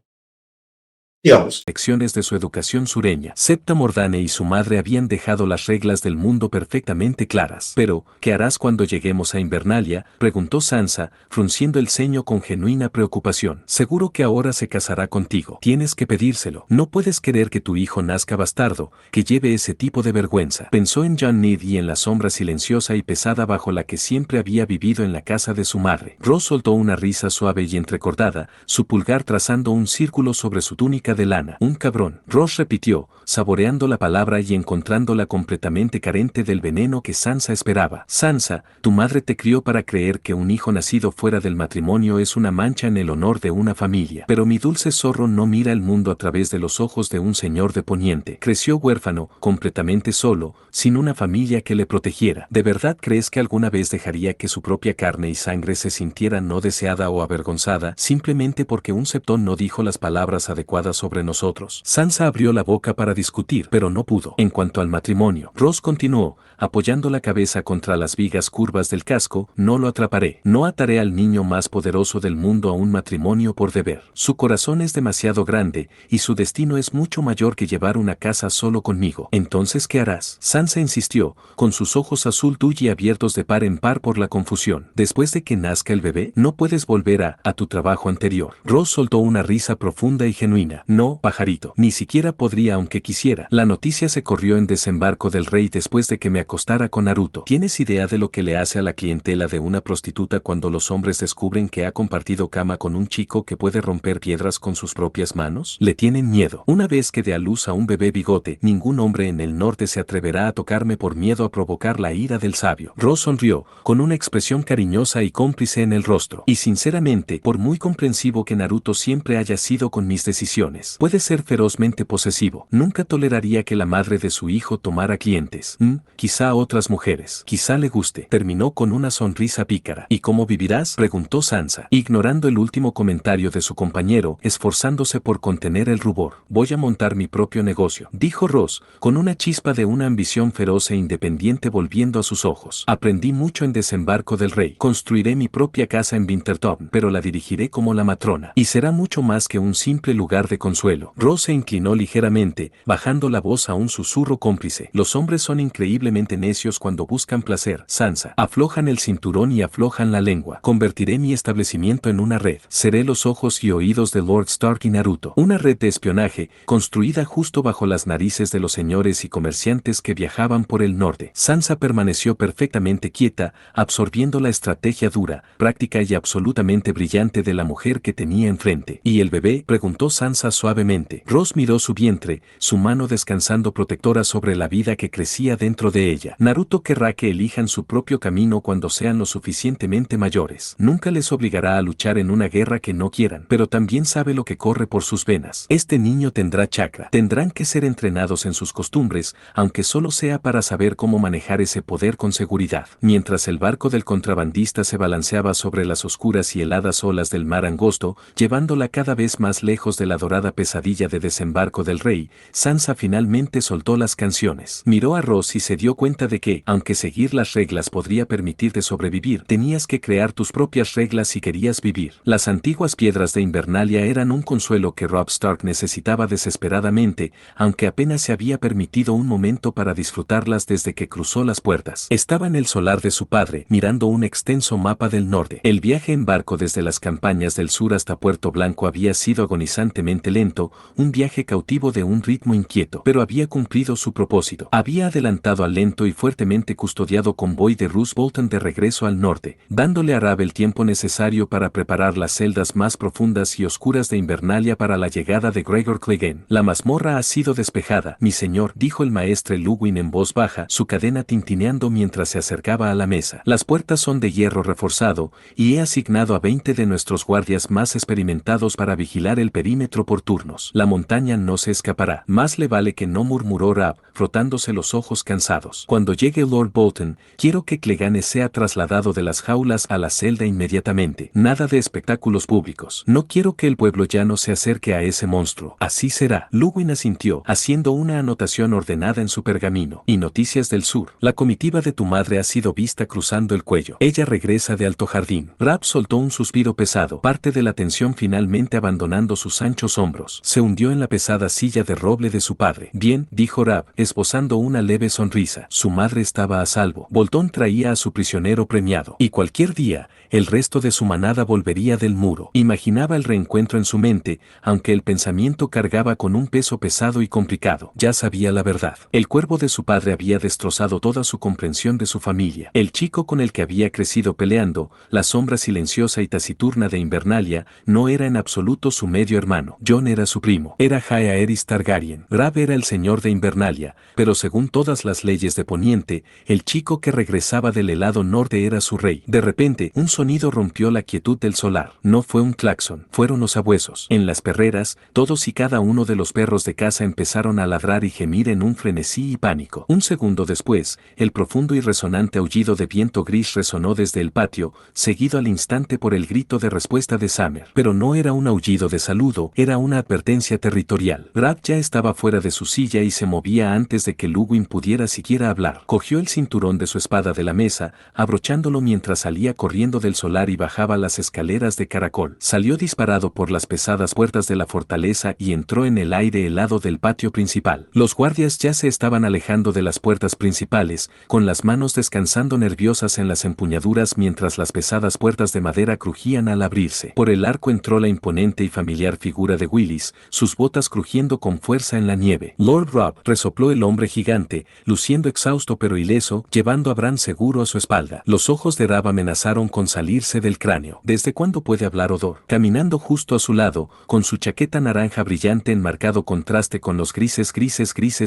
Digamos. Lecciones de su educación sureña. Septa Mordane y su madre habían dejado las reglas del mundo perfectamente claras. Pero, ¿qué harás cuando lleguemos a Invernalia?, preguntó Sansa, frunciendo el ceño con genuina preocupación. Seguro que ahora se casará contigo. Tienes que pedírselo. No puedes querer que tu hijo nazca bastardo, que lleve ese tipo de vergüenza. Pensó en Jon Nidd y en la sombra silenciosa y pesada bajo la que siempre había vivido en la casa de su madre. Ross soltó una risa suave y entrecortada, su pulgar trazando un círculo sobre su túnica de lana. Un cabrón. Ross repitió, saboreando la palabra y encontrándola completamente carente del veneno que Sansa esperaba. Sansa, tu madre te crió para creer que un hijo nacido fuera del matrimonio es una mancha en el honor de una familia. Pero mi dulce zorro no mira el mundo a través de los ojos de un señor de Poniente. Creció huérfano, completamente solo, sin una familia que le protegiera. ¿De verdad crees que alguna vez dejaría que su propia carne y sangre se sintiera no deseada o avergonzada simplemente porque un septón no dijo las palabras adecuadas sobre nosotros? Sansa abrió la boca para discutir, pero no pudo. En cuanto al matrimonio, Ross continuó, apoyando la cabeza contra las vigas curvas del casco, no lo atraparé. No ataré al niño más poderoso del mundo a un matrimonio por deber. Su corazón es demasiado grande, y su destino es mucho mayor que llevar una casa solo conmigo. Entonces, ¿qué harás? Sansa insistió, con sus ojos azul tuyi abiertos de par en par por la confusión. Después de que nazca el bebé, no puedes volver a tu trabajo anterior. Ross soltó una risa profunda y genuina. No, pajarito, ni siquiera podría aunque quisiera. La noticia se corrió en Desembarco del Rey después de que me acostara con Naruto. ¿Tienes idea de lo que le hace a la clientela de una prostituta cuando los hombres descubren que ha compartido cama con un chico que puede romper piedras con sus propias manos? Le tienen miedo. Una vez que dé a luz a un bebé bigote, ningún hombre en el norte se atreverá a tocarme por miedo a provocar la ira del sabio. Ross sonrió, con una expresión cariñosa y cómplice en el rostro. Y sinceramente, por muy comprensivo que Naruto siempre haya sido con mis decisiones, puede ser ferozmente posesivo. Nunca toleraría que la madre de su hijo tomara clientes. Quizá otras mujeres. Quizá le guste. Terminó con una sonrisa pícara. ¿Y cómo vivirás?, preguntó Sansa, ignorando el último comentario de su compañero, esforzándose por contener el rubor. Voy a montar mi propio negocio, dijo Ross, con una chispa de una ambición feroz e independiente volviendo a sus ojos. Aprendí mucho en Desembarco del Rey. Construiré mi propia casa en Winterton, pero la dirigiré como la matrona. Y será mucho más que un simple lugar de consuelo. Ross se inclinó ligeramente, bajando la voz a un susurro cómplice. Los hombres son increíblemente necios cuando buscan placer. Sansa, aflojan el cinturón y aflojan la lengua. Convertiré mi establecimiento en una red. Seré los ojos y oídos de Lord Stark y Naruto. Una red de espionaje, construida justo bajo las narices de los señores y comerciantes que viajaban por el norte. Sansa permaneció perfectamente quieta, absorbiendo la estrategia dura, práctica y absolutamente brillante de la mujer que tenía enfrente. ¿Y el bebé?, preguntó Sansa suavemente. Ross miró su vientre, su mano descansando protectora sobre la vida que crecía dentro de ella. Naruto querrá que elijan su propio camino cuando sean lo suficientemente mayores. Nunca les obligará a luchar en una guerra que no quieran, pero también sabe lo que corre por sus venas. Este niño tendrá chakra. Tendrán que ser entrenados en sus costumbres, aunque solo sea para saber cómo manejar ese poder con seguridad. Mientras el barco del contrabandista se balanceaba sobre las oscuras y heladas olas del mar angosto, llevándola cada vez más lejos de la dorada pesadilla de Desembarco del Rey, Sansa finalmente soltó las canciones. Miró a Ross y se dio cuenta de que, aunque seguir las reglas podría permitirte sobrevivir, tenías que crear tus propias reglas si querías vivir. Las antiguas piedras de Invernalia eran un consuelo que Robb Stark necesitaba desesperadamente, aunque apenas se había permitido un momento para disfrutarlas desde que cruzó las puertas. Estaba en el solar de su padre, mirando un extenso mapa del norte. El viaje en barco desde las campañas del sur hasta Puerto Blanco había sido agonizantemente lento, un viaje cautivo de un ritmo inquieto, pero había cumplido su propósito. Había adelantado al lento y fuertemente custodiado convoy de Roose Bolton de regreso al norte, dándole a Rab el tiempo necesario para preparar las celdas más profundas y oscuras de Invernalia para la llegada de Gregor Clegane. La mazmorra ha sido despejada, mi señor, dijo el maestre Luwin en voz baja, su cadena tintineando mientras se acercaba a la mesa. Las puertas son de hierro reforzado, y he asignado a 20 de nuestros guardias más experimentados para vigilar el perímetro por turnos. La montaña no se escapará. Más le vale que no, murmuró Rab, frotándose los ojos cansados. Cuando llegue Lord Bolton, quiero que Clegane sea trasladado de las jaulas a la celda inmediatamente. Nada de espectáculos públicos. No quiero que el pueblo llano se acerque a ese monstruo. Así será. Luwin asintió, haciendo una anotación ordenada en su pergamino. Y noticias del sur. La comitiva de tu madre ha sido vista cruzando el cuello. Ella regresa de Alto Jardín. Rab soltó un suspiro pesado, parte de la tensión finalmente abandonando sus anchos hombros. Se hundió en la pesada silla de roble de su padre. Bien, dijo Rab, esbozando una leve sonrisa. Su madre estaba a salvo. Bolton traía a su prisionero premiado. Y cualquier día, el resto de su manada volvería del muro. Imaginaba el reencuentro en su mente, aunque el pensamiento cargaba con un peso pesado y complicado. Ya sabía la verdad. El cuervo de su padre había destrozado toda su comprensión de su familia. El chico con el que había crecido peleando, la sombra silenciosa y taciturna de Invernalia, no era en absoluto su medio hermano. Jon era su primo. Era Jaehaerys Targaryen. Rab era el señor de Invernalia, pero según todas las leyes de Poniente, el chico que regresaba del helado norte era su rey. De repente, un sonido rompió la quietud del solar. No fue un claxon, fueron los sabuesos. En las perreras, todos y cada uno de los perros de caza empezaron a ladrar y gemir en un frenesí y pánico. Un segundo después, el profundo y resonante aullido de viento gris resonó desde el patio, seguido al instante por el grito de respuesta de Summer. Pero no era un aullido de saludo, era una advertencia territorial. Rab ya estaba fuera de su silla y se movía antes de que Luwin pudiera siquiera hablar. Cogió el cinturón de su espada de la mesa, abrochándolo mientras salía corriendo del solar y bajaba las escaleras de caracol. Salió disparado por las pesadas puertas de la fortaleza y entró en el aire helado del patio principal. Los guardias ya se estaban alejando de las puertas principales, con las manos descansando nerviosas en las empuñaduras mientras las pesadas puertas de madera crujían al abrirse. Por el arco entró la imponente y familiar figura de Willis, sus botas crujiendo con fuerza en la nieve. Lord Robb, resopló el hombre gigante, luciendo exhausto pero ileso, llevando a Bran seguro a su espalda. Los ojos de Rab amenazaron con salirse del cráneo. ¿Desde cuándo puede hablar Odor? Caminando justo a su lado, con su chaqueta naranja brillante en marcado contraste con los grises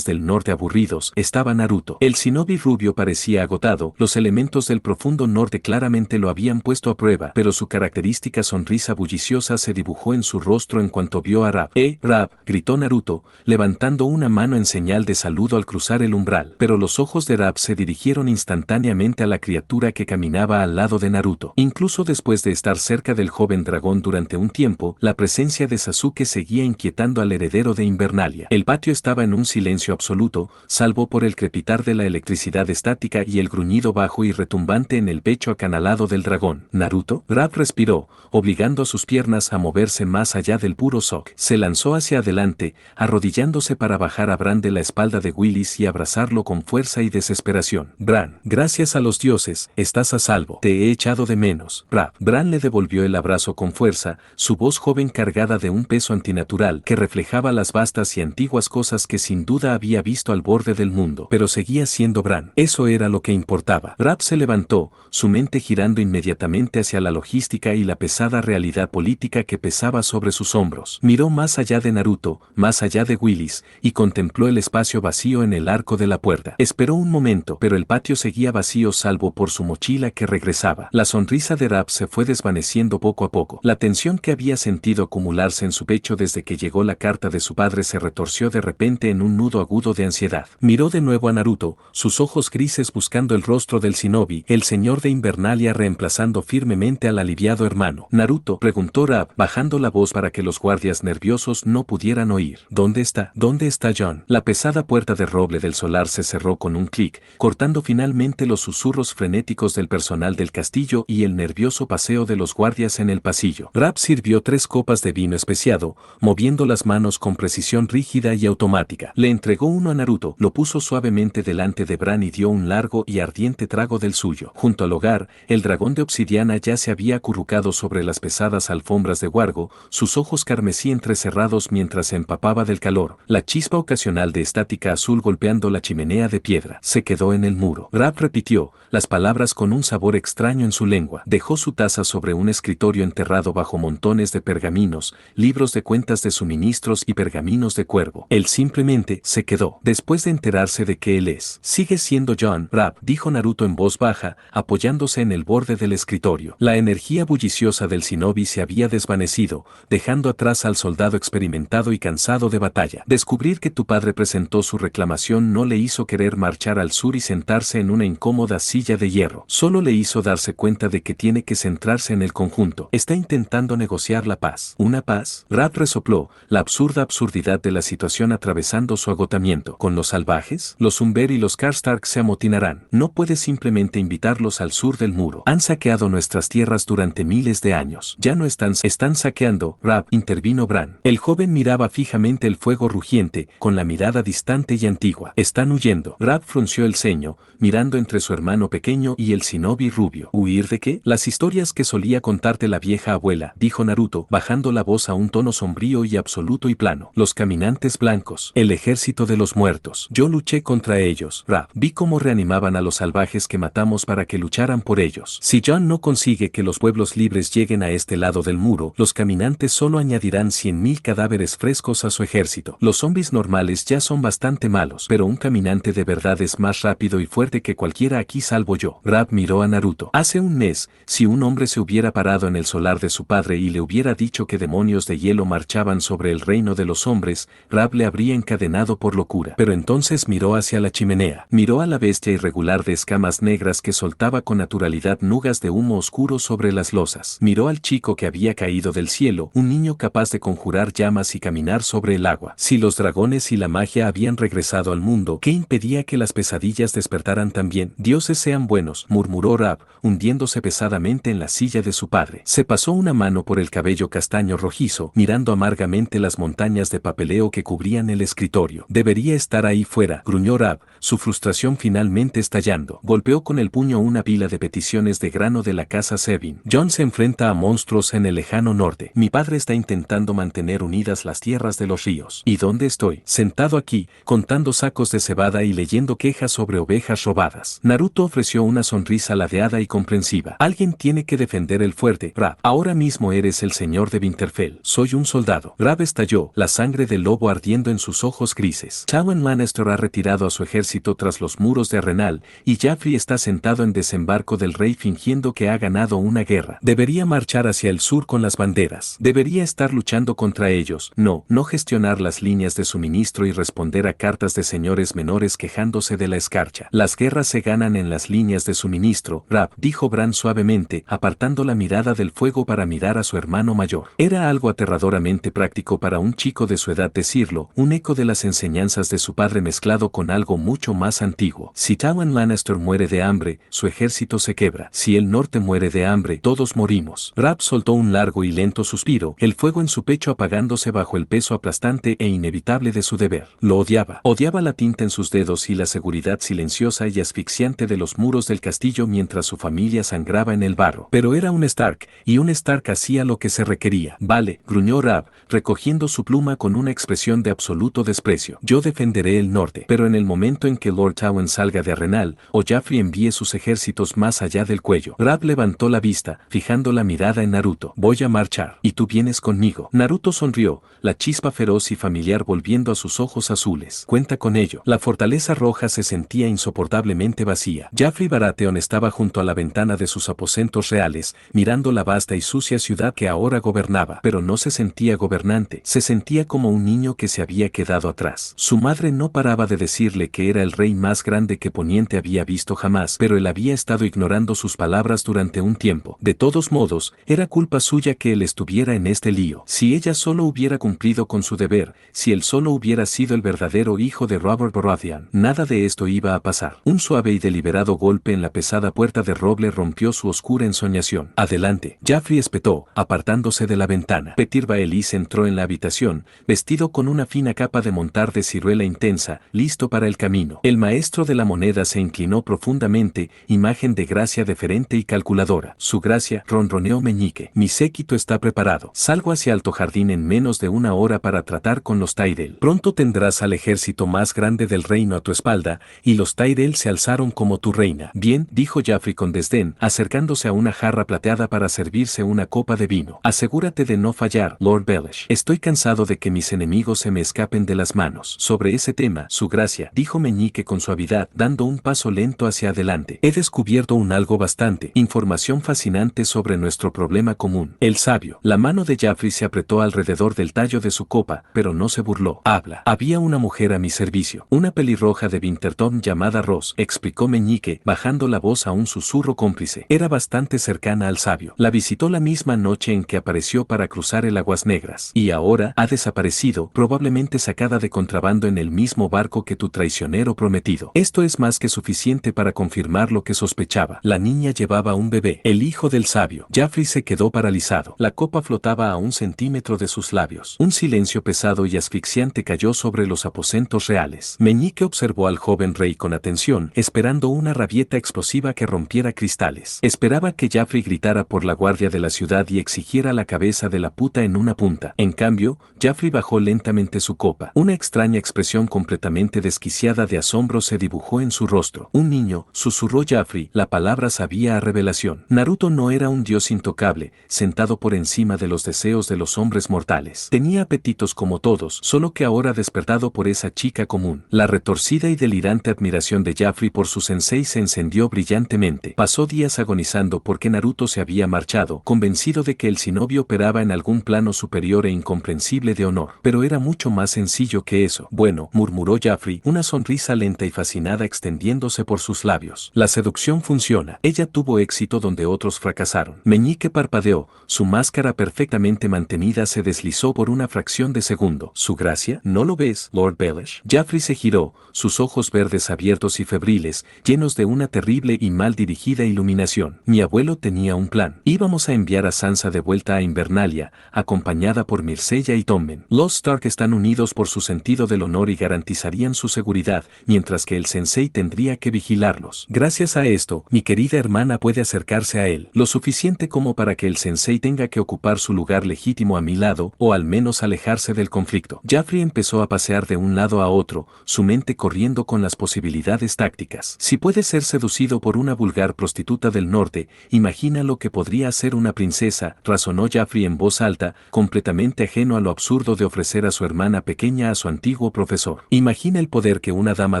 del norte aburridos, estaba Naruto. El shinobi rubio parecía agotado, los elementos del profundo norte claramente lo habían puesto a prueba, pero su característica sonrisa bulliciosa se dibujó en su rostro en cuanto vio a Rab. Rab, gritó Naruto, levantando una mano en señal de saludo al cruzar el umbral. Pero los ojos de Rab se dirigieron instantáneamente a la criatura que caminaba al lado de Naruto. Incluso después de estar cerca del joven dragón durante un tiempo, la presencia de Sasuke seguía inquietando al heredero de Invernalia. El patio estaba en un silencio absoluto, salvo por el crepitar de la electricidad estática y el gruñido bajo y retumbante en el pecho acanalado del dragón. ¿Naruto? Rab respiró, obligando a sus piernas a moverse más allá del puro shock. Se lanzó hacia adelante, arrodillándose para bajar a Bran de la espalda de Willis y abrazarlo con fuerza y desesperación. Bran, gracias a los dioses, estás a salvo. Te he echado de menos. Rab. Bran le devolvió el abrazo con fuerza, su voz joven cargada de un peso antinatural que reflejaba las vastas y antiguas cosas que sin duda había visto al borde del mundo. Pero seguía siendo Bran. Eso era lo que importaba. Rab se levantó, su mente girando inmediatamente hacia la logística y la pesada realidad política que pesaba sobre sus hombros. Miró más allá de Naruto, más allá de Willis, y contempló el espacio vacío en el arco de la puerta. Esperó un momento, pero el patio seguía vacío salvo por su mochila que regresaba. La sonrisa de Rab se fue desvaneciendo poco a poco. La tensión que había sentido acumularse en su pecho desde que llegó la carta de su padre se retorció de repente en un nudo agudo de ansiedad. Miró de nuevo a Naruto, sus ojos grises buscando el rostro del shinobi, el señor de Invernalia reemplazando firmemente al aliviado hermano. Naruto, preguntó Rab, bajando la voz para que los guardias nerviosos no pudieran oír. ¿Dónde está? ¿Dónde está Jon? La pesada puerta de roble del solar se cerró con un clic, cortando finalmente los susurros frenéticos del personal del castillo y el nervioso paseo de los guardias en el pasillo. Rab sirvió 3 copas de vino especiado, moviendo las manos con precisión rígida y automática. Le entregó uno a Naruto, lo puso suavemente delante de Bran y dio un largo y ardiente trago del suyo. Junto al hogar, el dragón de obsidiana ya se había acurrucado sobre las pesadas alfombras de Wargo, sus ojos carmesí entrecerrados mientras se empapaba del calor. La chispa ocasional de estática azul golpeando la chimenea de piedra se quedó en el muro. Rab repitió las palabras con un sabor extraño en su lengua. Dejó su taza sobre un escritorio enterrado bajo montones de pergaminos, libros de cuentas de suministros y pergaminos de cuervo. Él simplemente se quedó. Después de enterarse de que él es, sigue siendo John Rab, dijo Naruto en voz baja, apoyándose en el borde del escritorio. La energía bulliciosa del shinobi se había desvanecido, dejando atrás al soldado experimentado y cansado de batalla. Descubrir que tu padre presentó su reclamación no le hizo querer marchar al sur y sentarse en una incómoda silla de hierro. Solo le hizo darse cuenta de que tiene que centrarse en el conjunto. Está intentando negociar la paz. ¿Una paz? Rab resopló, la absurdidad de la situación atravesando su agotamiento. ¿Con los salvajes? Los Umber y los Karstark se amotinarán. No puedes simplemente invitarlos al sur del muro. Han saqueado nuestras tierras durante miles de años. Ya no están saqueando, Rab, intervino Bran. El joven miraba fijamente el fuego rugiente, con la mirada distante y antigua. Están huyendo. Rab frunció el ceño, mirando entre su hermano pequeño y el shinobi rubio. ¿Huir de qué? Las historias que solía contarte la vieja abuela, dijo Naruto, bajando la voz a un tono sombrío y absoluto y plano. Los caminantes blancos, el ejército de los muertos. Yo luché contra ellos, Rab. Vi cómo reanimaban a los salvajes que matamos para que lucharan por ellos. Si John no consigue que los pueblos libres lleguen a este lado del muro, los caminantes solo añadirán 100.000 cadáveres frescos a su ejército. Los zombies normales ya son bastante malos, pero un caminante de verdad es más rápido y fuerte que cualquiera aquí salvo yo. Rab miró a Naruto. Hace un mes, si un hombre se hubiera parado en el solar de su padre y le hubiera dicho que demonios de hielo marchaban sobre el reino de los hombres, Rab le habría encadenado por locura. Pero entonces miró hacia la chimenea. Miró a la bestia irregular de escamas negras que soltaba con naturalidad nugas de humo oscuro sobre las losas. Miró al chico que había caído del cielo, un niño capaz de conjurar llamas y caminar sobre el agua. Si los dragones y la magia habían regresado al mundo, ¿qué impedía que las pesadillas despertaran también? Dioses sean buenos, murmuró Rab, hundiéndose pesadamente en la silla de su padre. Se pasó una mano por el cabello castaño rojizo, mirando amargamente las montañas de papeleo que cubrían el escritorio. Debería estar ahí fuera, gruñó Rab, su frustración finalmente estallando. Golpeó con el puño una pila de peticiones de grano de la casa Sebin. John se enfrenta a monstruos en el lejano norte. Mi padre está intentando mantener unidas las tierras de los ríos. ¿Y dónde estoy? Sentado aquí, contando sacos de cebada y leyendo quejas sobre ovejas robadas. Naruto ofreció una sonrisa ladeada y comprensiva. Alguien tiene que defender el fuerte, Rab. Ahora mismo eres el señor de Winterfell. Soy un soldado. Rab estalló, la sangre del lobo ardiendo en sus ojos grises. Tywin Lannister ha retirado a su ejército tras los muros de Arenal, y Joffrey está sentado en desembarco del rey fingiendo que ha ganado una guerra. Debería marchar hacia el sur con las banderas. Debería estar luchando contra ellos. No gestionar las líneas de suministro y responder a cartas de señores menores quejándose de la escarcha. Las guerras se ganan en las líneas de suministro, Rab, dijo Bran suavemente, apartando la mirada del fuego para mirar a su hermano mayor. Era algo aterradoramente práctico para un chico de su edad decirlo, un eco de las enseñanzas de su padre mezclado con algo mucho más antiguo. Si Tywin Lannister muere de hambre, su ejército se quebra. Si el norte muere de hambre, todos morimos. Rab soltó un largo y lento suspiro, el fuego en su pecho apagándose bajo el peso aplastante e inevitable de su deber. Lo odiaba. Odiaba la tinta en sus dedos y la seguridad silenciosa y asfixiante de los muros del castillo mientras su familia sangraba en el barro. Pero era un Stark, y un Stark hacía lo que se requería. Vale, gruñó Rab, recogiendo su pluma con una expresión de absoluto desprecio. Yo defenderé el norte. Pero en el momento en que Lord Tywin salga de Arenal, o Joffrey envíe sus ejércitos más allá del cuello. Rab levantó la vista, fijando la mirada en Naruto. Voy a marchar. ¿Y tú vienes conmigo? Naruto sonrió, la chispa feroz y familiar volviendo a sus ojos azules. Cuenta con ello. La fortaleza roja se sentía insoportablemente vacía. Joffrey Baratheon estaba junto a la ventana de sus aposentos reales, mirando la vasta y sucia ciudad que ahora gobernaba. Pero no se sentía gobernante, se sentía como un niño que se había quedado atrás. Su madre no paraba de decirle que era el rey más grande que Poniente había visto jamás, pero él había estado ignorando sus palabras durante un tiempo. De todos modos, era culpa suya que él estuviera en este lío. Si ella solo hubiera cumplido con su deber, si él solo hubiera sido el verdadero hijo de Robert Baratheon, nada de esto iba a pasar. Un suave y deliberado golpe en la pesada puerta de roble rompió su oscura ensoñación. Adelante. Joffrey espetó, apartándose de la ventana. Petyr Baelish entró en la habitación, vestido con una fina capa de montar de ciruela intensa, listo para el camino. camino. El maestro de la moneda se inclinó profundamente, imagen de gracia deferente y calculadora. Su gracia, ronroneó Meñique. Mi séquito está preparado. Salgo hacia Alto Jardín en menos de una hora para tratar con los Tyrell. Pronto tendrás al ejército más grande del reino a tu espalda, y los Tyrell se alzaron como tu reina. Bien, dijo Jaffrey con desdén, acercándose a una jarra plateada para servirse una copa de vino. Asegúrate de no fallar, Lord Baelish. Estoy cansado de que mis enemigos se me escapen de las manos. Sobre ese tema, su gracia, dijo Meñique con suavidad, dando un paso lento hacia adelante. He descubierto un algo bastante, información fascinante sobre nuestro problema común. El sabio. La mano de Jaffrey se apretó alrededor del tallo de su copa, pero no se burló. Habla. Había una mujer a mi servicio, una pelirroja de Winterton llamada Ross, explicó Meñique, bajando la voz a un susurro cómplice. Era bastante cercana al sabio. La visitó la misma noche en que apareció para cruzar el Aguas Negras, y ahora ha desaparecido, probablemente sacada de contrabando en el mismo barco que tu traicionero prometido. Esto es más que suficiente para confirmar lo que sospechaba. La niña llevaba un bebé, el hijo del sabio. Jaffrey se quedó paralizado. La copa flotaba a 1 centímetro de sus labios. Un silencio pesado y asfixiante cayó sobre los aposentos reales. Meñique observó al joven rey con atención, esperando una rabieta explosiva que rompiera cristales. Esperaba que Jaffrey gritara por la guardia de la ciudad y exigiera la cabeza de la puta en una punta. En cambio, Jaffrey bajó lentamente su copa. Una extraña expresión completamente desquiciada de asombro se dibujó en su rostro. Un niño, susurró Jaffrey, la palabra sabía a revelación. Naruto no era un dios intocable, sentado por encima de los deseos de los hombres mortales. Tenía apetitos como todos, solo que ahora despertado por esa chica común. La retorcida y delirante admiración de Jaffrey por su sensei se encendió brillantemente. Pasó días agonizando porque Naruto se había marchado, convencido de que el shinobi operaba en algún plano superior e incomprensible de honor. Pero era mucho más sencillo que eso. Bueno, murmuró Jaffrey, una sonrisa lenta y fascinada extendiéndose por sus labios. La seducción funciona. Ella tuvo éxito donde otros fracasaron. Meñique parpadeó, su máscara perfectamente mantenida se deslizó por una fracción de segundo. ¿Su gracia? ¿No lo ves, Lord Baelish? Jaffrey se giró, sus ojos verdes abiertos y febriles, llenos de una terrible y mal dirigida iluminación. Mi abuelo tenía un plan. Íbamos a enviar a Sansa de vuelta a Invernalia, acompañada por Myrcella y Tommen. Los Stark están unidos por su sentido del honor y garantizarían su seguridad, mientras que el sensei tendría que vigilarlos. Gracias a esto, mi querida hermana puede acercarse a él, lo suficiente como para que el sensei tenga que ocupar su lugar legítimo a mi lado, o al menos alejarse del conflicto. Jaffrey empezó a pasear de un lado a otro, su mente corriendo con las posibilidades tácticas. Si puede ser seducido por una vulgar prostituta del norte, imagina lo que podría hacer una princesa, razonó Jaffrey en voz alta, completamente ajeno a lo absurdo de ofrecer a su hermana pequeña a su antiguo profesor. Imagina el poder que una dama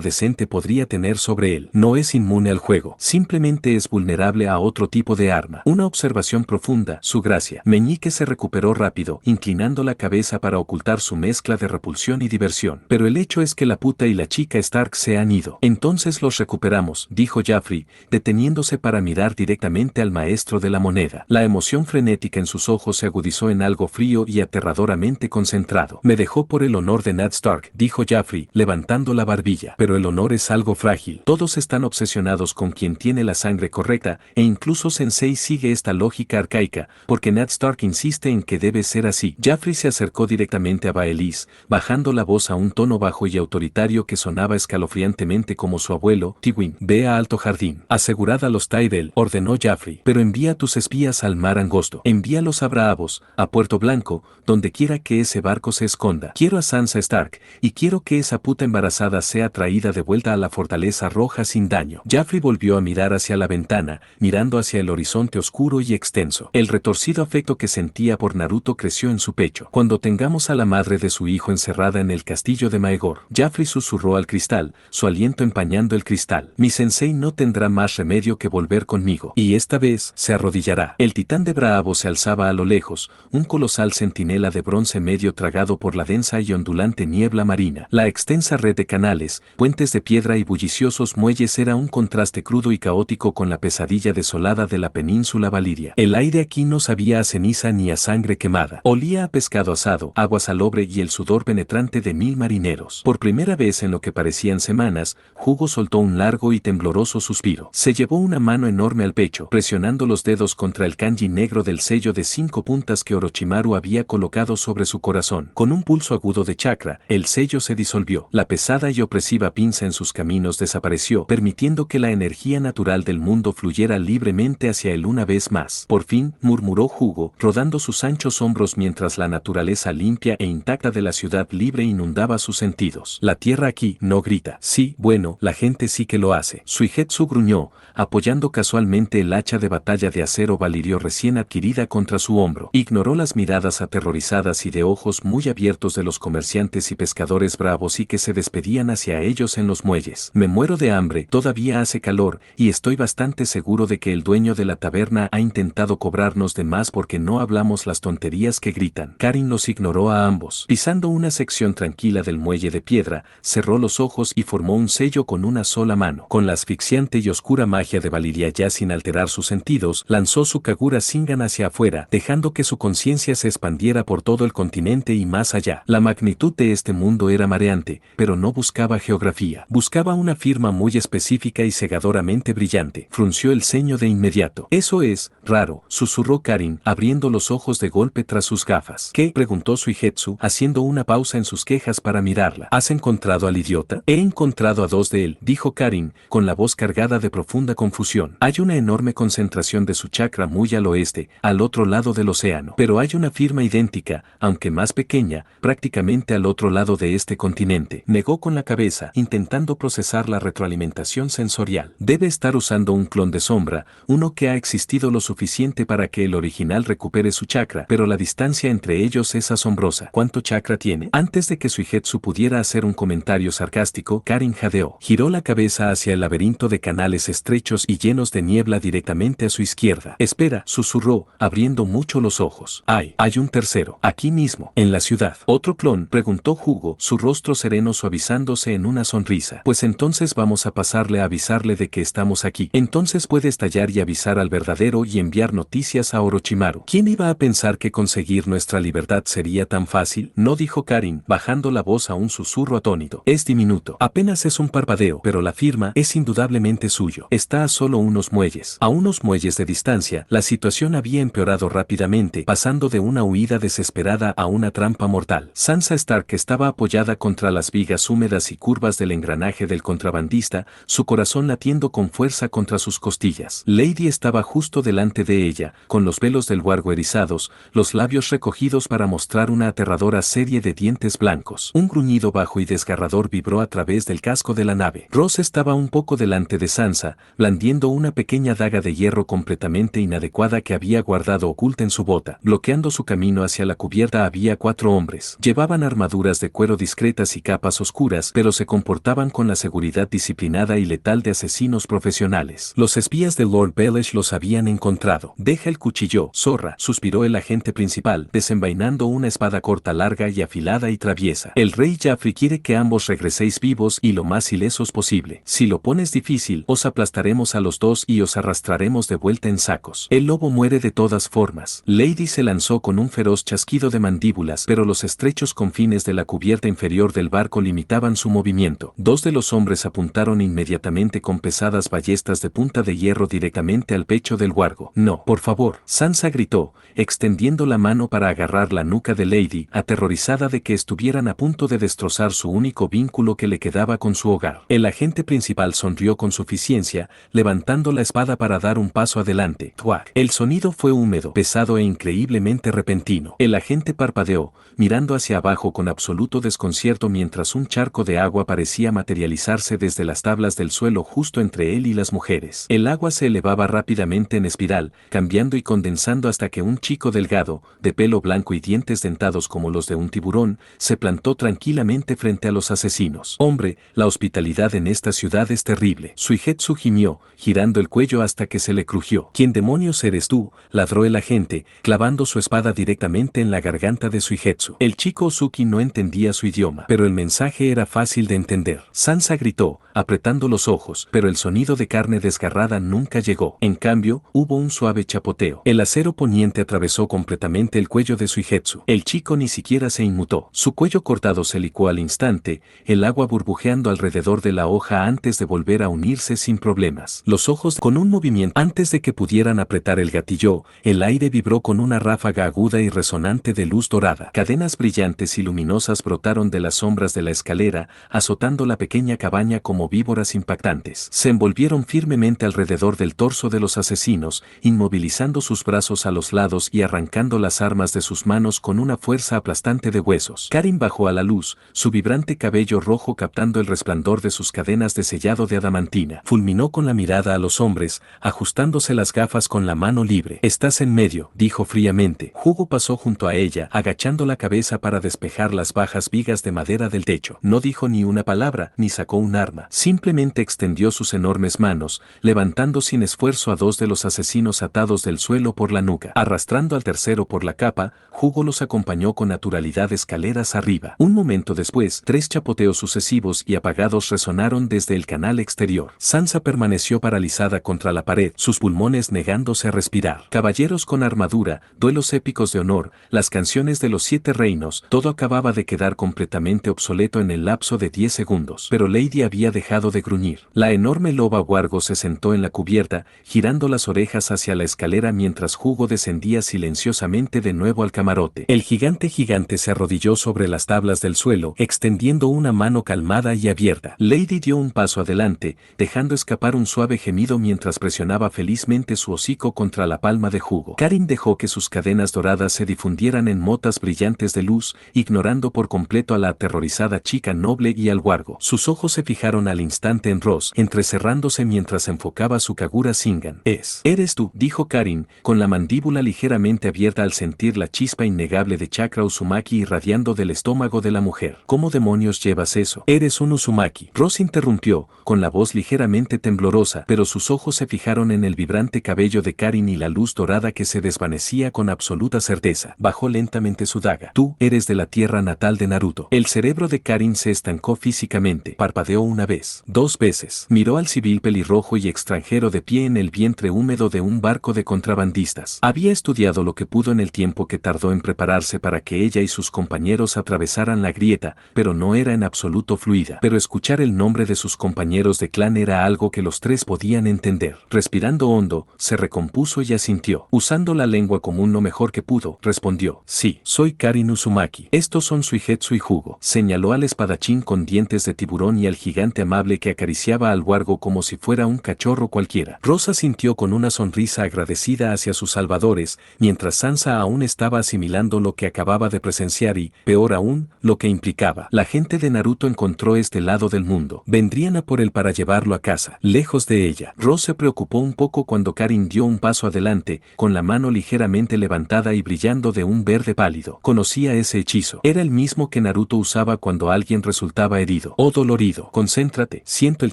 decente podría tener sobre él. No es inmune al juego, simplemente es vulnerable a otro tipo de arma. Una observación profunda, su gracia. Meñique se recuperó rápido, inclinando la cabeza para ocultar su mezcla de repulsión y diversión. Pero el hecho es que la puta y la chica Stark se han ido. Entonces los recuperamos, dijo Jaffrey, deteniéndose para mirar directamente al maestro de la moneda. La emoción frenética en sus ojos se agudizó en algo frío y aterradoramente concentrado. Me dejó por el honor de Ned Stark, dijo Jaffrey, levantando la barbilla. Pero el honor es algo frágil. Todos están obsesionados con quien tiene la sangre correcta, e incluso Sensei sigue esta lógica arcaica, porque Ned Stark insiste en que debe ser así. Jaffrey se acercó directamente a Baelish, bajando la voz a un tono bajo y autoritario que sonaba escalofriantemente como su abuelo, Tywin. Ve a Alto Jardín. Asegurad a los Tyrell, ordenó Jaffrey, pero envía tus espías al mar angosto. Envíalos a Braavos, a Puerto Blanco, donde quiera que ese barco se esconda. Quiero a Sansa Stark, y quiero que esa puta embarazada sea traída de vuelta a la Fortaleza Roja sin daño. Jaffrey volvió a mirar hacia la ventana, mirando hacia el horizonte oscuro y extenso. El retorcido afecto que sentía por Naruto creció en su pecho. Cuando tengamos a la madre de su hijo encerrada en el castillo de Maegor, Jaffrey susurró al cristal, su aliento empañando el cristal. Mi sensei no tendrá más remedio que volver conmigo, y esta vez se arrodillará. El titán de Braavos se alzaba a lo lejos, un colosal centinela de bronce medio tragado por la densa y ondulante niebla marina. La extensa red de canales, puentes de piedra y bulliciosos muelles era un contraste crudo y caótico con la pesadilla desolada de la península Valiria. El aire aquí no sabía a ceniza ni a sangre quemada. Olía a pescado asado, agua salobre y el sudor penetrante de 1000 marineros. Por primera vez en lo que parecían semanas, Hugo soltó un largo y tembloroso suspiro. Se llevó una mano enorme al pecho, presionando los dedos contra el kanji negro del sello de 5 puntas que Orochimaru había colocado sobre su corazón. Con un pulso agudo de chakra, el sello se disolvió. La pesada y opresiva explosiva pinza en sus caminos desapareció, permitiendo que la energía natural del mundo fluyera libremente hacia él una vez más. Por fin, murmuró Hugo, rodando sus anchos hombros mientras la naturaleza limpia e intacta de la ciudad libre inundaba sus sentidos. La tierra aquí no grita. Sí, bueno, la gente sí que lo hace. Suigetsu gruñó, apoyando casualmente el hacha de batalla de acero valirio recién adquirida contra su hombro. Ignoró las miradas aterrorizadas y de ojos muy abiertos de los comerciantes y pescadores bravos y que se despedían hacia ellos en los muelles. Me muero de hambre, todavía hace calor, y estoy bastante seguro de que el dueño de la taberna ha intentado cobrarnos de más porque no hablamos las tonterías que gritan. Karin los ignoró a ambos. Pisando una sección tranquila del muelle de piedra, cerró los ojos y formó un sello con una sola mano. Con la asfixiante y oscura magia de Valiria ya sin alterar sus sentidos, lanzó su Kagura Singan hacia afuera, dejando que su conciencia se expandiera por todo el continente y más allá. La magnitud de este mundo era mareante, pero no buscaba geografía. Buscaba una firma muy específica y cegadoramente brillante. Frunció el ceño de inmediato. Eso es raro, susurró Karin, abriendo los ojos de golpe tras sus gafas. ¿Qué? Preguntó Suigetsu, haciendo una pausa en sus quejas para mirarla. ¿Has encontrado al idiota? He encontrado a dos de él, dijo Karin, con la voz cargada de profunda confusión. Hay una enorme concentración de su chakra muy al oeste, al otro lado del océano. Pero hay una firma idéntica, aunque más pequeña, prácticamente al otro lado de este continente. Negó con la cabeza, intentando procesar la retroalimentación sensorial. Debe estar usando un clon de sombra, uno que ha existido lo suficiente para que el original recupere su chakra, pero la distancia entre ellos es asombrosa. ¿Cuánto chakra tiene? Antes de que Suigetsu pudiera hacer un comentario sarcástico, Karin jadeó. Giró la cabeza hacia el laberinto de canales estrechos y llenos de niebla directamente a su izquierda. Espera, susurró, abriendo mucho los ojos. Hay un tercero. Aquí mismo, en la ciudad. ¿Otro clon? Preguntó Hugo, su rostro sereno suavizándose en una sonrisa. Pues entonces vamos a pasarle a avisarle de que estamos aquí. Entonces puede estallar y avisar al verdadero y enviar noticias a Orochimaru. ¿Quién iba a pensar que conseguir nuestra libertad sería tan fácil? No, dijo Karin, bajando la voz a un susurro atónito. Es diminuto. Apenas es un parpadeo, pero la firma es indudablemente suyo. Está a solo unos muelles. A unos muelles de distancia, la situación había empeorado rápidamente, pasando de una huida desesperada a una trampa mortal. Sansa Stark estaba apoyada contra las vigas húmedas y curvas del engranaje del contrabandista, su corazón latiendo con fuerza contra sus costillas. Lady estaba justo delante de ella, con los pelos del huargo erizados, los labios recogidos para mostrar una aterradora serie de dientes blancos. Un gruñido bajo y desgarrador vibró a través del casco de la nave. Ross estaba un poco delante de Sansa, blandiendo una pequeña daga de hierro completamente inadecuada que había guardado oculta en su bota. Bloqueando su camino hacia la cubierta había 4 hombres. Llevaban armaduras de cuero discretas y capas oscuras, pero se comportaban con la seguridad disciplinada y letal de asesinos profesionales. Los espías de Lord Baelish los habían encontrado. Deja el cuchillo, zorra, suspiró el agente principal, desenvainando una espada corta larga y afilada y traviesa. El rey Jaffrey quiere que ambos regreséis vivos y lo más ilesos posible. Si lo pones difícil, os aplastaremos a los dos y os arrastraremos de vuelta en sacos. El lobo muere de todas formas. Lady se lanzó con un feroz chasquido de mandíbulas, pero los estrechos confines de la cubierta inferior del barco limitaban su movimiento. 2 de los hombres apuntaron inmediatamente con pesadas ballestas de punta de hierro directamente al pecho del huargo. No, por favor, Sansa gritó, extendiendo la mano para agarrar la nuca de Lady, aterrorizada de que estuvieran a punto de destrozar su único vínculo que le quedaba con su hogar. El agente principal sonrió con suficiencia, levantando la espada para dar un paso adelante. ¡Tuac! El sonido fue húmedo, pesado e increíblemente repentino. El agente parpadeó, mirando hacia abajo con absoluto desconcierto mientras un charco de agua parecía materializarse desde las tablas del suelo justo entre él y las mujeres. El agua se elevaba rápidamente en espiral, cambiando y condensando hasta que un chico delgado, de pelo blanco y dientes dentados como los de un tiburón, se plantó tranquilamente frente a los asesinos. Hombre, la hospitalidad en esta ciudad es terrible. Suigetsu gimió, girando el cuello hasta que se le crujió. ¿Quién demonios eres tú?, ladró el agente, clavando su espada directamente en la garganta de Suigetsu. El chico Ozuki no entendía su idioma, pero el mensaje era fácil de entender. Sansa gritó, apretando los ojos, pero el sonido de carne desgarrada nunca llegó. En cambio, hubo un suave chapoteo. El acero poniente atravesó completamente el cuello de Suigetsu. El chico ni siquiera se inmutó. Su cuello cortado se licuó al instante, el agua burbujeando alrededor de la hoja antes de volver a unirse sin problemas. Los ojos con un movimiento. Antes de que pudieran apretar el gatillo, el aire vibró con una ráfaga aguda y resonante de luz dorada. Cadenas brillantes y luminosas brotaron de las sombras de la escalera, azotando la pequeña cabaña como víboras impactantes. Se envolvieron firmemente alrededor del torso de los asesinos, inmovilizando sus brazos a los lados y arrancando las armas de sus manos con una fuerza aplastante de huesos. Karin bajó a la luz, su vibrante cabello rojo captando el resplandor de sus cadenas de sellado de adamantina. Fulminó con la mirada a los hombres, ajustándose las gafas con la mano libre. «Estás en medio», dijo fríamente. Hugo pasó junto a ella, agachando la cabeza para despejar las bajas vigas de madera del techo. No dijo ni una palabra, ni sacó un arma. Simplemente extendió sus enormes manos, levantando sin esfuerzo a dos de los asesinos atados del suelo por la nuca. Arrastrando al tercero por la capa, Hugo los acompañó con naturalidad escaleras arriba. Un momento después, 3 chapoteos sucesivos y apagados resonaron desde el canal exterior. Sansa permaneció paralizada contra la pared, sus pulmones negándose a respirar. Caballeros con armadura, duelos épicos de honor, las canciones de los 7 reinos, todo acababa de quedar completamente obsoleto en el lapso de 10 segundos. Pero Lady había dejado de gruñir. La enorme loba Wargo se sentó en la cubierta, girando las orejas hacia la escalera mientras Hugo descendía silenciosamente de nuevo al camarote. El gigante se arrodilló sobre las tablas del suelo, extendiendo una mano calmada y abierta. Lady dio un paso adelante, dejando escapar un suave gemido mientras presionaba felizmente su hocico contra la palma de Hugo. Karin dejó que sus cadenas doradas se difundieran en motas brillantes de luz, ignorando por completo a la aterrorizada chica noble y al Wargo. Sus ojos se fijaron al instante en Ross, entrecerrándose mientras enfocaba su Kagura Singan. «Eres tú», dijo Karin, con la mandíbula ligeramente abierta al sentir la chispa innegable de chakra Uzumaki irradiando del estómago de la mujer. «¿Cómo demonios llevas eso? Eres un Uzumaki». Ross interrumpió, con la voz ligeramente temblorosa, pero sus ojos se fijaron en el vibrante cabello de Karin y la luz dorada que se desvanecía con absoluta certeza. Bajó lentamente su daga. «Tú eres de la tierra natal de Naruto». El cerebro de Karin se estancó físicamente. Parpadeó una vez, 2 veces. Miró al civil pelirrojo y extranjero de pie en el vientre húmedo de un barco de contrabandistas. Había estudiado lo que pudo en el tiempo que tardó en prepararse para que ella y sus compañeros atravesaran la grieta, pero no era en absoluto fluida. Pero escuchar el nombre de sus compañeros de clan era algo que los 3 podían entender. Respirando hondo, se recompuso y asintió. Usando la lengua común lo mejor que pudo, respondió: «Sí, soy Karin Uzumaki. Estos son Suigetsu y Hugo». Señaló al espadachín con dientes de tiburón y al gigante amable que acariciaba al Wargo como si fuera un cachorro cualquiera. Rosa sintió con una sonrisa agradecida hacia sus salvadores, mientras Sansa aún estaba asimilando lo que acababa de presenciar y, peor aún, lo que implicaba. La gente de Naruto encontró este lado del mundo. Vendrían a por él para llevarlo a casa, lejos de ella. Ross se preocupó un poco cuando Karin dio un paso adelante, con la mano ligeramente levantada y brillando de un verde pálido. Conocía ese hechizo. Era el mismo que Naruto usaba cuando alguien resultaba herido o dolorido. «Concéntrate, siento el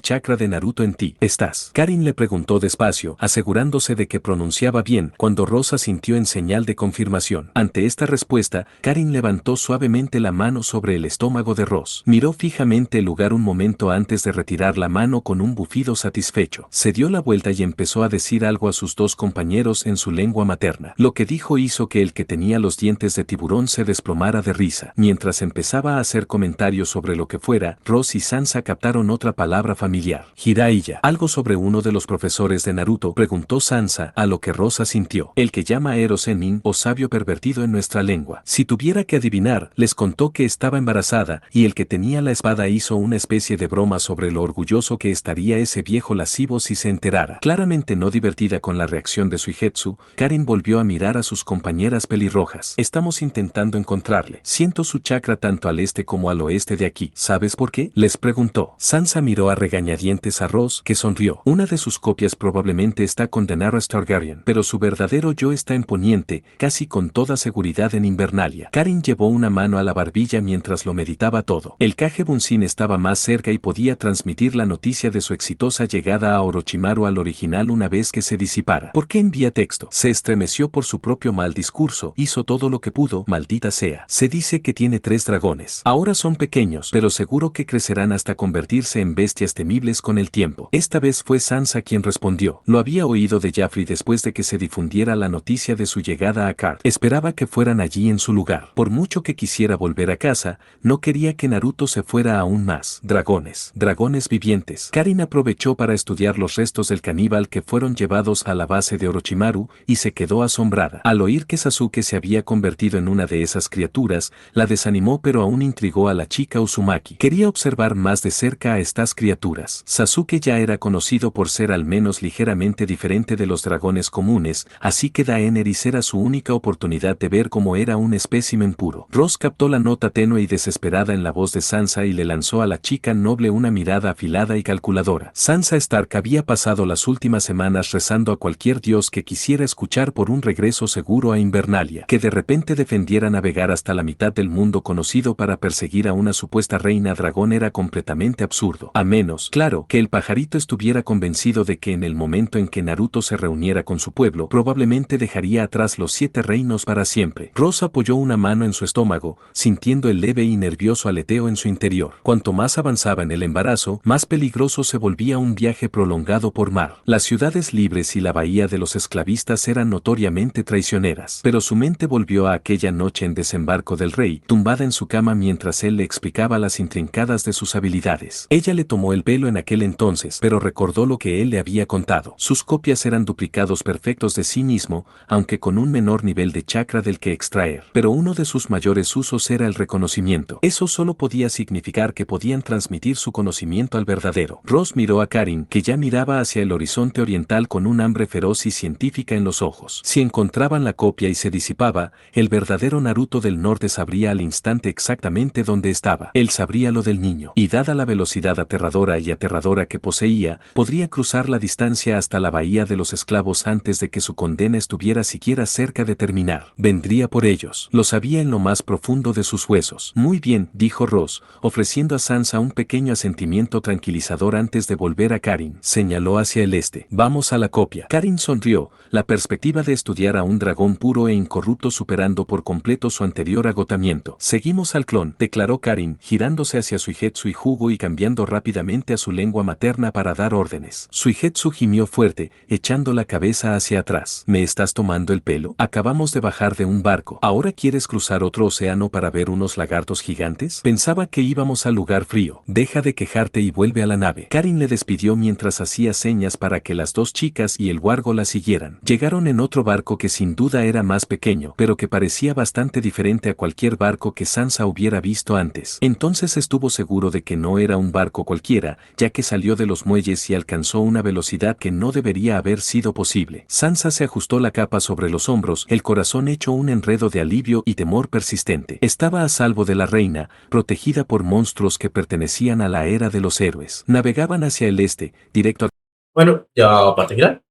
chakra de Naruto en ti. ¿Estás?» Karin le preguntó despacio, asegurándose de que pronunciaba bien, cuando Rosa sintió en señal de confirmación. Ante esta respuesta, Karin levantó suavemente la mano sobre el estómago de Ross. Miró fijamente el lugar un momento antes de retirar la mano con un bufido satisfecho. Se dio la vuelta y empezó a decir algo a sus 2 compañeros en su lengua materna. Lo que dijo hizo que el que tenía los dientes de tiburón se desplomara de risa. Mientras empezaba a hacer comentarios sobre lo que fuera, Ross y Sansa captaron otra palabra familiar: Jiraiya. «¿Algo sobre uno de los profesores de Naruto?», preguntó Sansa, a lo que Ross asintió. «El que llama Eros Enin, o sabio pervertido en nuestra lengua. Si tuviera que adivinar, les contó que estaba embarazada, y el que tenía la espada hizo una especie de broma sobre lo orgulloso que estaría ese viejo lascivo si se enterara». Claramente no divertida con la reacción de Suigetsu, Karin volvió a mirar a sus compañeras pelirrojas. «Estamos intentando encontrarle. Siento su chakra tanto al este como al oeste de aquí. ¿Sabes por qué?», les preguntó. Sansa miró a regañadientes a Ross, que sonrió. «Una de sus copias probablemente está con Daenerys Targaryen, pero su verdadero yo está en Poniente, casi con toda seguridad en Invernalia». Karin llevó una mano a la barbilla mientras lo meditaba todo. El Kage Bunshin estaba más cerca y podía transmitir la noticia de su exitosa llegada a Orochimaru al original una vez que se disipara. «¿Por qué envía texto?». Se estremeció por su propio mal discurso. «Hizo todo lo que pudo, maldita sea. Se dice que tiene 3 dragones. Ahora son pequeños, pero seguro que crecerán hasta convertirse convertirse en bestias temibles con el tiempo. Esta vez fue Sansa quien respondió. Lo había oído de Joffrey después de que se difundiera la noticia de su llegada a Karth. Esperaba que fueran allí en su lugar. Por mucho que quisiera volver a casa, no quería que Naruto se fuera aún más. Dragones. Dragones vivientes. Karin aprovechó para estudiar los restos del caníbal que fueron llevados a la base de Orochimaru y se quedó asombrada. Al oír que Sasuke se había convertido en una de esas criaturas, la desanimó pero aún intrigó a la chica Uzumaki. Quería observar más de cerca a estas criaturas. Sasuke ya era conocido por ser al menos ligeramente diferente de los dragones comunes, así que Daenerys era su única oportunidad de ver cómo era un espécimen puro. Ross captó la nota tenue y desesperada en la voz de Sansa y le lanzó a la chica noble una mirada afilada y calculadora. Sansa Stark había pasado las últimas semanas rezando a cualquier dios que quisiera escuchar por un regreso seguro a Invernalia. Que de repente defendiera navegar hasta la mitad del mundo conocido para perseguir a una supuesta reina dragón era completamente absurdo. A menos, claro, que el pajarito estuviera convencido de que en el momento en que Naruto se reuniera con su pueblo, probablemente dejaría atrás los 7 reinos para siempre. Ross apoyó una mano en su estómago, sintiendo el leve y nervioso aleteo en su interior. Cuanto más avanzaba en el embarazo, más peligroso se volvía un viaje prolongado por mar. Las ciudades libres y la bahía de los esclavistas eran notoriamente traicioneras. Pero su mente volvió a aquella noche en Desembarco del Rey, tumbada en su cama mientras él le explicaba las intrincadas de sus habilidades. Ella le tomó el pelo en aquel entonces, pero recordó lo que él le había contado. Sus copias eran duplicados perfectos de sí mismo, aunque con un menor nivel de chakra del que extraer. Pero uno de sus mayores usos era el reconocimiento. Eso solo podía significar que podían transmitir su conocimiento al verdadero. Ross miró a Karin, que ya miraba hacia el horizonte oriental con un hambre feroz y científica en los ojos. Si encontraban la copia y se disipaba, el verdadero Naruto del norte sabría al instante exactamente dónde estaba. Él sabría lo del niño. Y dada la velocidad aterradora que poseía, podría cruzar la distancia hasta la bahía de los esclavos antes de que su condena estuviera siquiera cerca de terminar. Vendría por ellos. Lo sabía en lo más profundo de sus huesos. Muy bien, dijo Ross, ofreciendo a Sansa un pequeño asentimiento tranquilizador antes de volver a Karin. Señaló hacia el este. Vamos a la copia. Karin sonrió, la perspectiva de estudiar a un dragón puro e incorrupto superando por completo su anterior agotamiento. Seguimos al clon, declaró Karin, girándose hacia Suigetsu y Hugo y cambiando rápidamente a su lengua materna para dar órdenes. Suigetsu gimió fuerte, echando la cabeza hacia atrás. ¿Me estás tomando el pelo? Acabamos de bajar de un barco. ¿Ahora quieres cruzar otro océano para ver unos lagartos gigantes? Pensaba que íbamos al lugar frío. Deja de quejarte y vuelve a la nave. Karin le despidió mientras hacía señas para que las dos chicas y el wargo la siguieran. Llegaron en otro barco que sin duda era más pequeño, pero que parecía bastante diferente a cualquier barco que Sansa hubiera visto antes. Entonces estuvo seguro de que no era un barco cualquiera, ya que salió de los muelles y alcanzó una velocidad que no debería haber sido posible. Sansa se ajustó la capa sobre los hombros, el corazón hecho un enredo de alivio y temor persistente. Estaba a salvo de la reina, protegida por monstruos que pertenecían a la era de los héroes. Navegaban hacia el este, directo a... Bueno, ya para terminar,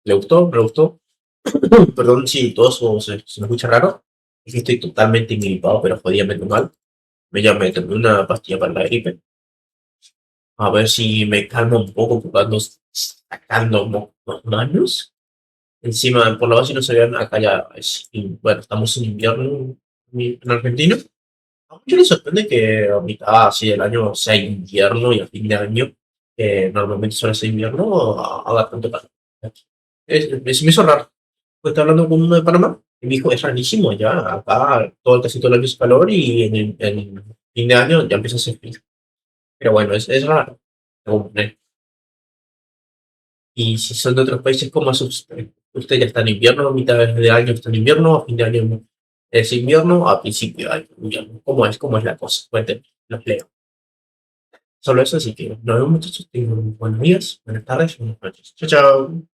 ¿le gustó? ¿Le gustó? Perdón si todo eso se me escucha raro. Es que estoy totalmente ingripado, pero jodidamente mal. Me tomé una pastilla para la gripe. A ver si me calmo un poco, porque ando sacando los manos. Encima, por la base no se vean, acá ya bueno, estamos en invierno en Argentina. A muchos les sorprende que a mitad así del año sea invierno y a fin de año, normalmente suele ser invierno, haga tanto calor. Se me hizo raro. Pues estaba hablando con uno de Panamá y me dijo, es rarísimo ya, acá casi todo el año es calor y en fin de año ya empieza a ser frío. Pero bueno, es raro. Y si son de otros países, ¿cómo hace usted? Usted ya está en invierno, a mitad de año está en invierno, a fin de año es invierno, a principio de año invierno. ¿Cómo es la cosa? Cuéntenme, los leo. Solo eso, así que nos vemos muchachos. Tengan buenos días, buenas tardes, buenas noches. Chao, chao.